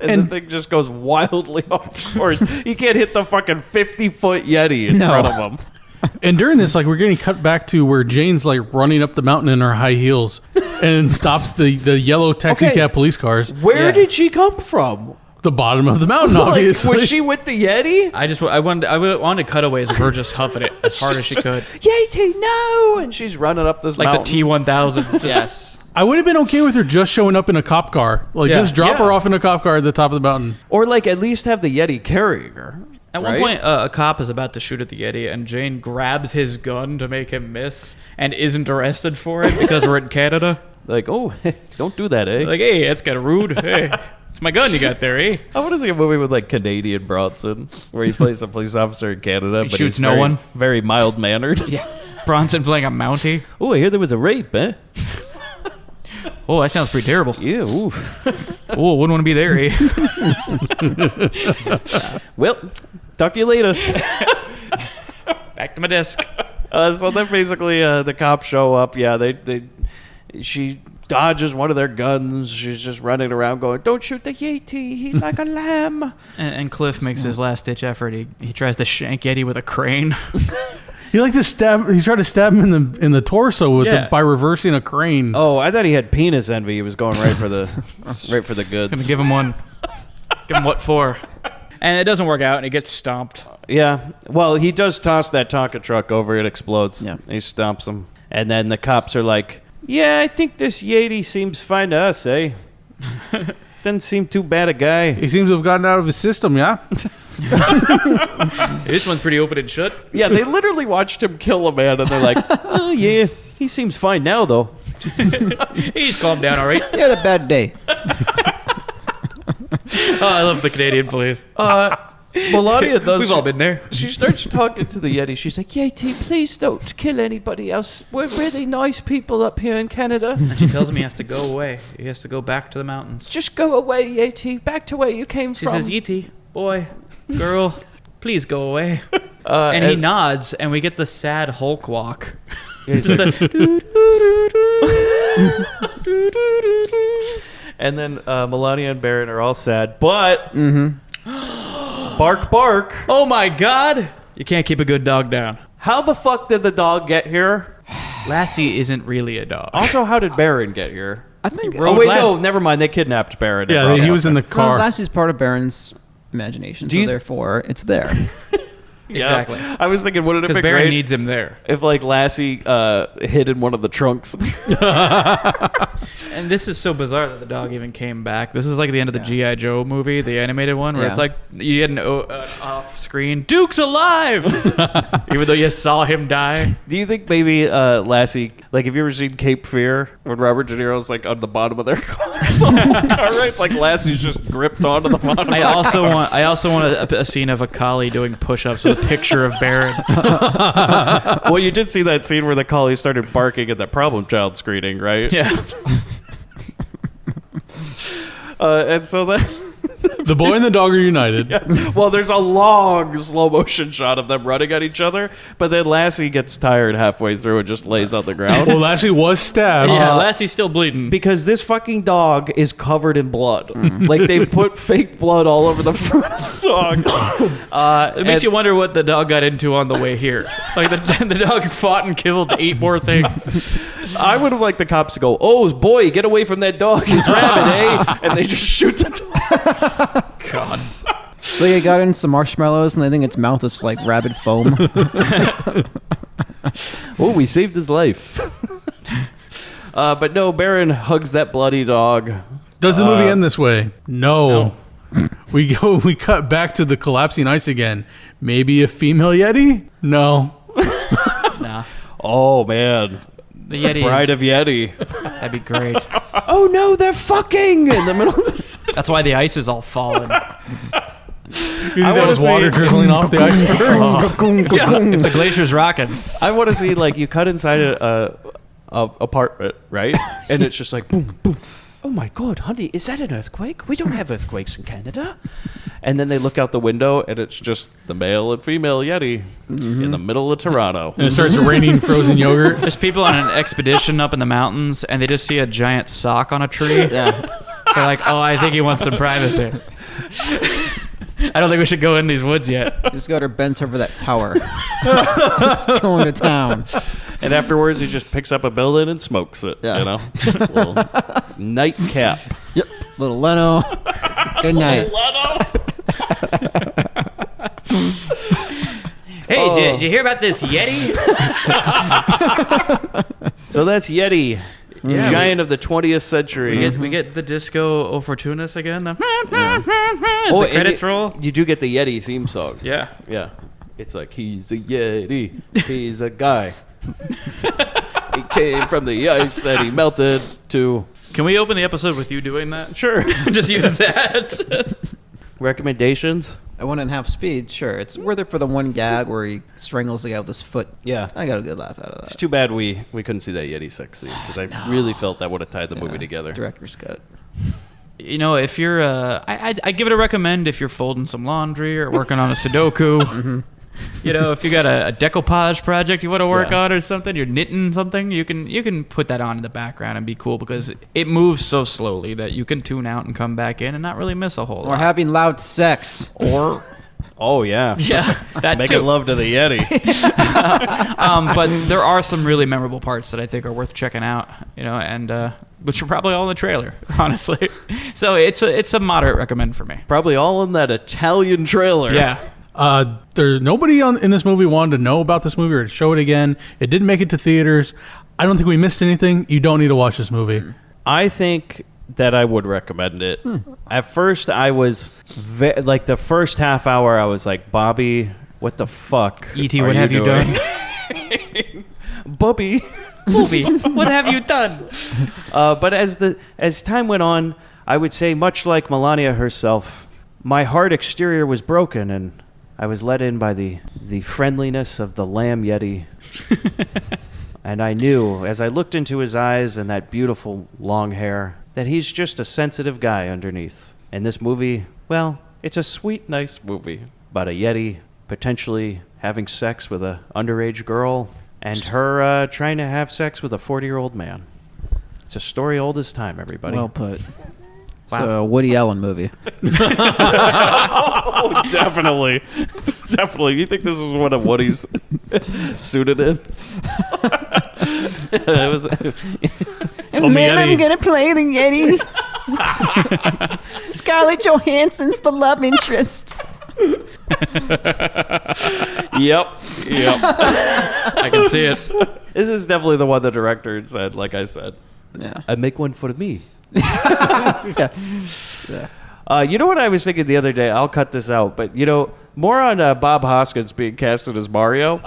And the thing just goes wildly off course. He can't hit the fucking 50-foot Yeti in front of him. And during this, like, we're getting cut back to where Jane's like running up the mountain in her high heels and stops the yellow taxi cab police cars. Where did she come from? The bottom of the mountain, Like, obviously. was she with the Yeti? I wanted cutaways of her just huffing it as hard as she could. Yeti, no! And she's running up this Like mountain. the T-1000. Yes. I would have been okay with her just showing up in a cop car. Like, just drop her off in a cop car at the top of the mountain. Or like at least have the Yeti carrying her. At one point, a cop is about to shoot at the Yeti, and Jane grabs his gun to make him miss and isn't arrested for it because we're in Canada. Like, oh, don't do that, eh? Like, hey, that's kind of rude. Hey, it's my gun you got there, eh? I want to see a movie with like Canadian Bronson where he plays a police officer in Canada, He but shoots he's no very, one? very mild mannered. Yeah. Bronson playing a Mountie. Oh, I hear there was a rape, eh? Oh, that sounds pretty terrible. Yeah. Ooh. Oh, wouldn't want to be there, eh? Well, talk to you later. Back to my desk. So then basically the cops show up. Yeah, she dodges one of their guns. She's just running around going, "Don't shoot the Yeti. He's like a lamb." And Cliff makes his last-ditch effort. He tries to shank Yeti with a crane. He tried to stab him in the torso by reversing a crane. Oh, I thought he had penis envy. He was going right for the goods. Gonna give him one. Give him what for? And it doesn't work out, and he gets stomped. Yeah. Well, he does toss that Tonka truck over. It explodes. Yeah. He stomps him. And then the cops are like, "Yeah, I think this Yeti seems fine to us, eh? Doesn't seem too bad a guy." He seems to have gotten out of his system, yeah? This one's pretty open and shut. Yeah, they literally watched him kill a man, and they're like, "Oh, yeah, he seems fine now, though." He's calmed down, all right. He had a bad day. Oh, I love the Canadian police. Melania does. We've all been there. She starts talking to the Yeti. She's like, "Yeti, please don't kill anybody else. We're really nice people up here in Canada. And she tells him he has to go away. He has to go back to the mountains. Just go away, Yeti. Back to where you came She from." says, Yeti, boy, girl, please go away. And he nods, and we get the sad Hulk walk. He's like, and then Melania and Baron are all sad, but bark, bark. Oh my God! You can't keep a good dog down. How the fuck did the dog get here? Lassie isn't really a dog. Also, how did Baron get here? I think. Oh wait, no, never mind. They kidnapped Baron. Yeah, he was in the car. Well, Lassie's part of Baron's imagination, so therefore it's there. Exactly. I was thinking, wouldn't it Because be Baron great needs him there. if like Lassie hid in one of the trunks? And this is so bizarre that the dog even came back. This is like the end of the G.I. Joe movie, the animated one, where it's like you get an off-screen, Duke's alive! Even though you saw him die. Do you think maybe Lassie, like, have you ever seen Cape Fear when Robert De Niro's like on the bottom of their car? All right, like Lassie's just gripped onto the bottom. I also want a scene of a collie doing push-ups with a picture of Baron. Well, you did see that scene where the collie started barking at the problem child screening, right? Yeah. And so then The boy and the dog are united. Yeah. Well, there's a long slow motion shot of them running at each other, but then Lassie gets tired halfway through and just lays on the ground. Well, Lassie was stabbed. Yeah, Lassie's still bleeding. Because this fucking dog is covered in blood. Like, they've put fake blood all over the front of the dog. It makes you wonder what the dog got into on the way here. Like, the dog fought and killed 8 more things. I would have liked the cops to go, "Oh, boy, get away from that dog. He's rabid, eh?" And they just shoot the dog. God. They got in some marshmallows and they think its mouth is like rabid foam. Oh, we saved his life. But no, Baron hugs that bloody dog. Does the movie end this way? No. We cut back to the collapsing ice again. Maybe a female Yeti? No. Nah. Oh, man. The Yeti. Bride of Yeti. That'd be great. Oh, no, they're fucking in the middle of this. That's why the ice is all falling. You think that was water drizzling off the iceberg? If the glacier's rocking. I want to see, like, you cut inside a apartment, right? And it's just like, boom, boom. Oh, my God, honey, is that an earthquake? We don't have earthquakes in Canada. And then they look out the window, and it's just the male and female Yeti in the middle of Toronto. And it starts raining frozen yogurt. There's people on an expedition up in the mountains, and they just see a giant sock on a tree. Yeah. They're like, oh, I think he wants some privacy. I don't think we should go in these woods yet. Just got her bent over that tower. Just going to town. And afterwards, he just picks up a building and smokes it. Yeah. You know, little nightcap. Yep. Little Leno. Good night. Hey, did you hear about this Yeti? So that's Yeti, Yeah, giant of the 20th century. We get the disco O Fortunas again. The the credits roll. You do get the Yeti theme song. Yeah. Yeah. It's like, he's a Yeti. He's a guy. He came from the ice and he melted to... Can we open the episode with you doing that? Sure. Just use that. Recommendations? At 1.5 speed, sure. It's worth it for the one gag where he strangles the guy with his foot. Yeah. I got a good laugh out of that. It's too bad we couldn't see that Yeti sex scene, because I really felt that would have tied the movie together. Director's cut. You know, if you're, I give it a recommend if you're folding some laundry or working on a Sudoku. You know, if you got a decoupage project you want to work on or something, you're knitting something, you can put that on in the background and be cool, because it moves so slowly that you can tune out and come back in and not really miss a whole lot. Or having loud sex. Or... Oh, yeah. Yeah, that Making too. love to the Yeti. But there are some really memorable parts that I think are worth checking out, you know, and which are probably all in the trailer, honestly. So it's a moderate recommend for me. Probably all in that Italian trailer. Yeah. Nobody in this movie wanted to know about this movie or to show it again. It didn't make it to theaters. I don't think we missed anything. You don't need to watch this movie. I think that I would recommend it. At first, I was like the first half hour, I was like, Bobby, what the fuck? E.T., are what have you doing? done? Bobby. Movie, what have you done? But as time went on, I would say, much like Melania herself, my hard exterior was broken, and I was let in by the friendliness of the lamb Yeti. And I knew, as I looked into his eyes and that beautiful long hair, that he's just a sensitive guy underneath. And this movie, well, it's a sweet, nice movie about a Yeti potentially having sex with an underage girl and her trying to have sex with a 40-year-old man. It's a story old as time, everybody. Well put. Wow. It's a Woody Allen movie. Oh, definitely. Definitely. You think this is one of Woody's pseudonyms? It was, And then I'm going to play the Yeti. Scarlett Johansson's the love interest. Yep. I can see it. This is definitely the one the director said, like I said. Yeah. I make one for me. You know what I was thinking the other day? I'll cut this out, but more on Bob Hoskins being casted as Mario.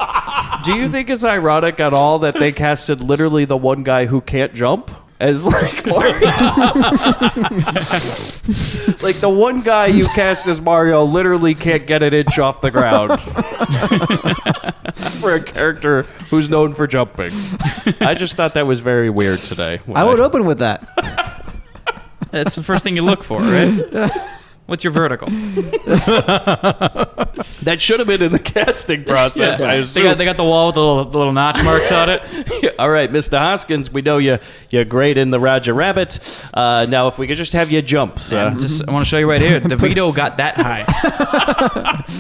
Do you think it's ironic at all that they casted literally the one guy who can't jump as like Mario? Like the one guy you cast as Mario literally can't get an inch off the ground for a character who's known for jumping. I just thought that was very weird today. I would open with that. That's the first thing you look for, right? What's your vertical? That should have been in the casting process. I assume. They got the wall with the little notch marks on it. All right, Mr. Hoskins, we know you're great in the Roger Rabbit. Now, if we could just have you jump, sir. I want to show you right here. The Vito got that high.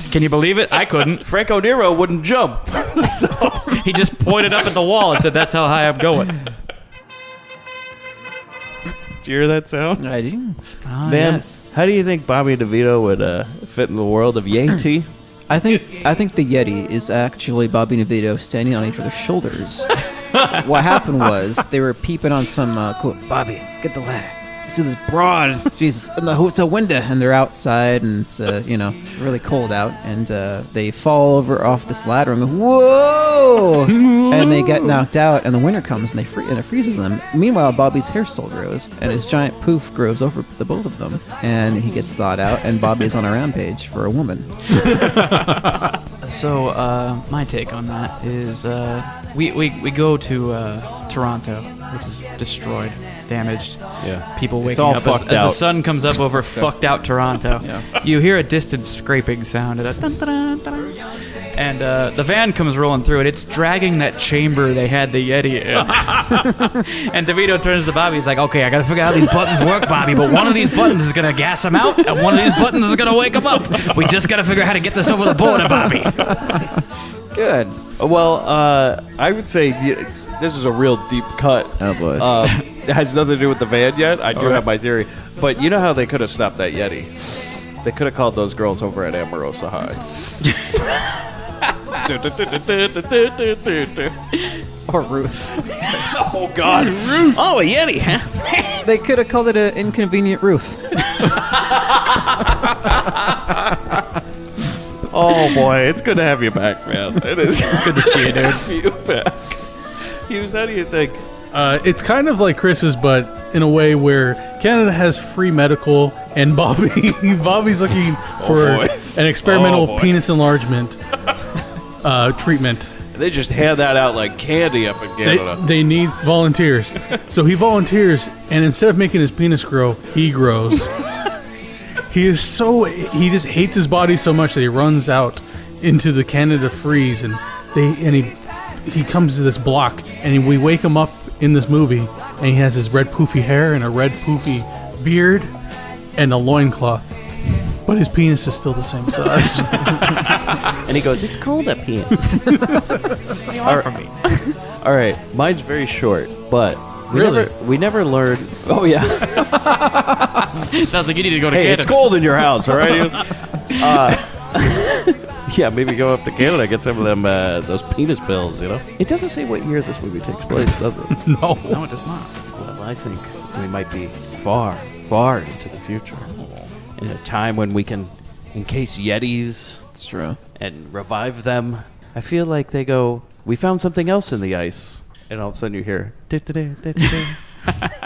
Can you believe it? I couldn't. Franco Nero wouldn't jump. So he just pointed up at the wall and said, "That's how high I'm going." Do you hear that sound? I do. Oh, Man, yes. how do you think Bobby DeVito would fit in the world of Yeti? I think the Yeti is actually Bobby and DeVito standing on each other's shoulders. What happened was they were peeping on some cool. Bobby, get the ladder. You see this broad, Jesus, it's a window, and they're outside, and it's really cold out, and they fall over off this ladder and go, whoa, and they get knocked out, and the winter comes and it freezes them. Meanwhile, Bobby's hair still grows, and his giant poof grows over the both of them, and he gets thawed out, and Bobby's on a rampage for a woman. So my take on that is we go to Toronto, which is destroyed, damaged. Yeah. People waking all up fucked as the out. sun comes up over fucked out Toronto. You hear a distant scraping sound, And the van comes rolling through, and it's dragging that chamber they had the Yeti in. And DeVito turns to Bobby. He's like, okay, I got to figure out how these buttons work, Bobby, but one of these buttons is going to gas him out, and one of these buttons is going to wake him up. We just got to figure out how to get this over the border, Bobby. Good. Well, I would say this is a real deep cut. Oh, boy. It has nothing to do with the van yet. I do have my theory. But you know how they could have stopped that Yeti? They could have called those girls over at Amorosa High. Or Ruth. Oh, God. Ruth. Oh, a Yeti, huh? They could have called it an inconvenient Ruth. Oh, boy. It's good to have you back, man. It is Good to see you, dude. you back. Hughes, how do you think? It's kind of like Chris's, but in a way where Canada has free medical, and Bobby's looking for an experimental penis enlargement treatment. They just hand that out like candy up in Canada. They need volunteers. So he volunteers, and instead of making his penis grow, he grows. He just hates his body so much that he runs out into the Canada freeze, and he comes to this block, and we wake him up in this movie, and he has his red poofy hair and a red poofy beard and a loincloth. But his penis is still the same size. And he goes, it's cold up here. What do you want from me? All right, mine's very short, but we never learned. Oh, yeah. Sounds like you need to go to Hey, Canada. it's cold in your house, all right? Yeah, maybe go up to Canada and get some of them those penis pills, you know? It doesn't say what year this movie takes place, does it? No, it does not. Well, I think we might be far, far into the future. In a time when we can encase Yetis. It's true. And revive them. I feel like they go, we found something else in the ice. And all of a sudden you hear,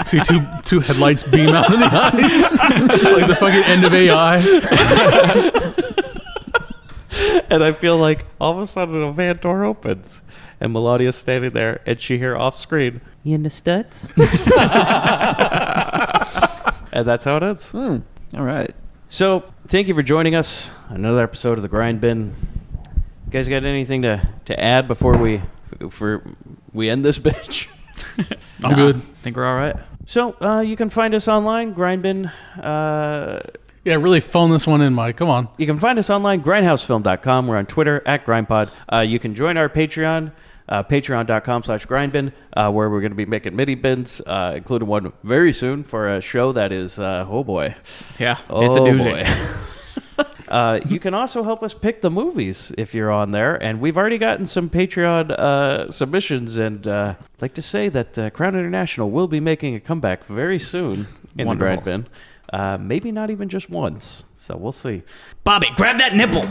see two headlights beam out of the eyes, like the fucking end of AI. And I feel like all of a sudden a van door opens and Melania's standing there and she hear off screen, you in the studs? And that's how it ends. All right. So thank you for joining us. Another episode of the Grindbin. You guys got anything to add before we end this bitch? I'm good. I think we're all right. So you can find us online, Grindbin. Yeah, really phone this one in, Mike. Come on. You can find us online, grindhousefilm.com. We're on Twitter, @GrindPod. You can join our Patreon, patreon.com/grindbin, where we're going to be making mini bins, including one very soon for a show that is, oh boy. Yeah, it's a doozy. Boy. You can also help us pick the movies if you're on there, and we've already gotten some Patreon submissions, and I'd like to say that Crown International will be making a comeback very soon in Wonderful. the Grind Bin. Maybe not even just once, so we'll see. Bobby, grab that nipple.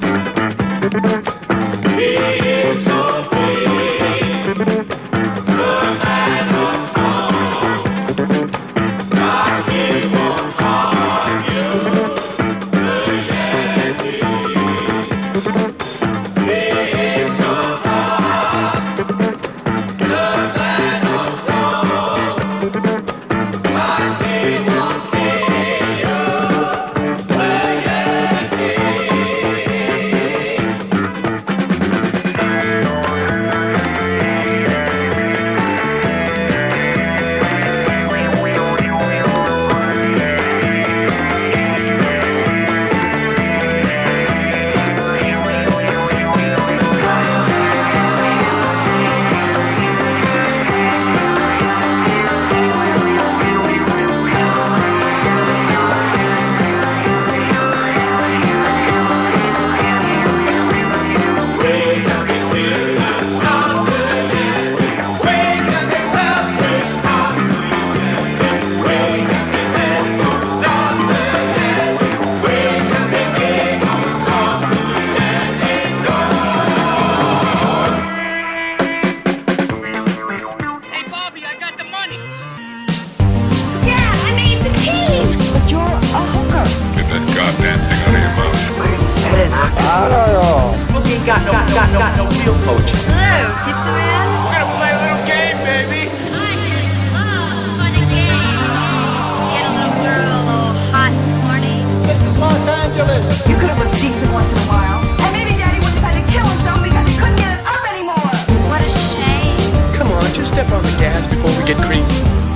on the gas before we get creamed.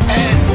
And